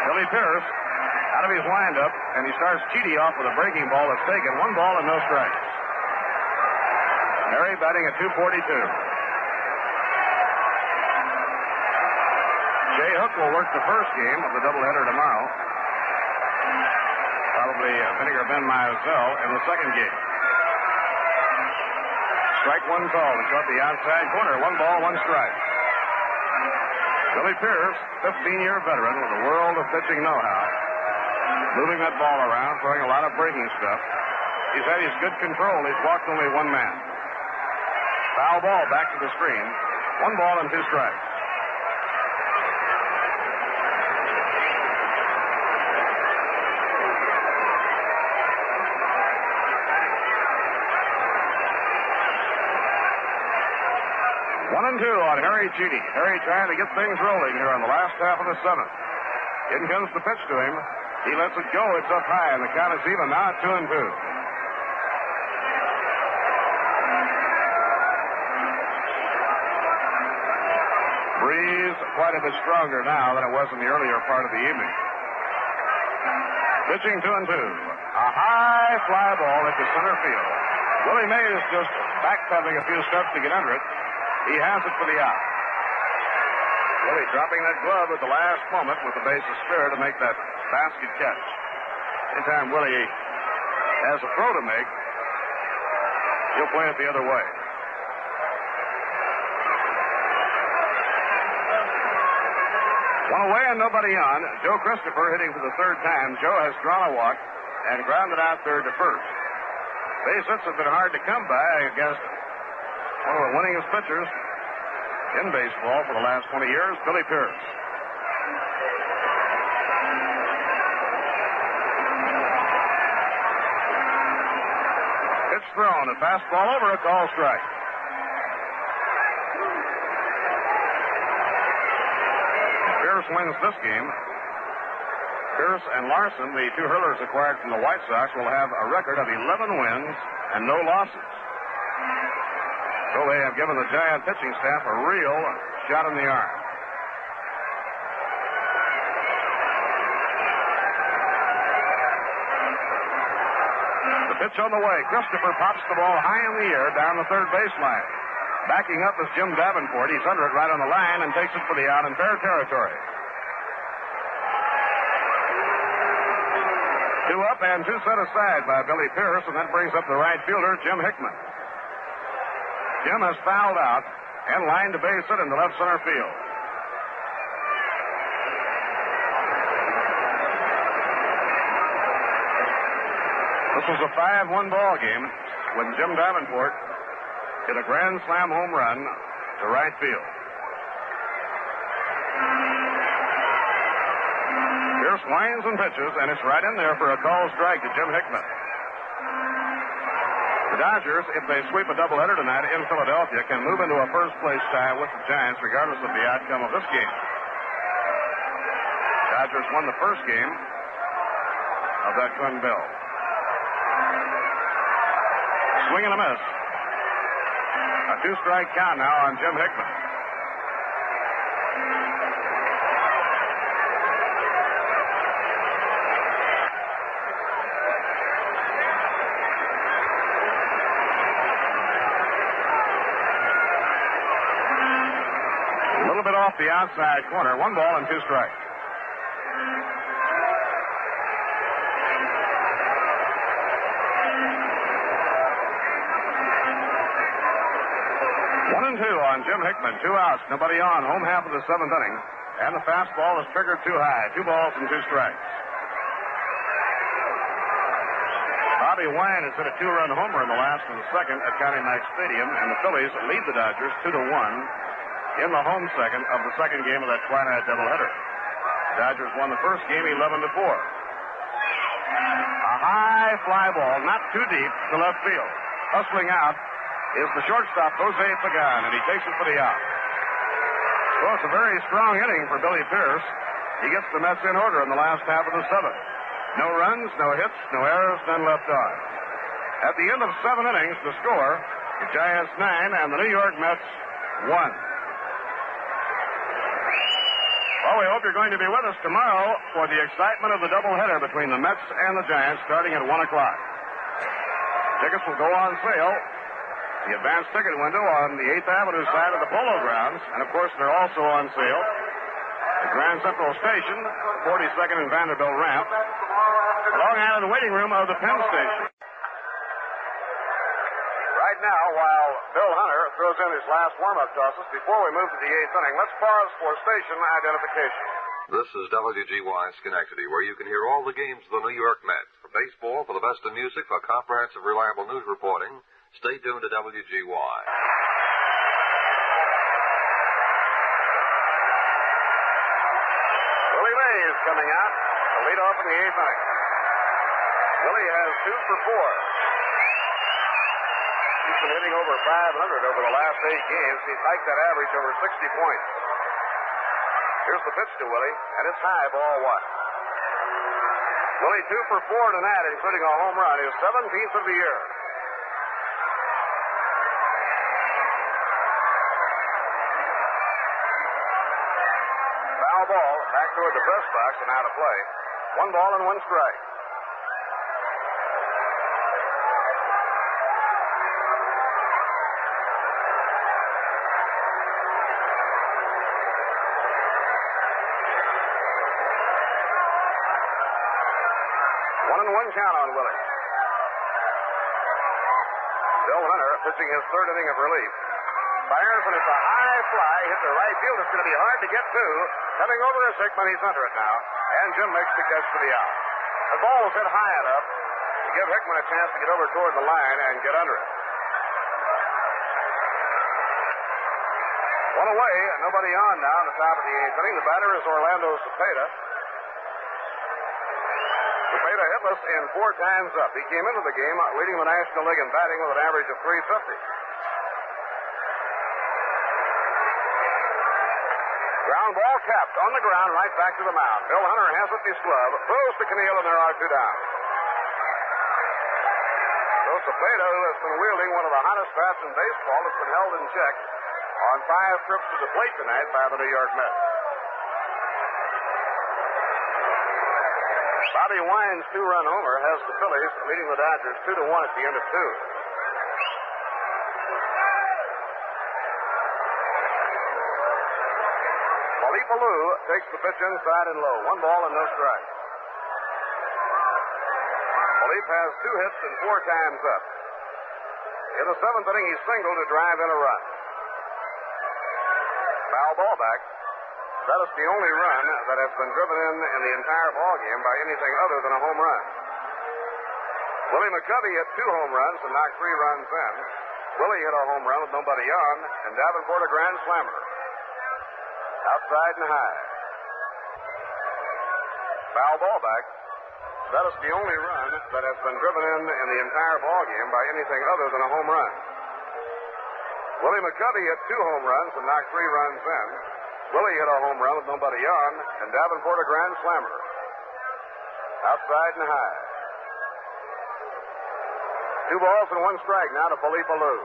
Billy Pierce out of his windup, and he starts Cheedy off with a breaking ball that's taken. 1 ball and no strikes. Harry batting at .242. Jay Hook will work the first game of the doubleheader tomorrow. probably Vinegar Ben Mizell in the second game. Strike one call to short the outside corner. 1 ball, 1 strike. Billy Pierce, 15-year veteran with a world of pitching know-how, moving that ball around, throwing a lot of breaking stuff. He's had his good control. He's walked only 1 man. Foul ball back to the screen. 1 ball and 2 strikes. One and 2 on Harry Cheedy. Harry trying to get things rolling here on the last half of the 7th. In comes the pitch to him. He lets it go. It's up high, and the count is even now at 2 and 2. Breeze quite a bit stronger now than it was in the earlier part of the evening. Pitching 2 and 2. A high fly ball into center field. Willie Mays just backpedaling a few steps to get under it. He has it for the out. Willie dropping that glove at the last moment with the bases spare to make that basket catch. Anytime Willie has a throw to make, he'll play it the other way. One away and nobody on. Joe Christopher hitting for the 3rd time. Joe has drawn a walk and grounded out third to first. Base hits have been hard to come by against one of the winningest pitchers in baseball for the last 20 years, Billy Pierce. Pitch thrown, a fastball over, a call strike. Pierce wins this game. Pierce and Larson, the 2 hurlers acquired from the White Sox, will have a record of 11 wins and no losses. So they have given the Giant pitching staff a real shot in the arm. The pitch on the way. Christopher pops the ball high in the air down the third baseline. Backing up is Jim Davenport. He's under it right on the line and takes it for the out in fair territory. 2 up and 2 set aside by Billy Pierce, and that brings up the right fielder, Jim Hickman. Jim has fouled out and lined to base it in the left center field. This was a 5-1 ball game when Jim Davenport hit a grand slam home run to right field. Pierce winds and pitches, and it's right in there for a call strike to Jim Hickman. The Dodgers, if they sweep a doubleheader tonight in Philadelphia, can move into a first-place tie with the Giants regardless of the outcome of this game. Dodgers won the first game of that twin bill. Swing and a miss. A 2-strike count now on Jim Hickman. Off the outside corner. 1 ball and 2 strikes. One and 2 on Jim Hickman. 2 outs. Nobody on. Home half of the 7th inning. And the fastball is triggered too high. 2 balls and 2 strikes. Bobby Wine has hit a 2-run homer in the last of the 2nd at County Mack Stadium, and the Phillies lead the Dodgers 2-1. In the home second of the second game of that twilight doubleheader. Dodgers won the first game 11-4. A high fly ball, not too deep, to left field. Hustling out is the shortstop, Jose Pagan, and he takes it for the out. Well, it's a very strong inning for Billy Pierce. He gets the Mets in order in the last half of the 7th. No runs, no hits, no errors, none left on. At the end of 7 innings, the score, the Giants 9 and the New York Mets 1. Well, we hope you're going to be with us tomorrow for the excitement of the doubleheader between the Mets and the Giants starting at 1 o'clock. Tickets will go on sale. The advanced ticket window on the 8th Avenue side of the Polo Grounds, and of course they're also on sale at Grand Central Station, 42nd and Vanderbilt ramp, Long Island waiting room of the Penn Station. Right now, while Bill Hunter throws in his last warm-up tosses, before we move to the 8th inning, let's pause for station identification. This is WGY Schenectady, where you can hear all the games of the New York Mets. For baseball, for the best of music, for comprehensive, reliable news reporting, stay tuned to WGY. Willie Mays coming out to lead off in the 8th inning. Willie has 2 for 4. He's been hitting over 500 over the last 8 games. He's hiked that average over 60 points. Here's the pitch to Willie, and it's high, ball 1. Willie 2 for 4 tonight, including a home run, his 17th of the year. Foul ball, back toward the press box and out of play. 1 ball and 1 strike. One count on Willie. Bill Hunter pitching his 3rd inning of relief. Fires, and it's a high fly. Hit the right field. It's going to be hard to get to. Coming over is Hickman. He's under it now. And Jim makes the catch for the out. The ball was hit high enough to give Hickman a chance to get over toward the line and get under it. One away. Nobody on now in the top of the 8th inning. The batter is Orlando Cepeda. Cepeda hitless in 4 times up. He came into the game leading the National League in batting with an average of .350. Ground ball capped on the ground right back to the mound. Bill Hunter has it in his glove. Throws to Keneal, and there are 2 down. So Cepeda, who has been wielding one of the hottest bats in baseball, has been held in check on 5 trips to the plate tonight by the New York Mets. Bobby Wine's 2-run homer has the Phillies leading the Dodgers 2-1 at the end of 2. Palipaloo takes the pitch inside and low. 1 ball and no strike. Palip has 2 hits and 4 times up. In the 7th inning, he singled to drive in a run. Foul ball back. That is the only run that has been driven in the entire ballgame by anything other than a home run. Willie McCovey hit 2 home runs and knocked 3 runs in. Willie hit a home run with nobody on, and Davenport a grand slammer. Outside and high. Foul ball back. That is the only run that has been driven in the entire ballgame by anything other than a home run. Willie McCovey hit 2 home runs and knocked 3 runs in. Willie hit a home run with nobody on, and Davenport a grand slammer. Outside and high. 2 balls and 1 strike now to Palipaloo.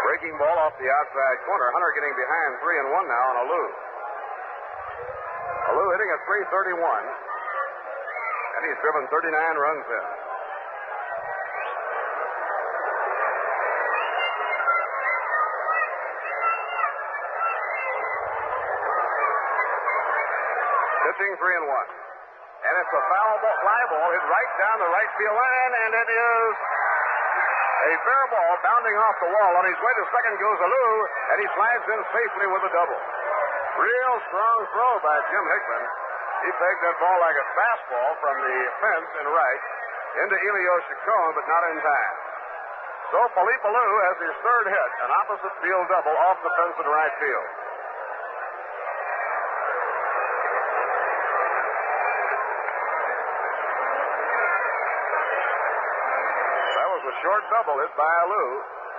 Breaking ball off the outside corner. Hunter getting behind 3-1 now on Alou. Alou hitting at .331. And he's driven 39 runs in. Pitching 3-1. And it's a foul ball, fly ball hit right down the right field line, and it is a fair ball bounding off the wall. On his way to second goes Alou, and he slides in safely with a double. Real strong throw by Jim Hickman. He pegged that ball like a fastball from the fence in right into Elio Chacon, but not in time. So Palipaloo has his 3rd hit, an opposite field double off the fence in right field. That was a short double hit by Alou.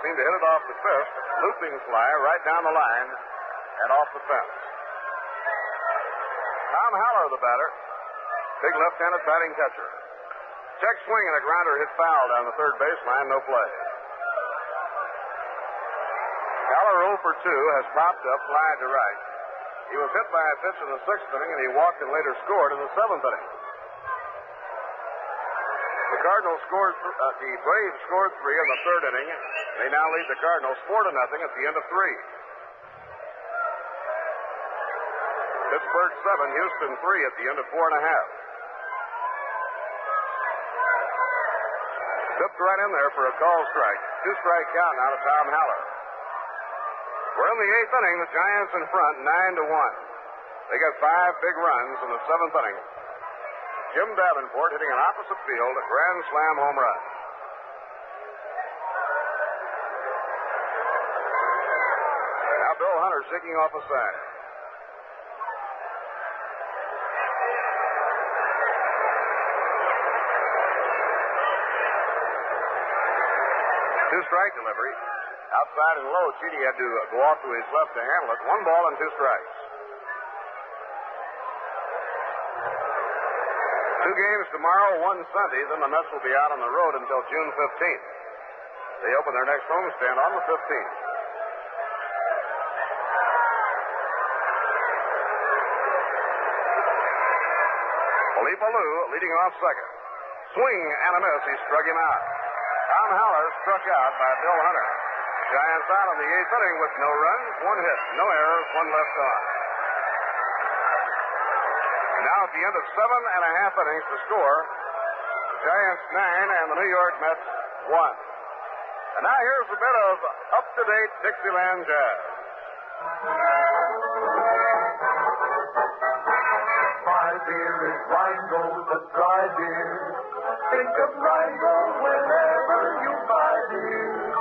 Seemed to hit it off the fist, looping fly right down the line and off the fence. Tom Haller, the batter. Big left-handed batting catcher. Check swing and a grounder hit foul down the 3rd baseline, no play. Haller 0 for 2 has popped up, fly to right. He was hit by a pitch in the 6th inning, and he walked and later scored in the 7th inning. The Cardinals scored, the Braves scored 3 in the third inning. They now lead the Cardinals 4-0 at the end of 3. Pittsburgh 7, Houston 3 at the end of 4.5. Dipped right in there for a call strike. 2-strike count now to Tom Haller. We're in the 8th inning. The Giants in front, 9-1. They got 5 big runs in the 7th inning. Jim Davenport hitting an opposite field, a grand slam home run. Now Bill Hunter shaking off a sign. Two-strike delivery. Outside and low, Chidi had to go off to his left to handle it. 1 ball and 2 strikes. 2 games tomorrow, 1 Sunday. Then the Mets will be out on the road until June 15th. They open their next homestand on the 15th. Felipe Alou leading off second. Swing and a miss. He struck him out. Tom Haller struck out by Bill Hunter. Giants out in the 8th inning with no runs, 1 hit, no errors, 1 left on. Now at the end of 7.5 innings to score, the Giants 9 and the New York Mets 1. And now here's a bit of up-to-date Dixieland jazz. My beer is Rheingold, the dry beer. Think of Rheingold whenever you buy beer.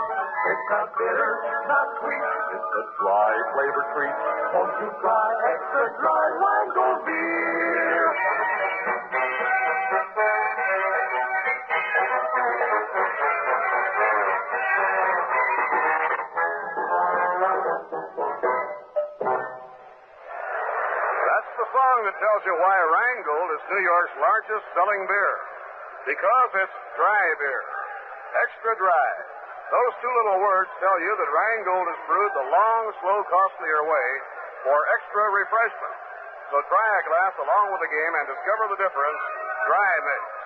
It's not bitter, not sweet. It's a dry flavor treat. Won't you try extra dry Rheingold beer? That's the song that tells you why Rheingold is New York's largest selling beer. Because it's dry beer. Extra dry. Those 2 little words tell you that Rheingold is brewed the long, slow, costlier way for extra refreshment. So try a glass along with the game and discover the difference dry makes.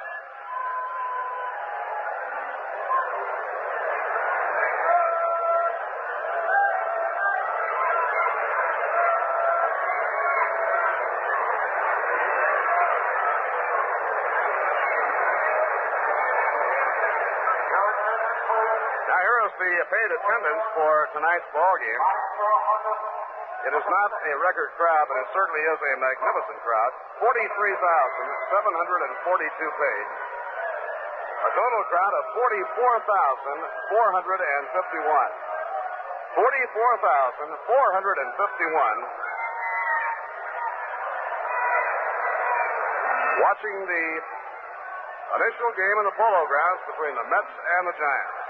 The paid attendance for tonight's ball game. It is not a record crowd, but it certainly is a magnificent crowd. 43,742 paid. A total crowd of 44,451. 44,451. Watching the initial game in the Polo Grounds between the Mets and the Giants.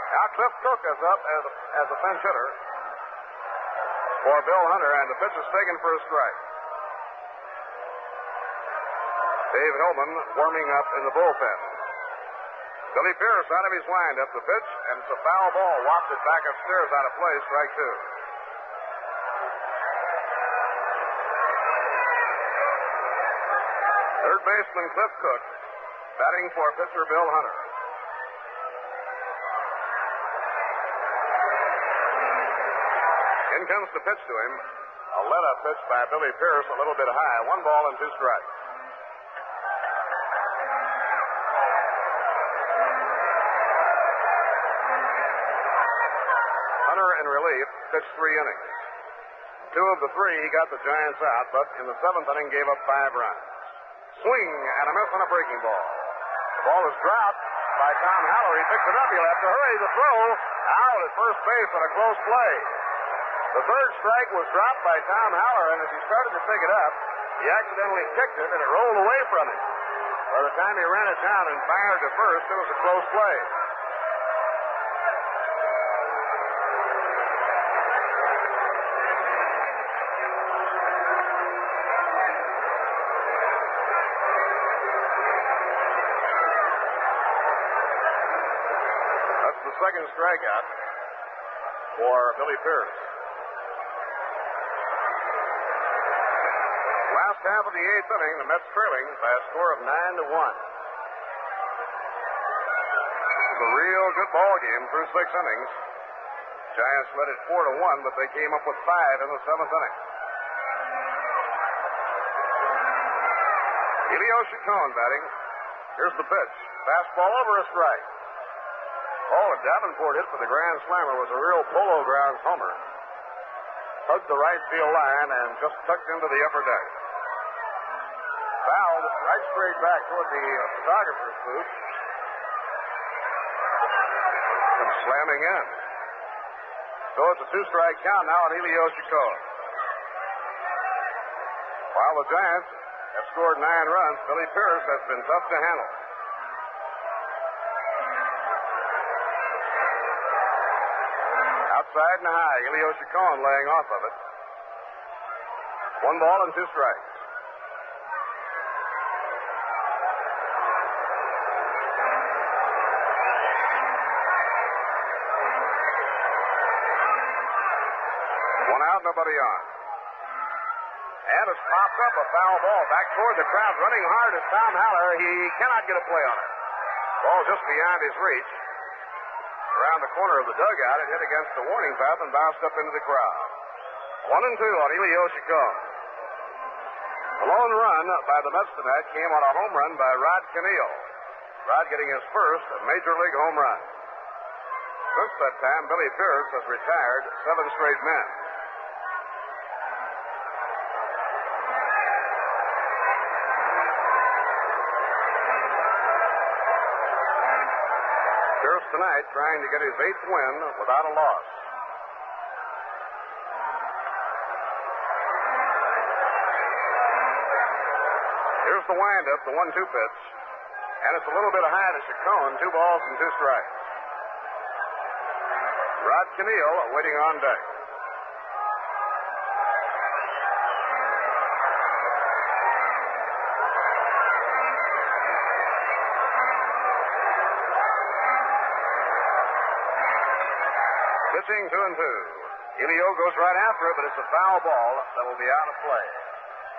Now Cliff Cook is up as a pinch hitter for Bill Hunter, and the pitch is taken for a strike. Dave Hillman warming up in the bullpen. Billy Pierce out of his wind-up the pitch, and it's a foul ball wafted back upstairs out of play, strike 2. Third baseman Cliff Cook batting for pitcher Bill Hunter. In comes the pitch to him. A let-up pitch by Billy Pierce, a little bit high. 1 ball and 2 strikes. Hunter in relief pitched 3 innings. 2 of the 3 he got the Giants out, but in the 7th inning gave up 5 runs. Swing and a miss on a breaking ball. The ball is dropped by Tom Haller. He picks it up. He'll have to hurry the throw. Out at first base on a close play. The third strike was dropped by Tom Haller, and as he started to pick it up, he accidentally kicked it, and it rolled away from him. By the time he ran it down and fired to first, it was a close play. That's the second strikeout for Billy Pierce. Last half of the 8th inning, the Mets trailing by a score of 9-1. was a real good ball game through 6 innings. Giants led it 4-1, but they came up with 5 in the 7th inning. Elio Chacon batting. Here's the pitch. Fastball over a strike. Oh, and Davenport hit for the grand slammer was a real polo grounds homer. Hugged the right field line and just tucked into the upper deck. Fouled right straight back toward the photographer's booth. And slamming in. So it's a 2-strike count now on Elio Chacon. While the Giants have scored 9 runs, Billy Pierce has been tough to handle. Outside and high, Elio Chacon laying off of it. 1 ball and 2 strikes. One out, nobody on. And it's popped up a foul ball back toward the crowd. Running hard is Tom Haller. He cannot get a play on it. Ball just beyond his reach. Around the corner of the dugout, it hit against the warning path and bounced up into the crowd. 1-2 on Elio Chacon. The lone run by the Mets tonight came on a home run by Rod Cannell. Rod getting his first major league home run. Since that time, Billy Pierce has retired 7 straight men. Pierce tonight trying to get his 8th win without a loss. Here's the windup, the 1-2 pitch. And it's a little bit high to Chacon, 2 balls and 2 strikes. Rod Cannell waiting on deck. Pitching 2-2. Elio goes right after it, but it's a foul ball that will be out of play.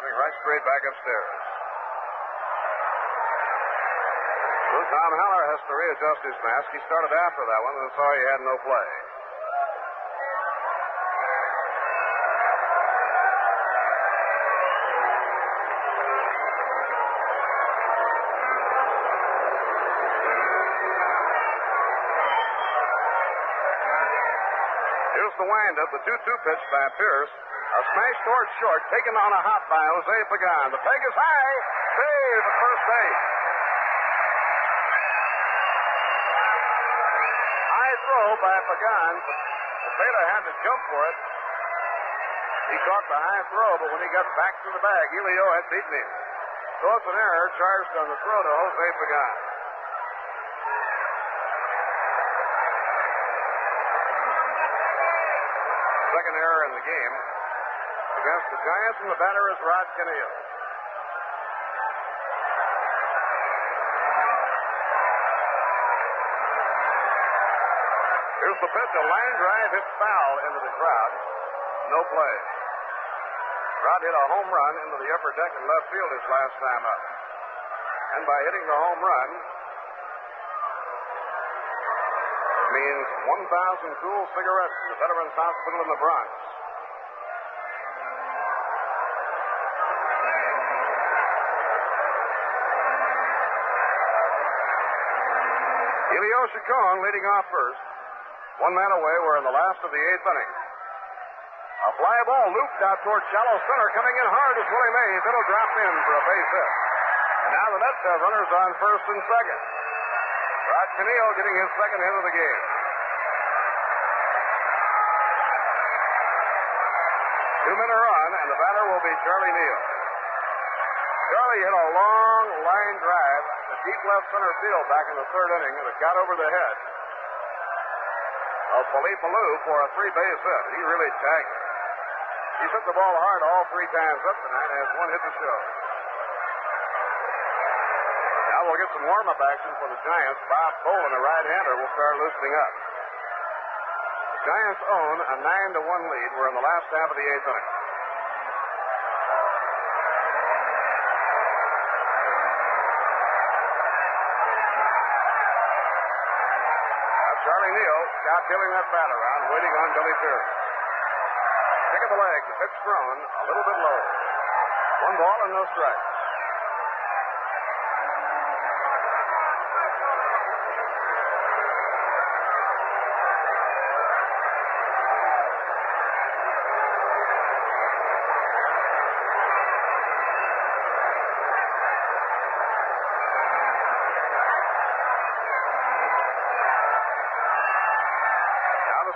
Coming right straight back upstairs. So Tom Haller has to readjust his mask. He started after that one and saw he had no play. Here's the windup, the 2-2 pitch by Pierce. A smash towards short, taken on a hop by Jose Pagan. The peg is high. Save at first base. High throw by Pagan. Cepeda had to jump for it. He caught the high throw, but when he got back to the bag, Elio had beaten him. So it's an error charged on the throw to Jose Pagan. Second error in the game against the Giants, and the batter is Rod Cannell. Here's the pitch, a line drive hits foul into the crowd. No play. Rod hit a home run into the upper deck in left field his last time up. And by hitting the home run, means 1,000 cool cigarettes to the Veterans Hospital in the Bronx. Elio Chacon leading off first. 1 man away. We're in the last of the 8th inning. A fly ball looped out toward shallow center. Coming in hard is Willie Mays. It'll drop in for a base hit. And now the Mets have runners on first and second. Rod Cannell getting his second hit of the game. 2-men are on, and the batter will be Charlie Neal. Charlie hit a long line drive to deep left center field back in the 3rd inning, and it got over the head of Philippe Alou for a 3-base hit. He really tagged it. He's hit the ball hard all 3 times up tonight and has 1 hit to show. Now we'll get some warm-up action for the Giants. Bob Bolin, a right-hander, will start loosening up. The Giants own a 9-1 lead. We're in the last half of the 8th inning. Charlie Neal calculating that bat around, waiting on Billy Pierce. Kick of the leg, the pitch thrown, a little bit low. 1 ball and no strikes.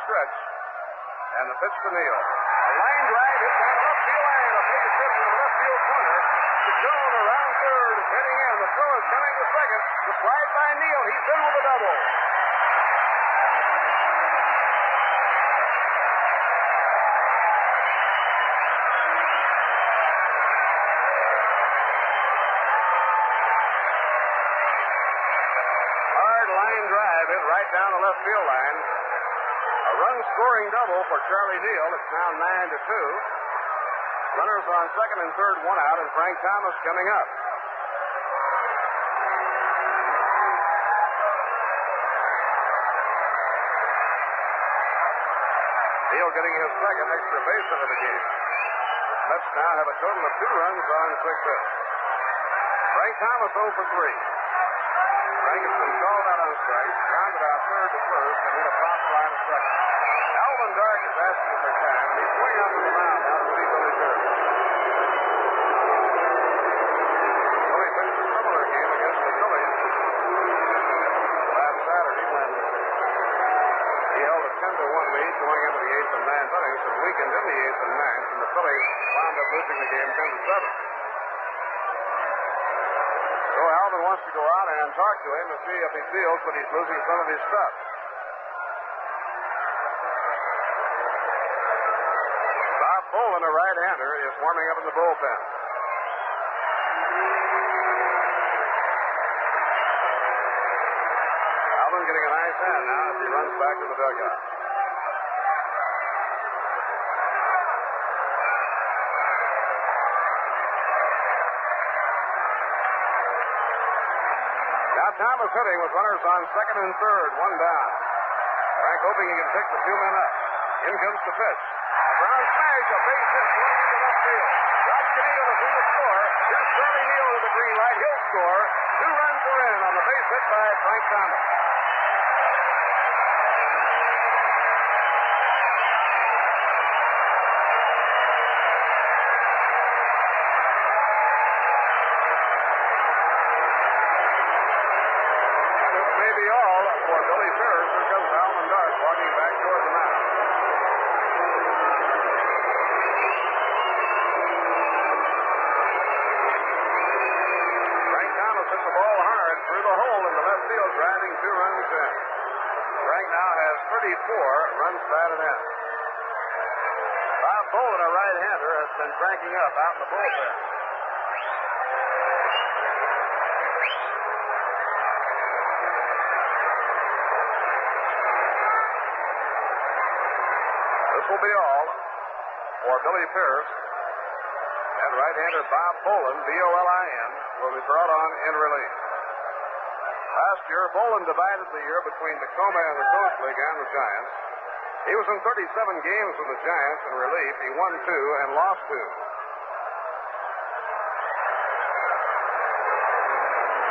Stretch, and the pitch to Neal. A line drive hit down the left field lane. A base hit from the left field corner. Stone around third is heading in. The throw is coming to second. The slide by Neal. He's in with a double. Hard line drive hit right down the left field line. A run-scoring double for Charlie Neal. It's now 9-2. Runners on second and third, 1 out, and Frank Thomas coming up. Neal getting his second extra base hit of the game. Mets now have a total of 2 runs on 6 hits. Frank Thomas 0 for 3. Frank has been called out on strikes, grounded out third to first, and hit a pop fly to second. Alvin Dark is asking for time, and he's way up on the mound now to see Billy Pierce. Billy pitched a similar game against the Phillies last Saturday when he held a 10-1 lead going into the 8th and 9th innings and weakened in the 8th and 9th, and the Phillies wound up losing the game 10-7. So Alvin wants to go out and talk to him to see if he feels that he's losing some of his stuff. Bob Bolin, a right-hander, is warming up in the bullpen. Alvin getting a nice hand now as he runs back to the dugout. Thomas hitting with runners on second and third, 1 down. Frank hoping he can pick the 2 men up. In comes the pitch. Brown smash, a base hit going into left field. Josh Canito is in the score. Here's Charlie Neal with the green light. He'll score. 2 runs are in on the base hit by Frank Thomas. Runs batted in. Bob Bolin, a right-hander, has been cranking up out in the bullpen. This will be all for Billy Pierce, and right-hander Bob Bolin, B-O-L-I-N, will be brought on in relief. Last year, Bolin divided the year between Tacoma and the Coast League and the Giants. He was in 37 games with the Giants in relief. He won 2 and lost 2.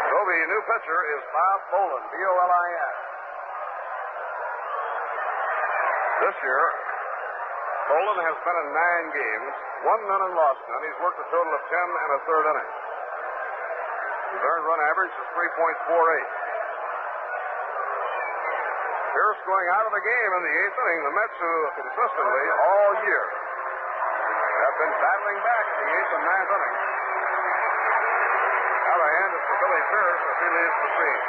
So the new pitcher is Bob Bolin, B-O-L-I-N. This year, Bolin has been in 9 games, won none and lost none. He's worked a total of 10 and a third innings. His earned run average is 3.48. Pierce going out of the game in the 8th inning. The Mets, who consistently all year have been battling back in the 8th and 9th innings. Now the hand is for Billy Pierce as he leaves the scene.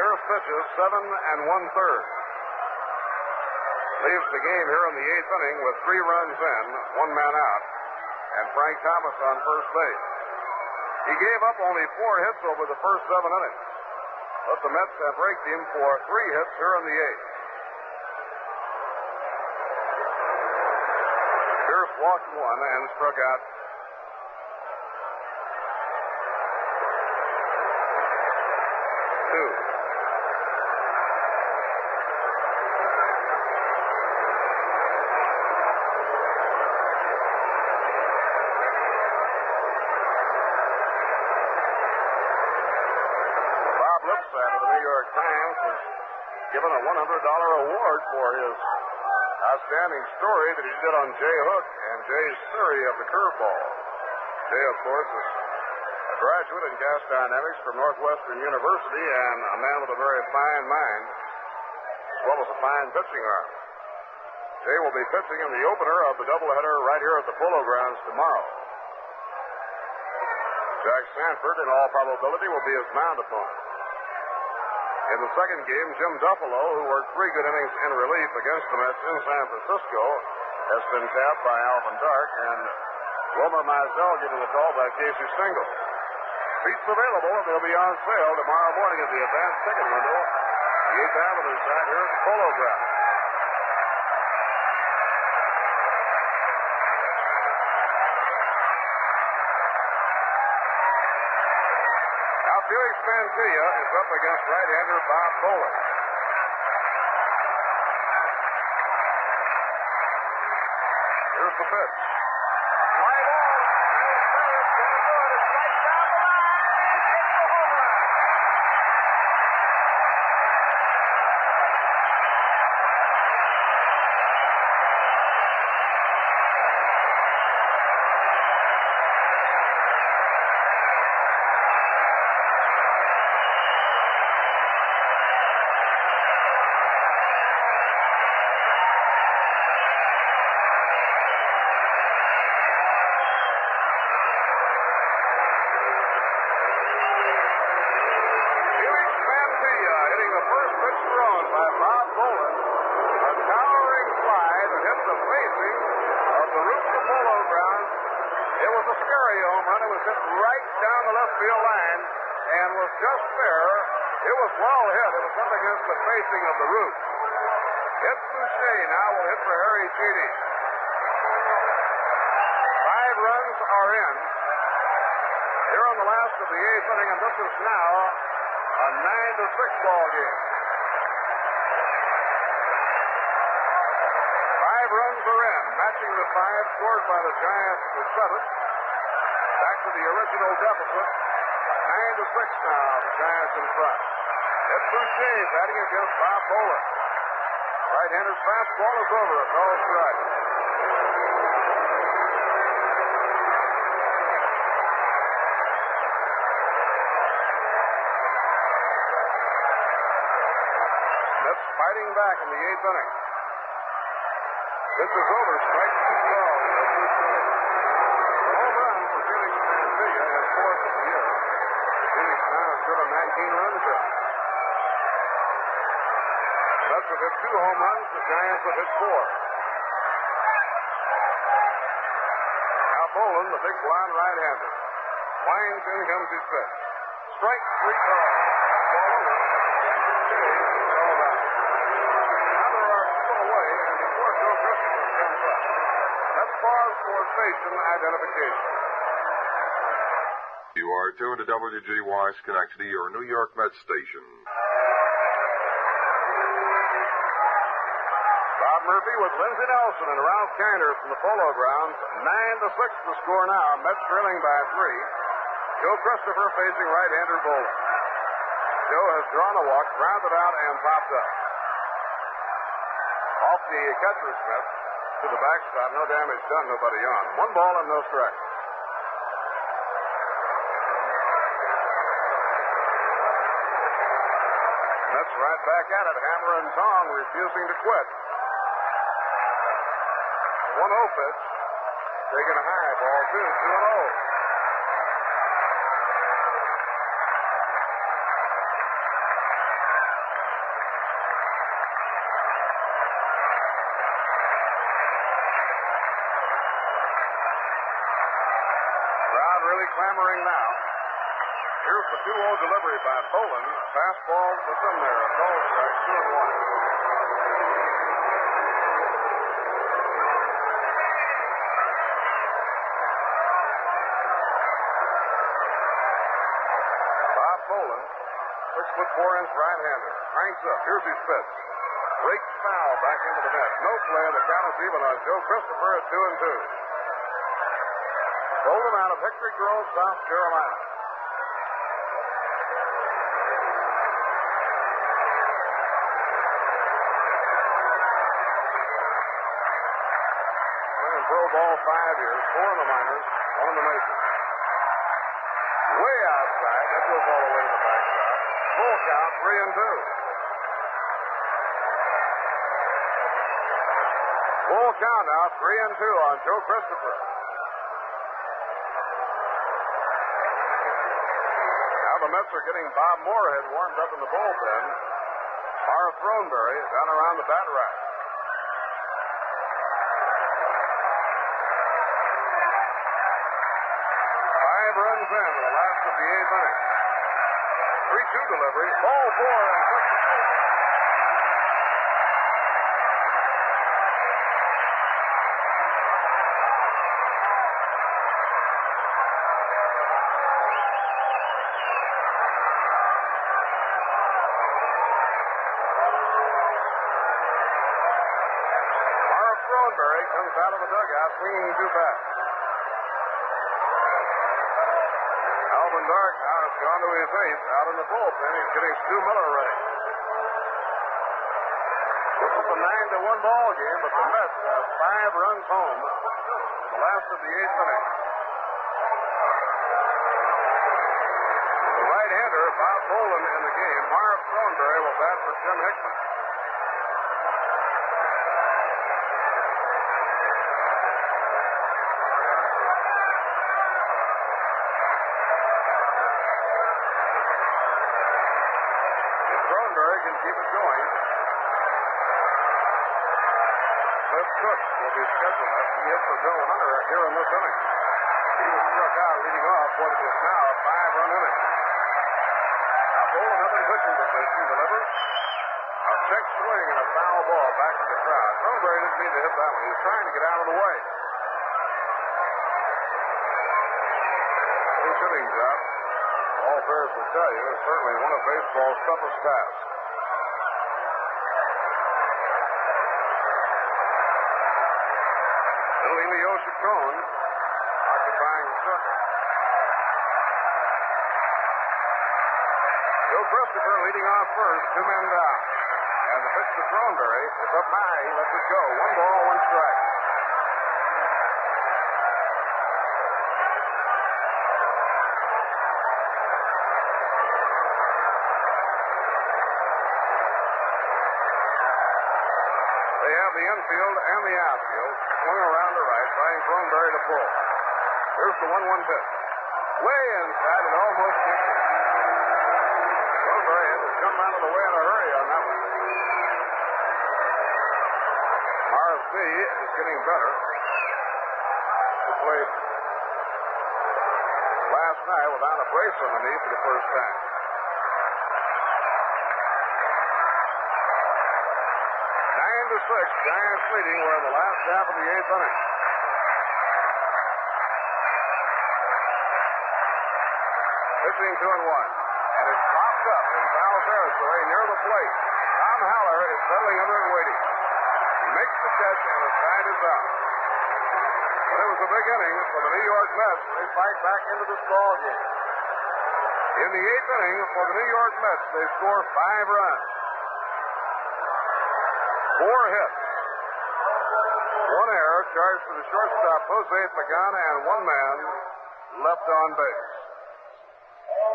Pierce pitches 7 1/3. Leaves the game here in the 8th inning with 3 runs in, 1 man out, and Frank Thomas on first base. He gave up only 4 hits over the first 7 innings, but the Mets have raked him for 3 hits here in the 8th. Pierce walked 1 and struck out Bob Lipstadt of the New York Times was given a $100 award for his outstanding story that he did on Jay Hook and Jay's theory of the curveball. Jay, of course, is a graduate in gas dynamics from Northwestern University and a man with a very fine mind, as well as a fine pitching arm. Jay will be pitching in the opener of the doubleheader right here at the Polo Grounds tomorrow. Jack Sanford, in all probability, will be his mound opponent. In the second game, Jim Duffalo, who worked 3 good innings in relief against the Mets in San Francisco, has been tapped by Alvin Dark, and Wilmer Mizell given the call by Casey Stengel. Seats available, and they'll be on sale tomorrow morning at the advanced ticket window, the 8th Avenue side here at the Polo Grounds. Felix Mantilla is up against right-hander Bob Boland. Here's the pitch. Fly ball. It's going to do it. It's right down the line. It's a home run. Facing of the roof. Hit Boucher now will hit for Harry Cheedy. 5 runs are in. Here on the last of the 8th inning, and this is now a 9-6 ball game. 5 runs are in, matching the 5 scored by the Giants in the 7th. Back to the original deficit. 9-6 now, the Giants in front. It's Boucher batting against Bob Boland. Right-hander's fastball is over. A call strike. Smith's fighting back in the 8th inning. This is over. Strike 2 call. The home run for Felix Mantilla, his 4th of the year. Felix now has driven 19 runs in. Mets have hit 2 home runs. The Giants have hit 4. Now Boland, the big blonde right-hander. Winds in comes his pitch. Strike 3 call. Ball over. All out. Now there are 2 away, and before Joe Christopher comes up, let's pause for station identification. You are tuned to WGY Schenectady, your New York Mets station. Bob Murphy with Lindsey Nelson and Ralph Kiner from the Polo Grounds. 9-6 the score now. Mets trailing by 3. Joe Christopher facing right-hander Boland. Joe has drawn a walk, grounded out, and popped up. Off the catcher Smith to the backstop. No damage done, nobody on. 1 ball and no strikes. Mets right back at it. Hammer and Tong refusing to quit. 1-0 pitch. Taking a high. Ball 2. 2-0. Crowd really clamoring now. Here's the 2-0 delivery by Boland. Fastball that's in there. A call strike. 2-1. 6'4" right-hander. Cranks up. Here's his pitch. Breaks foul back into the net. No play, and the count is even on Joe Christopher at 2-2. Golden out of Hickory Grove, South Carolina. Playing pro ball 5 years, 4 in the minors, 1 in the majors. Way outside. That goes all the way to the backstop. Full count, 3-2. Full count now, 3-2 on Joe Christopher. Now the Mets are getting Bob Moorhead warmed up in the bullpen. Mara Throneberry down around the bat rack. Runs in the last of the 8th inning. 3-2 delivery. Ball 4 and Christopher. Mara Throneberry comes out of the dugout swinging 2 bats. Dark now has gone to his 8th out in the bullpen. He's getting Stu Miller ready. This is a 9-1 ball game, but the Mets have 5 runs home in the last of the 8th inning. The right-hander, Bob Boland, in the game. Mara Throneberry will bat for Jim Hickman. Keep it going. Cliff Cook will be scheduled. He hit for Bill Hunter here in this inning. He was struck out leading off what is now a 5-run inning. Now Boland up in pitching position, delivers a check swing and a foul ball back to the crowd. Throneberry didn't need to hit that one. He was trying to get out of the way. His hitting job, all bears will tell you, is certainly one of baseball's toughest tasks. Emilio Chacon occupying the circle. Joe Christopher leading off first, 2 men down. And the pitch to Throneberry is up high. He lets it go. 1 ball, 1 strike. They have the infield and the outfield swung around to right, trying Throneberry to pull. Here's the 1-1 pitch. Way inside and almost kicked it. Throneberry had to come out of the way in a hurry on that one. RFC is getting better. He played last night without a brace on the knee for the first time. 9-6, Giants leading. We're in the last half of the 8th inning. Pitching 2-1. And it's popped up in foul territory near the plate. Tom Haller is settling under and waiting. He makes the catch and the side is out. But it was a big inning for the New York Mets. They fight back into this ball game. In the 8th inning for the New York Mets, they score 5 runs. 4 hits. 1 error charged to the shortstop, Jose Pagana, and 1 man left on base.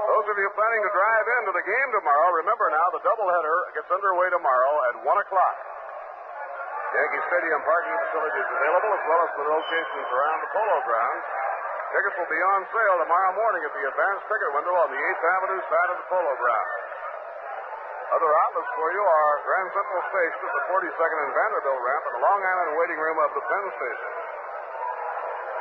Those of you planning to drive into the game tomorrow, remember now the doubleheader gets underway tomorrow at 1 o'clock. Yankee Stadium parking facilities available as well as the locations around the Polo Grounds. Tickets will be on sale tomorrow morning at the advanced ticket window on the 8th Avenue side of the Polo Grounds. Other outlets for you are Grand Central Station at the 42nd and Vanderbilt ramp and the Long Island waiting room of the Penn Station.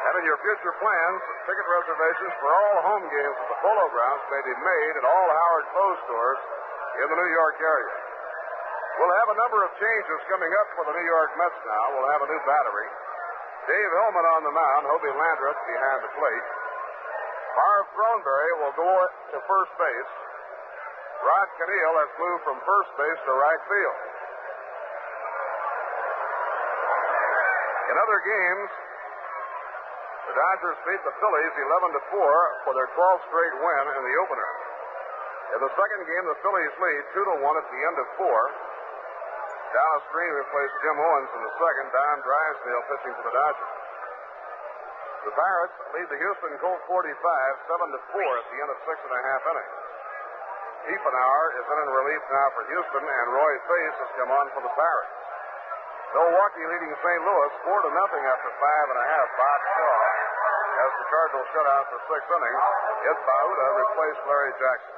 Having your future plans, ticket reservations for all home games at the Polo Grounds may be made at all Howard Clothes stores in the New York area. We'll have a number of changes coming up for the New York Mets now. We'll have a new battery. Dave Hillman on the mound, Hobie Landreth behind the plate. Marv Throneberry will go to first base. Rod Cadile has moved from first base to right field. In other games, the Dodgers beat the Phillies 11-4 for their 12th straight win in the opener. In the second game, the Phillies lead 2-1 at the end of 4. Dallas Green replaced Jim Owens in the second. Don Drysdale pitching for the Dodgers. The Pirates lead the Houston Colt 45 7-4 at the end of 6.5 innings. Tiefenauer is in relief now for Houston, and Roy Face has come on for the Pirates. Milwaukee leading St. Louis 4-0 after 5.5. Bob Shaw has the Cardinals shut out for 6 innings. Ed Bauda replaced Larry Jackson.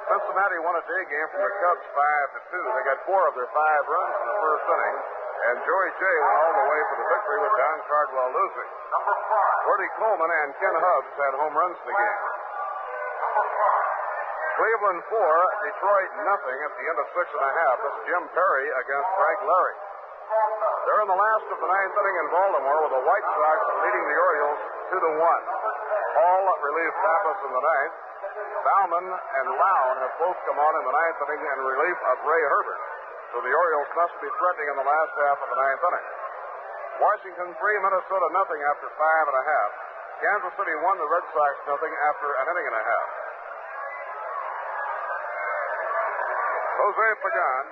Cincinnati won a day game from the Cubs 5-2. They got 4 of their 5 runs in the first inning, and Joey J went all the way for the victory with Don Cardwell losing. Gordy Coleman and Ken Hubbs had home runs in the game. Cleveland 4, Detroit nothing at the end of 6.5. This is Jim Perry against Frank Larry. They're in the last of the 9th inning in Baltimore with the White Sox leading the Orioles 2-1. Hall relieved Pappas in the 9th. Bauman and Lown have both come on in the 9th inning in relief of Ray Herbert. So the Orioles must be threatening in the last half of the 9th inning. Washington 3, Minnesota nothing after 5.5. Kansas City won the Red Sox nothing after an inning and a half. Jose Pagan,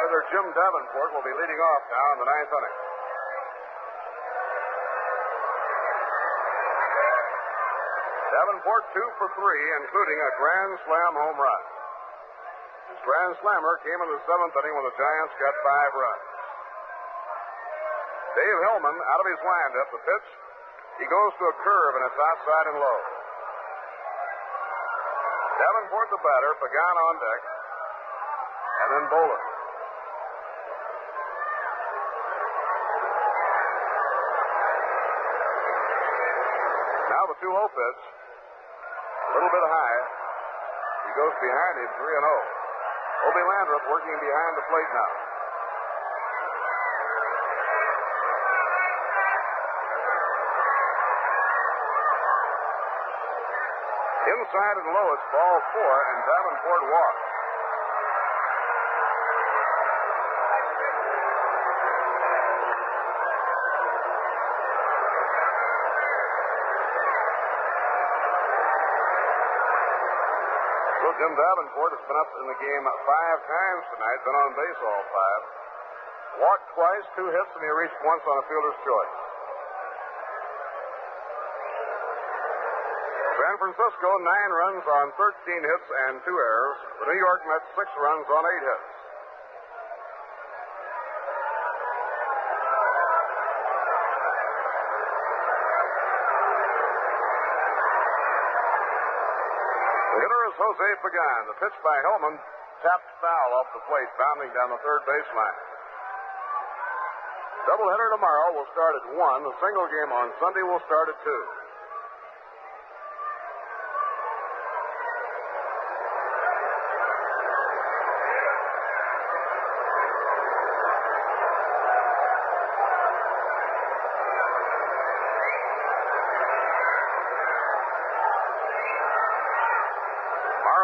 another Jim Davenport, will be leading off now in the 9th inning. Davenport 2 for 3, including a grand slam home run. His grand slammer came in the 7th inning when the Giants got 5 runs. Dave Hillman out of his windup, the pitch. He goes to a curve and it's outside and low. Davenport the batter, Pagan on deck, and then Bowler. Now the 2-0 pitch. A little bit high. He goes behind him, 3-0. Obie Landreth working behind the plate now. Inside and low, it's ball 4, and Davenport walks. Jim Davenport has been up in the game 5 times tonight, been on base all 5. Walked twice, 2 hits, and he reached once on a fielder's choice. San Francisco, 9 runs on 13 hits and 2 errors. The New York Mets, 6 runs on 8 hits. Jose Pagan. The pitch by Hillman tapped foul off the plate, bounding down the third baseline. Doubleheader tomorrow will start at 1. The single game on Sunday will start at 2.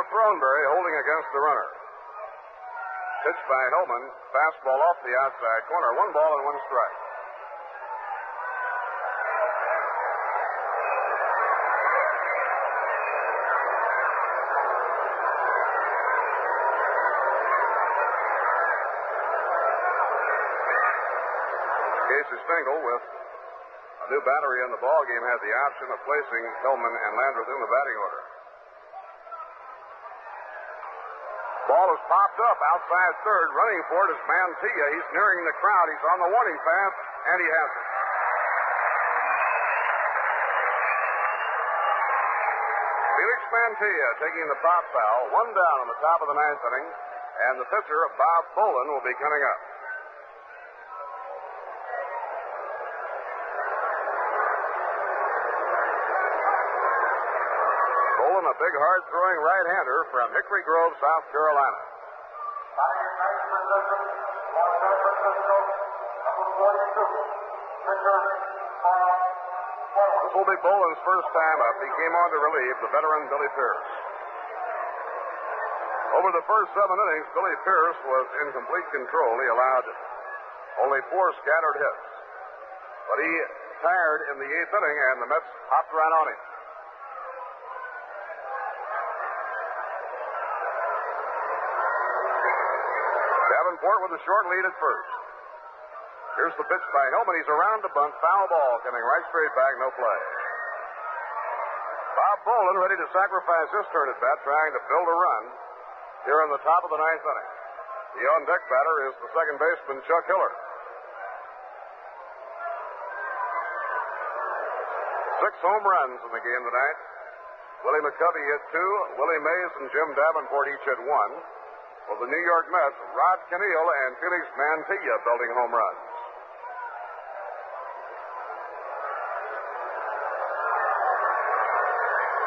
Thornberry holding against the runner. Pitch by Hillman. Fastball off the outside corner. 1 ball and 1 strike. Casey Stengel, with a new battery in the ballgame, had the option of placing Hillman and Landreth in the batting order. Ball is popped up outside third. Running for it is Mantilla. He's nearing the crowd. He's on the warning path, and he has it. Felix Mantilla taking the pop foul. 1 down in the top of the 9th inning, and the pitcher, Bob Bolin, will be coming up. A big, hard-throwing right-hander from Hickory Grove, South Carolina. This will be Bolin's first time up. He came on to relieve the veteran Billy Pierce. Over the first 7 innings, Billy Pierce was in complete control. He allowed only 4 scattered hits. But he tired in the 8th inning, and the Mets hopped right on him. Davenport with a short lead at first. Here's the pitch by Hillman. He's around the bunt. Foul ball coming right straight back. No play. Bob Bolin ready to sacrifice his turn at bat, trying to build a run here in the top of the 9th inning. The on-deck batter is the second baseman, Chuck Hiller. 6 home runs in the game tonight. Willie McCovey hit 2. Willie Mays and Jim Davenport each hit 1. For the New York Mets, Rod Kenneal and Felix Mantilla belting home runs.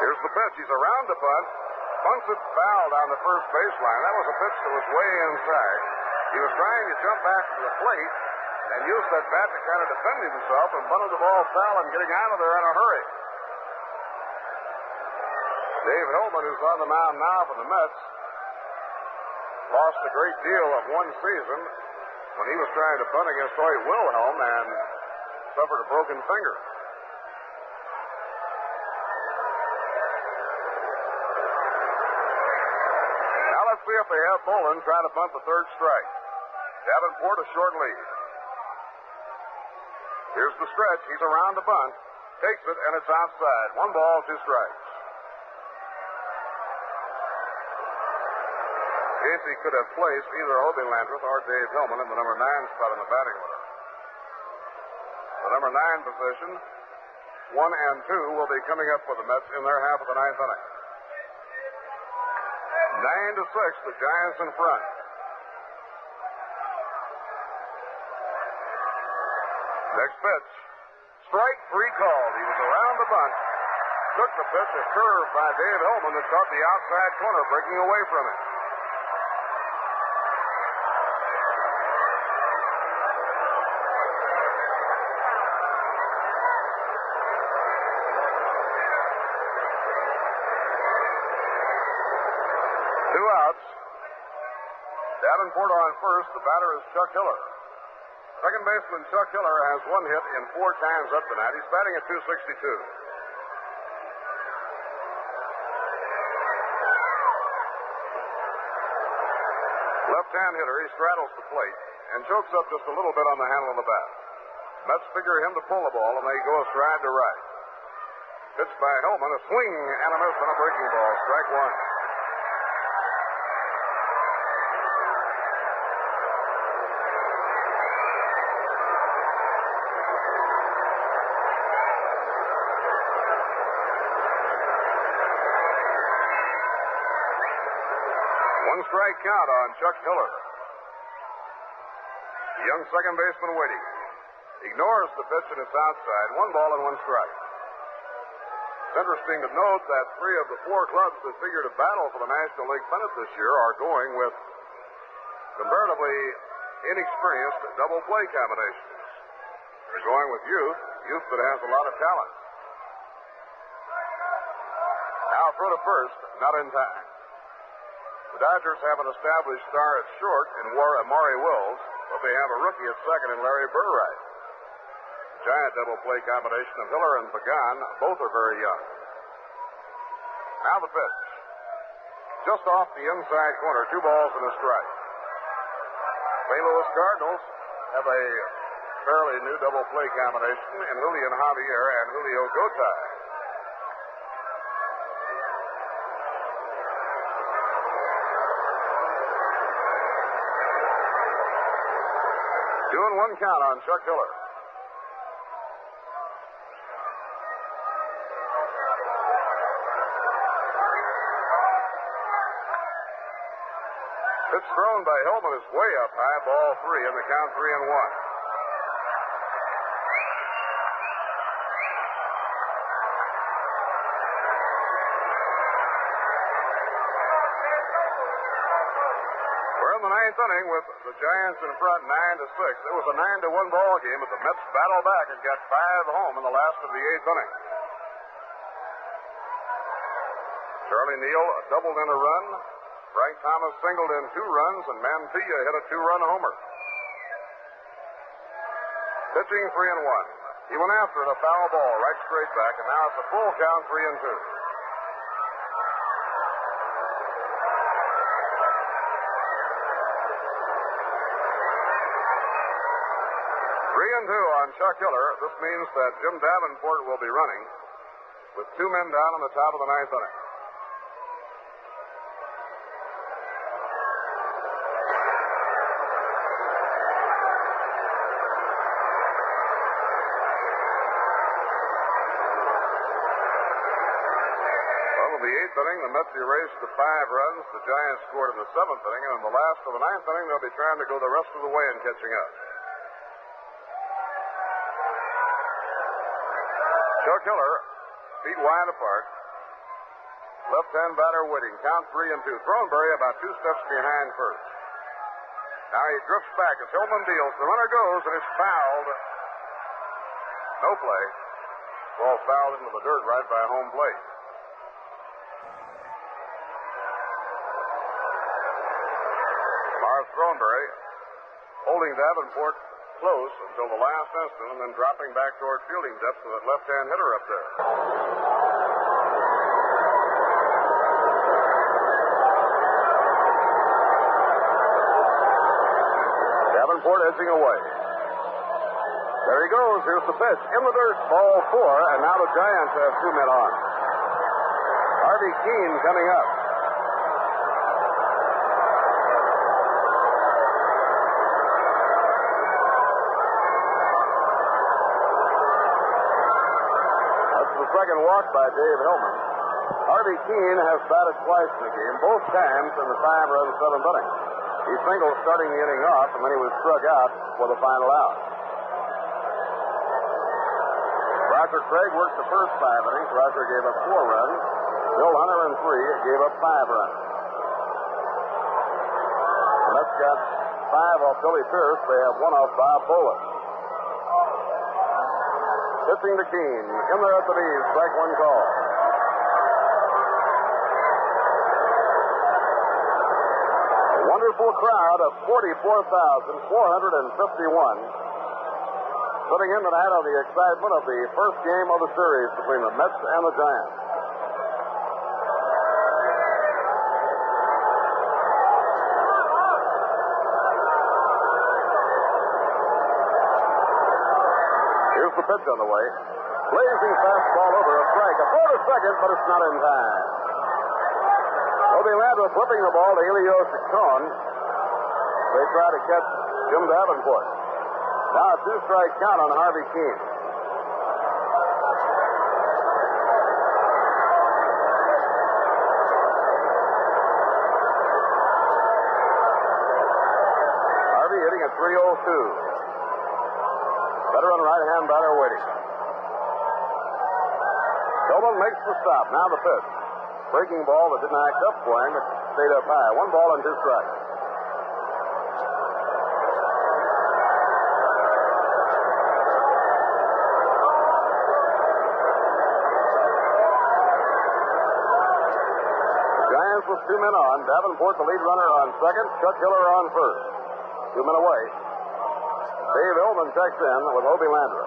Here's the pitch. He's around the bunt. Bunts it foul down the first baseline. That was a pitch that was way inside. He was trying to jump back to the plate and used that bat to kind of defend himself and bunted the ball foul and getting out of there in a hurry. Dave Hillman, who's on the mound now for the Mets, lost a great deal of one season when he was trying to bunt against Hoyt Wilhelm and suffered a broken finger. Now let's see if they have Bolin try to bunt the third strike. Davenport a short lead. Here's the stretch. He's around the bunt. Takes it, and it's outside. 1 ball, 2 strikes. Casey could have placed either Obie Landreth or Dave Hillman in the number 9 spot in the batting order. The number 9 position, 1 and 2, will be coming up for the Mets in their half of the 9th inning. 9-6, the Giants in front. Next pitch. Strike 3 called. He was around the bunt. Took the pitch, a curve by Dave Hillman that caught the outside corner, breaking away from him. Davenport on first. The batter is Chuck Hiller. Second baseman Chuck Hiller has 1 hit in 4 times up tonight. He's batting at .262. Left-hand hitter. He straddles the plate and chokes up just a little bit on the handle of the bat. Mets figure him to pull the ball, and they go a stride to right. Pitch by Hillman. A swing and a miss on a breaking ball. Strike 1. Strike count on Chuck Hiller. The young second baseman waiting. Ignores the pitch and it's outside. 1 ball and 1 strike. It's interesting to note that 3 of the 4 clubs that figure to battle for the National League pennant this year are going with comparatively inexperienced double play combinations. They're going with youth that has a lot of talent. Now throw to first, not in time. The Dodgers have an established star at short in Maury Wills, but they have a rookie at second in Larry Burright. Giant double play combination of Hiller and Pagan. Both are very young. Now the pitch. Just off the inside corner, 2 balls and a strike. St. Louis Cardinals have a fairly new double play combination in Julian Javier and Julio Gotay. Doing 1 count on Chuck Hiller. Pitch thrown by Hillman is way up high, ball 3, and the count 3-1. The 9th inning with the Giants in front 9-6. It was a 9-1 ball game, but the Mets battled back and got 5 home in the last of the 8th inning. Charlie Neal doubled in a run. Frank Thomas singled in 2 runs, and Mantilla hit a 2-run homer. Pitching 3-1. He went after it, a foul ball, right straight back, and now it's a full count, 3-2. On Chuck Hiller. This means that Jim Davenport will be running with 2 men down on the top of the 9th inning. Well, in the 8th inning, the Mets erased the 5 runs the Giants scored in the 7th inning, and in the last of the 9th inning, they'll be trying to go the rest of the way in catching up. Chuck Hiller, feet wide apart. Left-hand batter waiting. Count 3-2. Throneberry about 2 steps behind first. Now he drifts back as Hillman deals. The runner goes and is fouled. No play. Ball fouled into the dirt right by home plate. Lars Throneberry holding Davenport close until the last instant, and then dropping back toward fielding depth to that left-hand hitter up there. Davenport edging away. There he goes. Here's the pitch. In the dirt, ball 4, and now the Giants have 2 men on. Harvey Keene coming up. Second walk by Dave Hillman. Harvey Keene has batted twice in the game, both times in the 5-run 7th inning. He singled starting the inning off, and then he was struck out for the final out. Roger Craig worked the first 5 innings. Roger gave up 4 runs. Bill Hunter in 3 gave up 5 runs. The Mets got 5 off Billy Pierce. They have 1 off Bob Bolin. Pitching to Keene. In there at the knees. Strike 1 call. A wonderful crowd of 44,451 sitting in tonight on the excitement of the first game of the series between the Mets and the Giants. Here's the pitch on the way. Blazing fastball over a strike. A throw to second, but it's not in time. Obi Landra flipping the ball to Elio Chacon. They try to catch Jim Davenport. Now a 2-strike count on Harvey Keene. Harvey hitting at 302. Veteran right-hand batter waiting. Tillman makes the stop. Now the pitch. Breaking ball that didn't act up for him. It stayed up high. 1 ball and 2 strikes. The Giants with 2 men on. Davenport the lead runner on second. Chuck Hiller on first. 2 men away. Dave Hillman checks in with Obi Landra.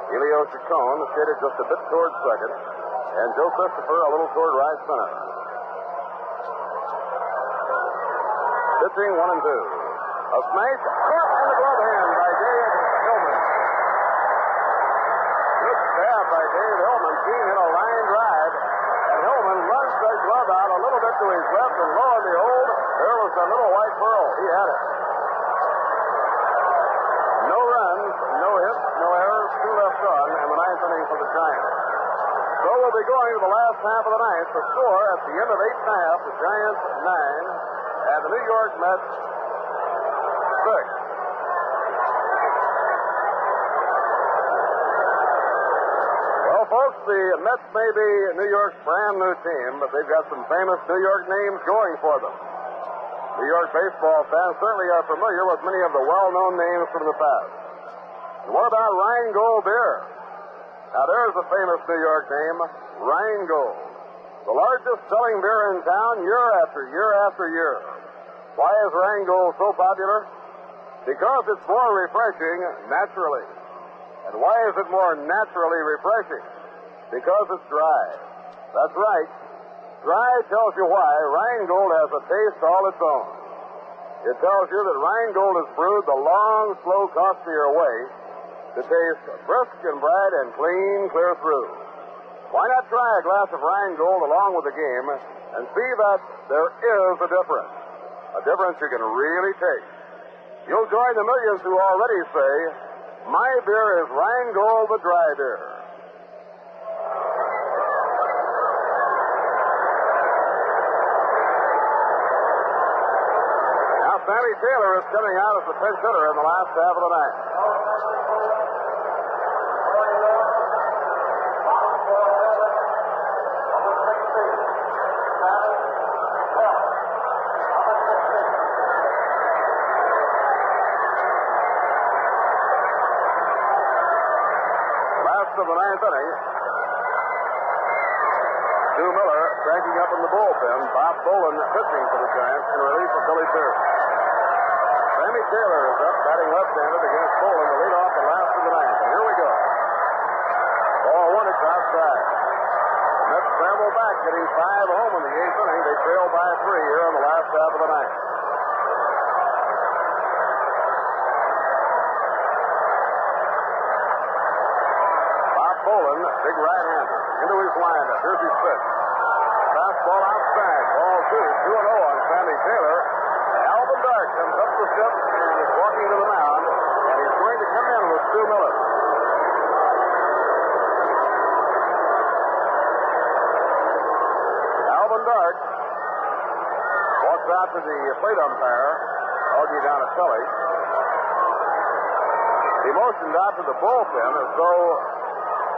Elio Chacon skated just a bit toward second, and Joe Christopher a little toward right center. Pitching 1-2. A smash caught in the glove hand by Dave Hillman. Good stab by Dave Hillman. Keene hit a line drive, and Hillman runs that glove out a little bit to his left, and lo and behold, there was a little white pearl. He had it. No runs, no hits, no errors, 2 left on in the 9th inning for the Giants. So we'll be going to the last half of the 9th. The score at the end of 8 1/2, the Giants 9 and the New York Mets 6. Well, folks, the Mets may be New York's brand new team, but they've got some famous New York names going for them. New York baseball fans certainly are familiar with many of the well-known names from the past. And what about Rheingold beer? Now, there's a famous New York name, Rheingold. The largest selling beer in town year after year after year. Why is Rheingold so popular? Because it's more refreshing naturally. And why is it more naturally refreshing? Because it's dry. That's right. Dry tells you why Rheingold has a taste all its own. It tells you that Rheingold is brewed the long, slow, costlier way to taste brisk and bright and clean clear through. Why not try a glass of Rheingold along with the game and see that there is a difference you can really taste. You'll join the millions who already say, my beer is Rheingold the dry beer. Now, Sammy Taylor is coming out as the pinch hitter in the last half of the ninth. Of the ninth inning. Stu Miller cranking up in the bullpen. Bob Boland pitching for the Giants in relief of Billy Pierce. Sammy Taylor is up, batting left-handed against Boland to lead off the last of the ninth. And here we go. Ball one, it's outside. The Mets scramble back, getting 5 home in the 8th inning. They trail by 3 here in the last half of the ninth. Boland, big right-hander, into his windup. Here's his pitch. Fastball outside. Ball 2, 2-0 on Sammy Taylor. Alvin Dark comes up the steps and is walking to the mound, and he's going to come in with Stu Miller. Alvin Dark walks out to the plate umpire, Augie Donatelli. He motioned out to the bullpen as though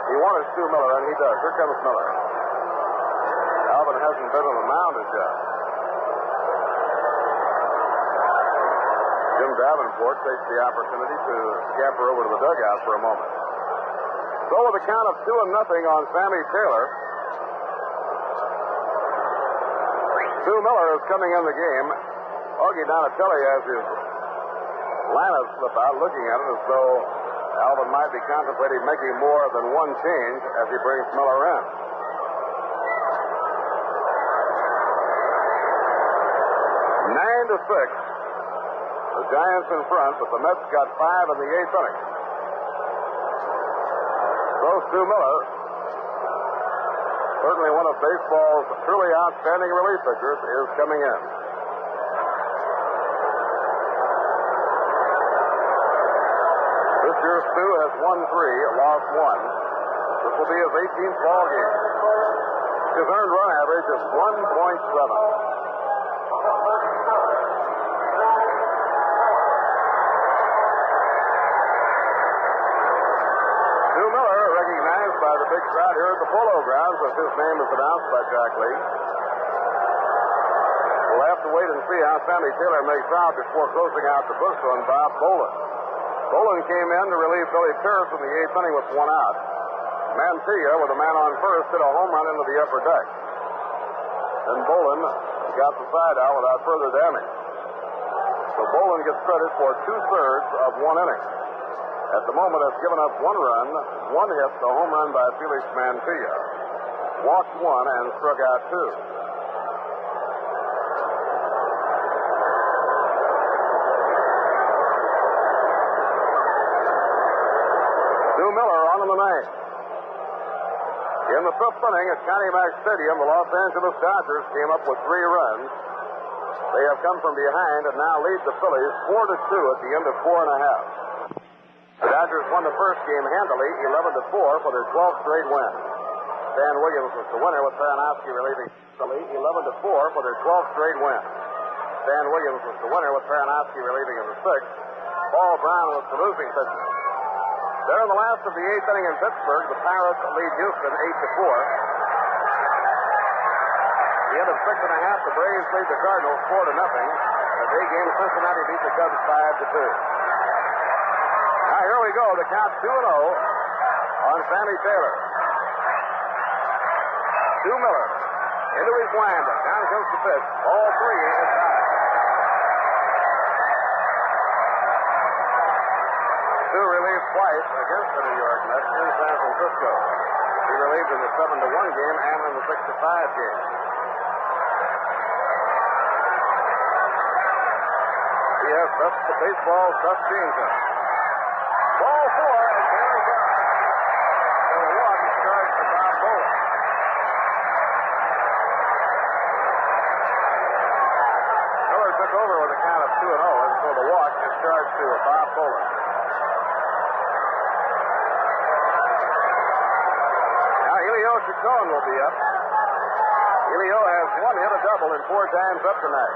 he wanted Stu Miller, and he does. Here comes Miller. Alvin hasn't been on the mound as yet. Jim Davenport takes the opportunity to scamper over to the dugout for a moment. So with a count of 2-0 on Sammy Taylor, Stu Miller is coming in the game. Augie Donatelli has his lineup slip out, looking at it as though Alvin might be contemplating making more than one change as he brings Miller in. 9-6. The Giants in front, but the Mets got 5 in the 8th inning. So Stu Miller, certainly one of baseball's truly outstanding relief pitchers, is coming in. This year, Stu has won 3, lost 1. This will be his 18th ball game. His earned run average is 1.7. Stu Miller, recognized by the big crowd here at the Polo Grounds, as his name is announced by Jack Lee. We'll have to wait and see how Sammy Taylor makes out before closing out the books on Bob Boland. Boland came in to relieve Billy Pierce in the 8th inning with 1 out. Mantilla, with a man on first, hit a home run into the upper deck. Then Boland got the side out without further damage. So Boland gets credit for 2/3 of 1 inning. At the moment, has given up 1 run, 1 hit, a home run by Felix Mantilla. Walked 1 and struck out 2. Stu Miller on in the 9th. In the 5th inning at Connie Mack Stadium, the Los Angeles Dodgers came up with 3 runs. They have come from behind and now lead the Phillies 4-2 at the end of 4.5. The Dodgers won the first game handily, 11-4 for their 12th straight win. Stan Williams was the winner with Paranowski relieving Philly, 11-4 for their 12th straight win. Stan Williams was the winner with Paranowski relieving in the 6th. Paul Brown was the losing pitcher. There in the last of the 8th inning in Pittsburgh, the Pirates lead Houston 8-4. At the end of 6.5, the Braves lead the Cardinals 4-0. In a day game, Cincinnati beat the Cubs 5-2. Now here we go. The count 2-0 on Sammy Taylor. Stu Miller. Into his windup. Down goes the pitch. Ball 3 is high. Stu relieved twice against the New York Mets in San Francisco. He relieved in the 7-1 game and in the 6-5 game. Yes, that's the baseball tough team. Ball 4 is very good. So the walk is charged to Bob Bowler. Miller took over with a count of 2-0, and so the walk is charged to Bob Bowler. Now Elio Chacon will be up. Elio has 1 hit, a double, and 4 times up tonight.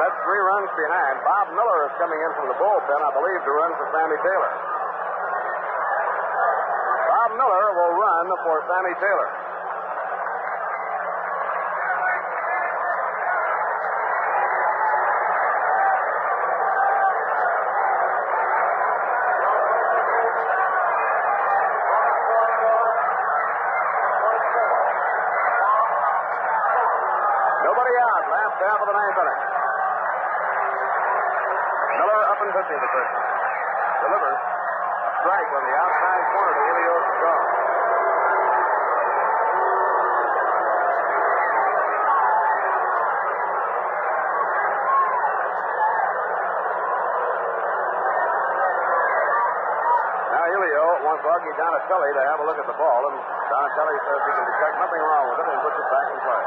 That's 3 runs behind. Bob Miller is coming in from the bullpen, I believe, to run for Sammy Taylor. Bob Miller will run for Sammy Taylor. Nobody out. Last half of the 9th inning. Pitching the pitch. Delivers. A strike on the outside corner to Elio Chacon. Now Elio wants Augie Donatelli to have a look at the ball, and Donatelli says he can detect nothing wrong with it and puts it back in play.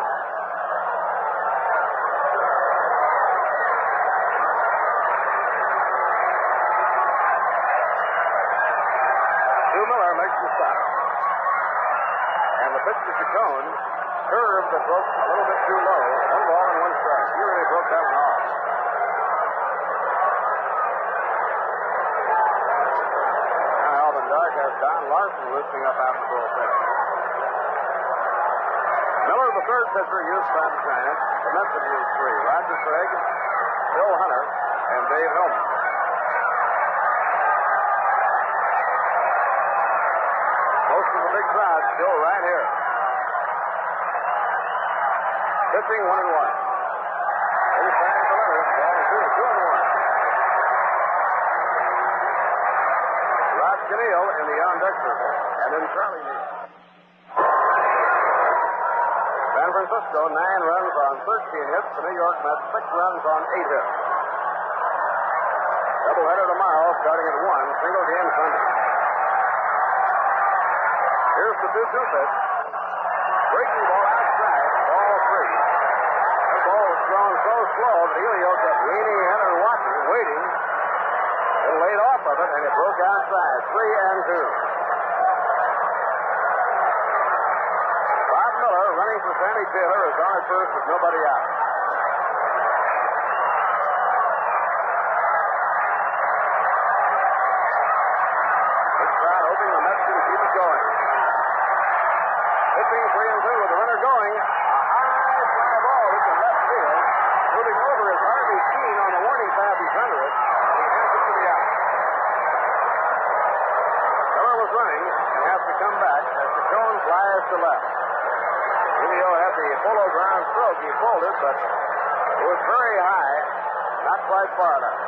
Pitch to Chacon, curve that broke a little bit too low. 1 ball and 1 strike. He really broke that one off. Now Alvin Dark has Don Larson loosening up out the bullpen. Miller, the third pitcher, used by the Giants. The Mets have used 3. Roger Craig, Bill Hunter, and Dave Hillman. Most of the big crowd still right here. Pitching 1-1. Inside the letters, ball 2-1. Rod Cannell in the on-deck circle, and then Charlie Neal. San Francisco, 9 runs on 13 hits. The New York Mets, 6 runs on 8 hits. Doubleheader tomorrow, starting at 1, single game Sunday. Here's the 2-2 pitch. Breaking ball outside, ball 3. That ball was thrown so slow that Elio kept leaning in and watching, waiting. It laid off of it, and it broke outside, 3-2. Bob Miller running for Sammy Taylor is on at first with nobody out. This crowd hoping the Mets can keep it going. Pitching 3-2 with the runner going. A high fly ball hit the left field. Moving over is Harvey Keene on the warning path. He's under it. And he hands it to the out. Miller was running and has to come back as Chacon flies to left. Elio had the polo ground stroke. He pulled it, but it was very high. Not quite far enough.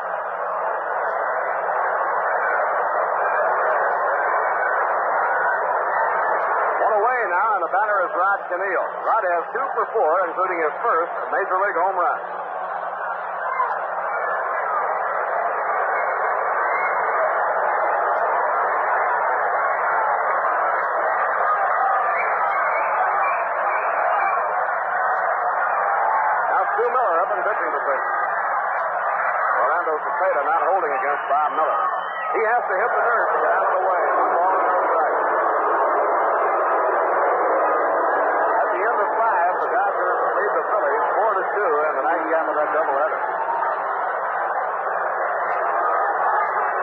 Now, and the batter is Rod Cannell. Rod has 2 for 4, including his first Major League home run. Now Stu Miller up and pitching the pitch. Orlando Cepeda not holding against Bob Miller. He has to hit the dirt to get out of the way. 1 ball and 1 strike. The Dodgers lead the Phillies 4-2 in the nightcap of that doubleheader.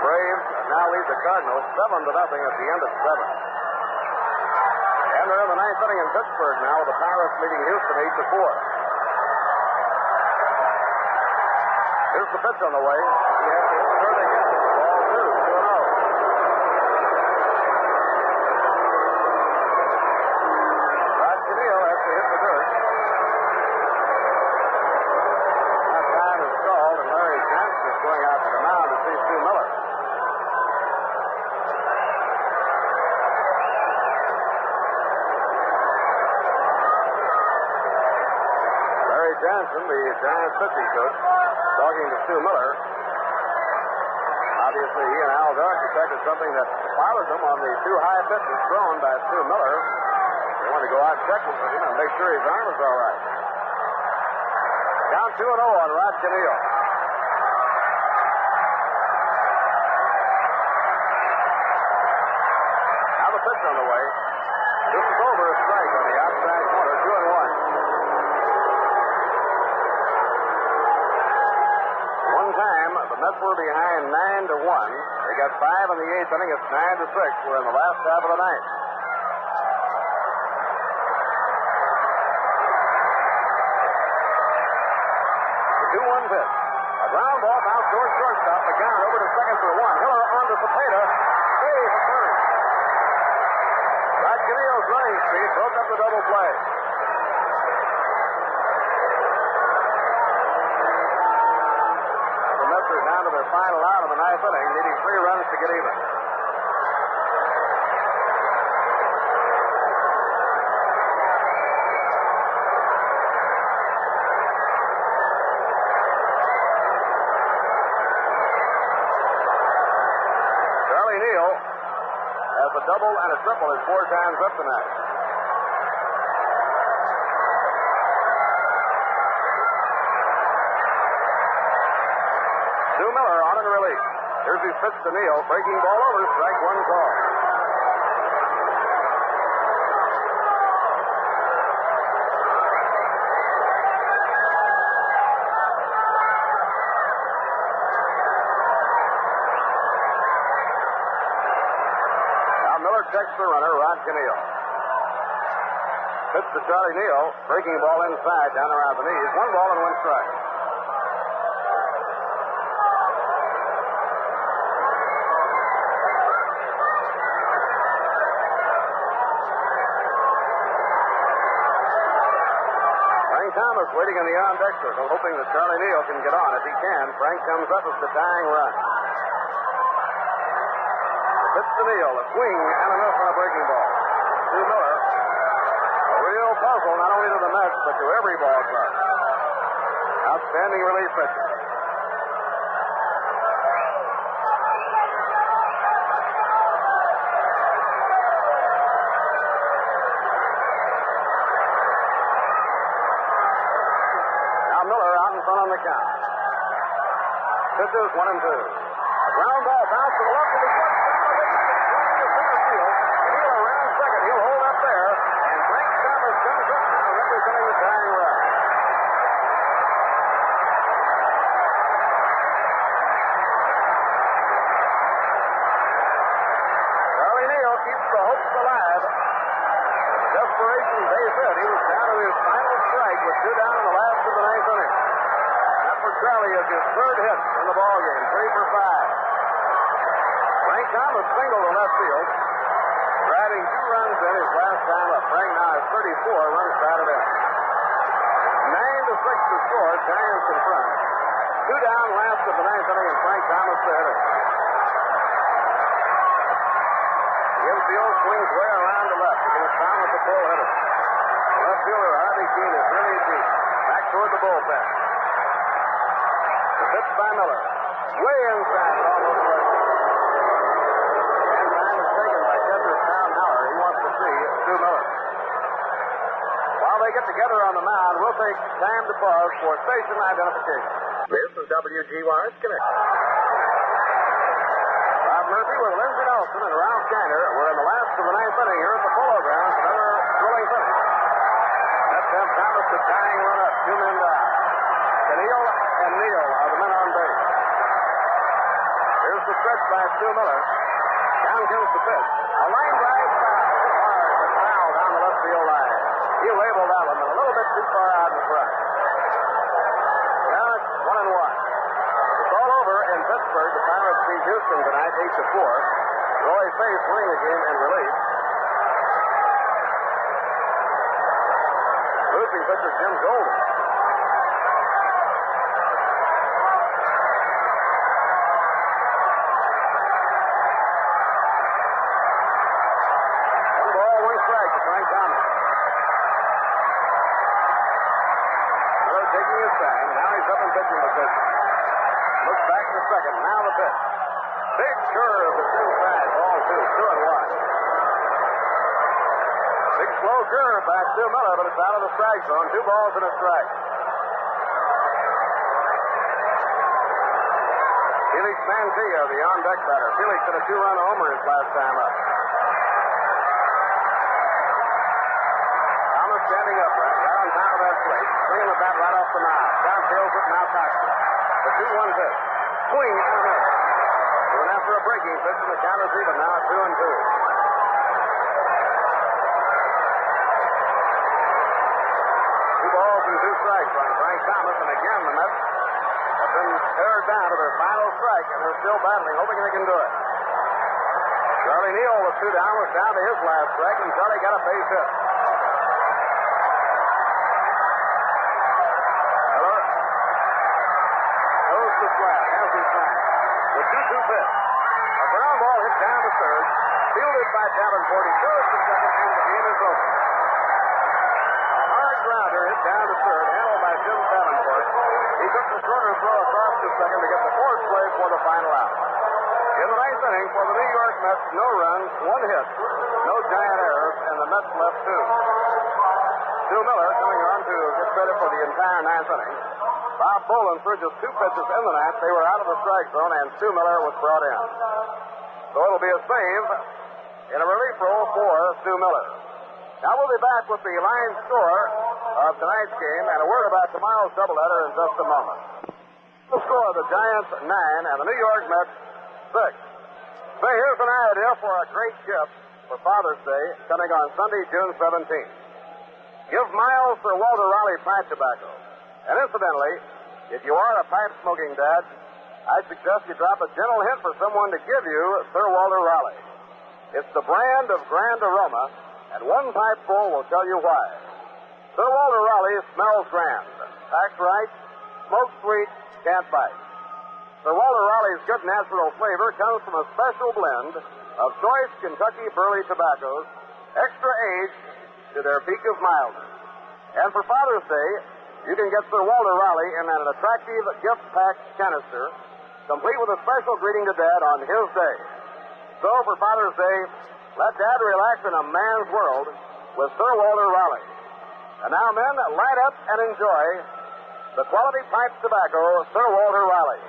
Braves now lead the Cardinals 7-0 at the end of 7. And they're in the 9th inning in Pittsburgh now with the Pirates leading Houston 8-4. Here's the pitch on the way. He has to hit the dirt again. Ball 2-0. Johnson, the Giants pitching coach, talking to Stu Miller. Obviously, he and Al Dark detected something that bothered them on the two high pitches thrown by Stu Miller. They wanted to go out and check with him and make sure his arm is all right. Down 2-0 on Rod Canillo. Now the pitch on the way. This is over a strike on the outside corner, 2-1. One time, the Mets were behind 9-1. They got 5 in the 8th inning. It's 9-6. We're in the last half of the ninth. The 2-1 pitch. A ground ball now towards shortstop. McCovey over to second for 1. Hiller on to Cepeda. Save for third. Rod Canillo's running speed broke up the double play. The Mets are down to their final out of the ninth inning, needing 3 runs to get even. Charlie Neal has a double and a triple his 4 times up tonight. Stu Miller on in relief. Here's his pitch to Neal. Breaking ball over. Strike 1 call. Now Miller checks the runner, Rod Canillo. Pitch to Charlie Neal. Breaking ball inside, down around the knees. 1 ball and 1 strike. Thomas waiting in the on-deck circle, hoping that Charlie Neal can get on. If he can, Frank comes up with the tying run. Pitch to Neal, a swing and a miss on a breaking ball. Stu Miller, a real puzzle not only to the Mets, but to every ball club. Outstanding relief pitcher. On the count. Pitches 1 and 2. A ground ball bounce to the left of the shortstop. To center field. Neal around second. He'll hold up there. And Frank Thomas comes up now, representing the tying run. Charlie Neal keeps the hopes alive. Desperation base hit. He was down to his final strike with 2 down in the last of the ninth inning. Charlie is his 3rd hit in the ballgame, 3 for 5. Frank Thomas singled to left field, driving 2 runs in his last time up. Frank now has 34 runs batted in. 9-6 to score, Giants in front. 2 down last of the ninth inning, and Frank Thomas the hitter. The infield swings way around to left against Thomas, the pull hitter. Left fielder Harvey Keene is really deep. Back toward the bullpen. Pitch by Miller. Way inside, almost right. And time is taken by catcher Tom Howard. He wants to see Stu Miller. While they get together on the mound, we'll take time to pause for station identification. This is WGY's Connect. Bob Murphy with Lindsey Nelson and Ralph Shiner. We're in the last of the ninth inning here at the Polo Grounds. Another thrilling finish. Let's have Thomas the tying run up. 2 men down. Canillo and Neal are the men on base. Here's the stretch by Stu Miller. Down comes the pitch. A line drive foul. Hard, but foul down the left field line. He labeled that one, but a little bit too far out in front. Now it's 1 and 1. It's all over in Pittsburgh. The Pirates beat Houston tonight, 8-4. Roy Faith winning the game in relief. Losing pitcher Jim Golden. Taking time. Now he's up in pitching position. Looks back to second. Now the pitch. Big curve that's inside. Ball 2, 2-1. Big slow curve by Stu Miller, but it's out of the strike zone. 2 balls and a strike. Felix Mantilla, the on-deck batter. Felix hit a 2-run homer his last time up. Thomas standing upright, right on top of that plate, swinging the bat right off the mound. Downfields it, now Coxon. The 2-1 pitch. Swing and a miss. Even after a breaking pitch, and the counter's even now at 2-2. 2 balls and 2 strikes on Frank Thomas, and again the Mets have been pared down to their final strike, and they're still battling, hoping they can do it. Charlie Neal with 2 down was down to his last strike, and Charlie got a base hit. Miller goes to flat, has his flat. The 2-2 pitch. A ground ball hit down to third, fielded by Davenport. He goes to second, and the game is over. A hard grounder hit down to third, handled by Jim Davenport. He took the shorter throw across to second to get the fourth play for the final out. In the ninth inning for the New York Mets, no runs, 1 hit, no giant errors, and the Mets left 2. Stu Miller coming on to get credit for the entire ninth inning. Bob Boland threw just 2 pitches in the ninth. They were out of the strike zone, and Stu Miller was brought in. So it'll be a save in a relief role for Stu Miller. Now we'll be back with the line score of tonight's game and a word about tomorrow's doubleheader in just a moment. The score, the Giants 9 and the New York Mets 6. Say, here's an idea for a great gift for Father's Day coming on Sunday, June 17th. Give Miles Sir Walter Raleigh pipe tobacco. And incidentally, if you are a pipe-smoking dad, I suggest you drop a gentle hint for someone to give you Sir Walter Raleigh. It's the brand of grand aroma, and 1 pipe full will tell you why. Sir Walter Raleigh smells grand, packs right, smokes sweet, can't bite. Sir Walter Raleigh's good natural flavor comes from a special blend of choice Kentucky burley tobaccos, extra aged to their peak of mildness. And for Father's Day, you can get Sir Walter Raleigh in an attractive gift-packed canister, complete with a special greeting to Dad on his day. So for Father's Day, let Dad relax in a man's world with Sir Walter Raleigh. And now, men, light up and enjoy the quality pipe tobacco, Sir Walter Raleigh.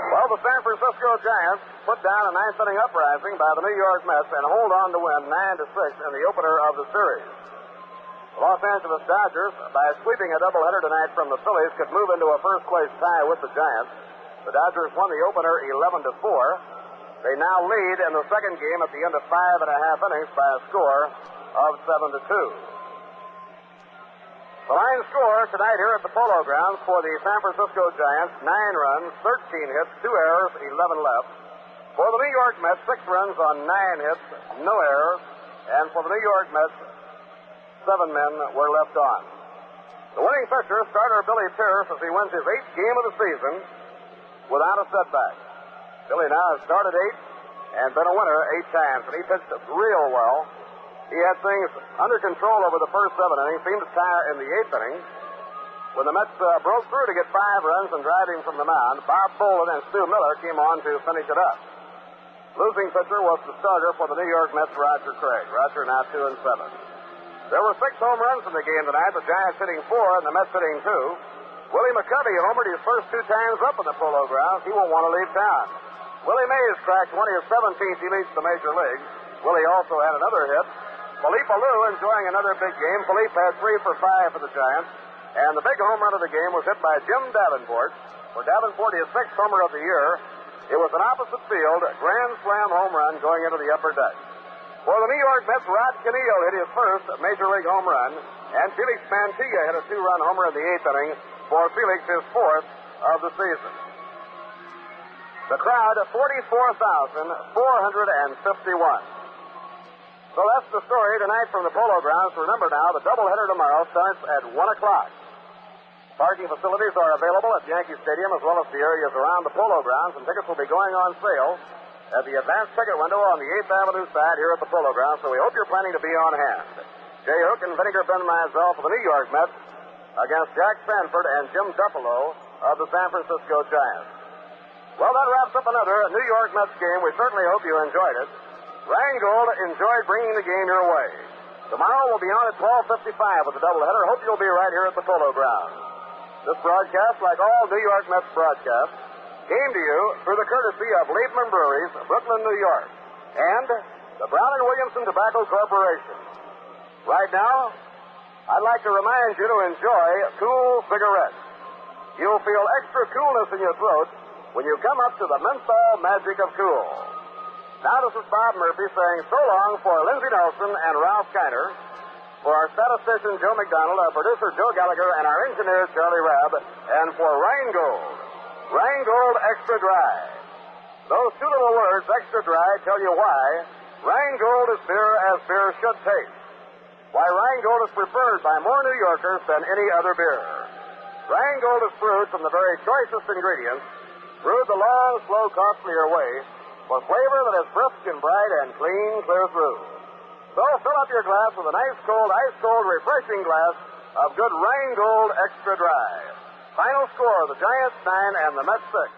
Well, the San Francisco Giants put down a ninth inning uprising by the New York Mets and hold on to win 9-6 in the opener of the series. The Los Angeles Dodgers, by sweeping a doubleheader tonight from the Phillies, could move into a first-place tie with the Giants. The Dodgers won the opener 11-4. They now lead in the second game at the end of 5.5 innings by a score of 7-2. The line score tonight here at the Polo Grounds for the San Francisco Giants, 9 runs, 13 hits, 2 errors, 11 left. For the New York Mets, 6 runs on 9 hits, no errors. And for the New York Mets, 7 men were left on. The winning pitcher, starter Billy Pierce, as he wins his 8th game of the season without a setback. Billy now has started 8 and been a winner 8 times, and he pitched real well. He had things under control over the first 7 innings, seemed to tire in the 8th inning. When the Mets broke through to get 5 runs and drive him from the mound, Bob Boland and Stu Miller came on to finish it up. Losing pitcher was the starter for the New York Mets, Roger Craig. Roger now 2-7. There were 6 home runs in the game tonight, the Giants hitting 4 and the Mets hitting 2. Willie McCovey homered his first 2 times up in the Polo Grounds. He won't want to leave town. Willie Mays cracked one of his 17th he leads the major leagues. Willie also had another hit. Philippe Alou enjoying another big game. Philippe had 3 for 5 for the Giants. And the big home run of the game was hit by Jim Davenport. For Davenport, his 6th homer of the year. It was an opposite field, grand slam home run going into the upper deck. For the New York Mets, Rod Canillo hit his first major league home run. And Felix Mantilla hit a 2-run homer in the 8th inning for Felix, his 4th of the season. The crowd, 44,451. So that's the story tonight from the Polo Grounds. Remember now, the doubleheader tomorrow starts at 1 o'clock. Parking facilities are available at Yankee Stadium as well as the areas around the Polo Grounds, and tickets will be going on sale at the advanced ticket window on the 8th Avenue side here at the Polo Grounds, so we hope you're planning to be on hand. Jay Hook and Vinegar Ben Mizell for the New York Mets against Jack Sanford and Jim Duffalo of the San Francisco Giants. Well, that wraps up another New York Mets game. We certainly hope you enjoyed it. Rheingold enjoyed bringing the game your way. Tomorrow we'll be on at 12:55 with a doubleheader. Hope you'll be right here at the Polo Grounds. This broadcast, like all New York Mets broadcasts, came to you through the courtesy of Liebman Breweries, Brooklyn, New York, and the Brown & Williamson Tobacco Corporation. Right now, I'd like to remind you to enjoy cool cigarettes. You'll feel extra coolness in your throat when you come up to the menthol magic of cool. Now, this is Bob Murphy saying so long for Lindsey Nelson and Ralph Kiner, for our statistician Joe McDonald, our producer Joe Gallagher, and our engineer Charlie Rabb, and for Rheingold. Rheingold Extra Dry. Those two little words, extra dry, tell you why Rheingold is beer as beer should taste. Why Rheingold is preferred by more New Yorkers than any other beer. Rheingold is brewed from the very choicest ingredients, brewed the long, slow, costlier way, for flavor that is brisk and bright and clean, clear through. So fill up your glass with an ice-cold, refreshing glass of good Rheingold Extra Dry. Final score, the Giants 9 and the Mets 6.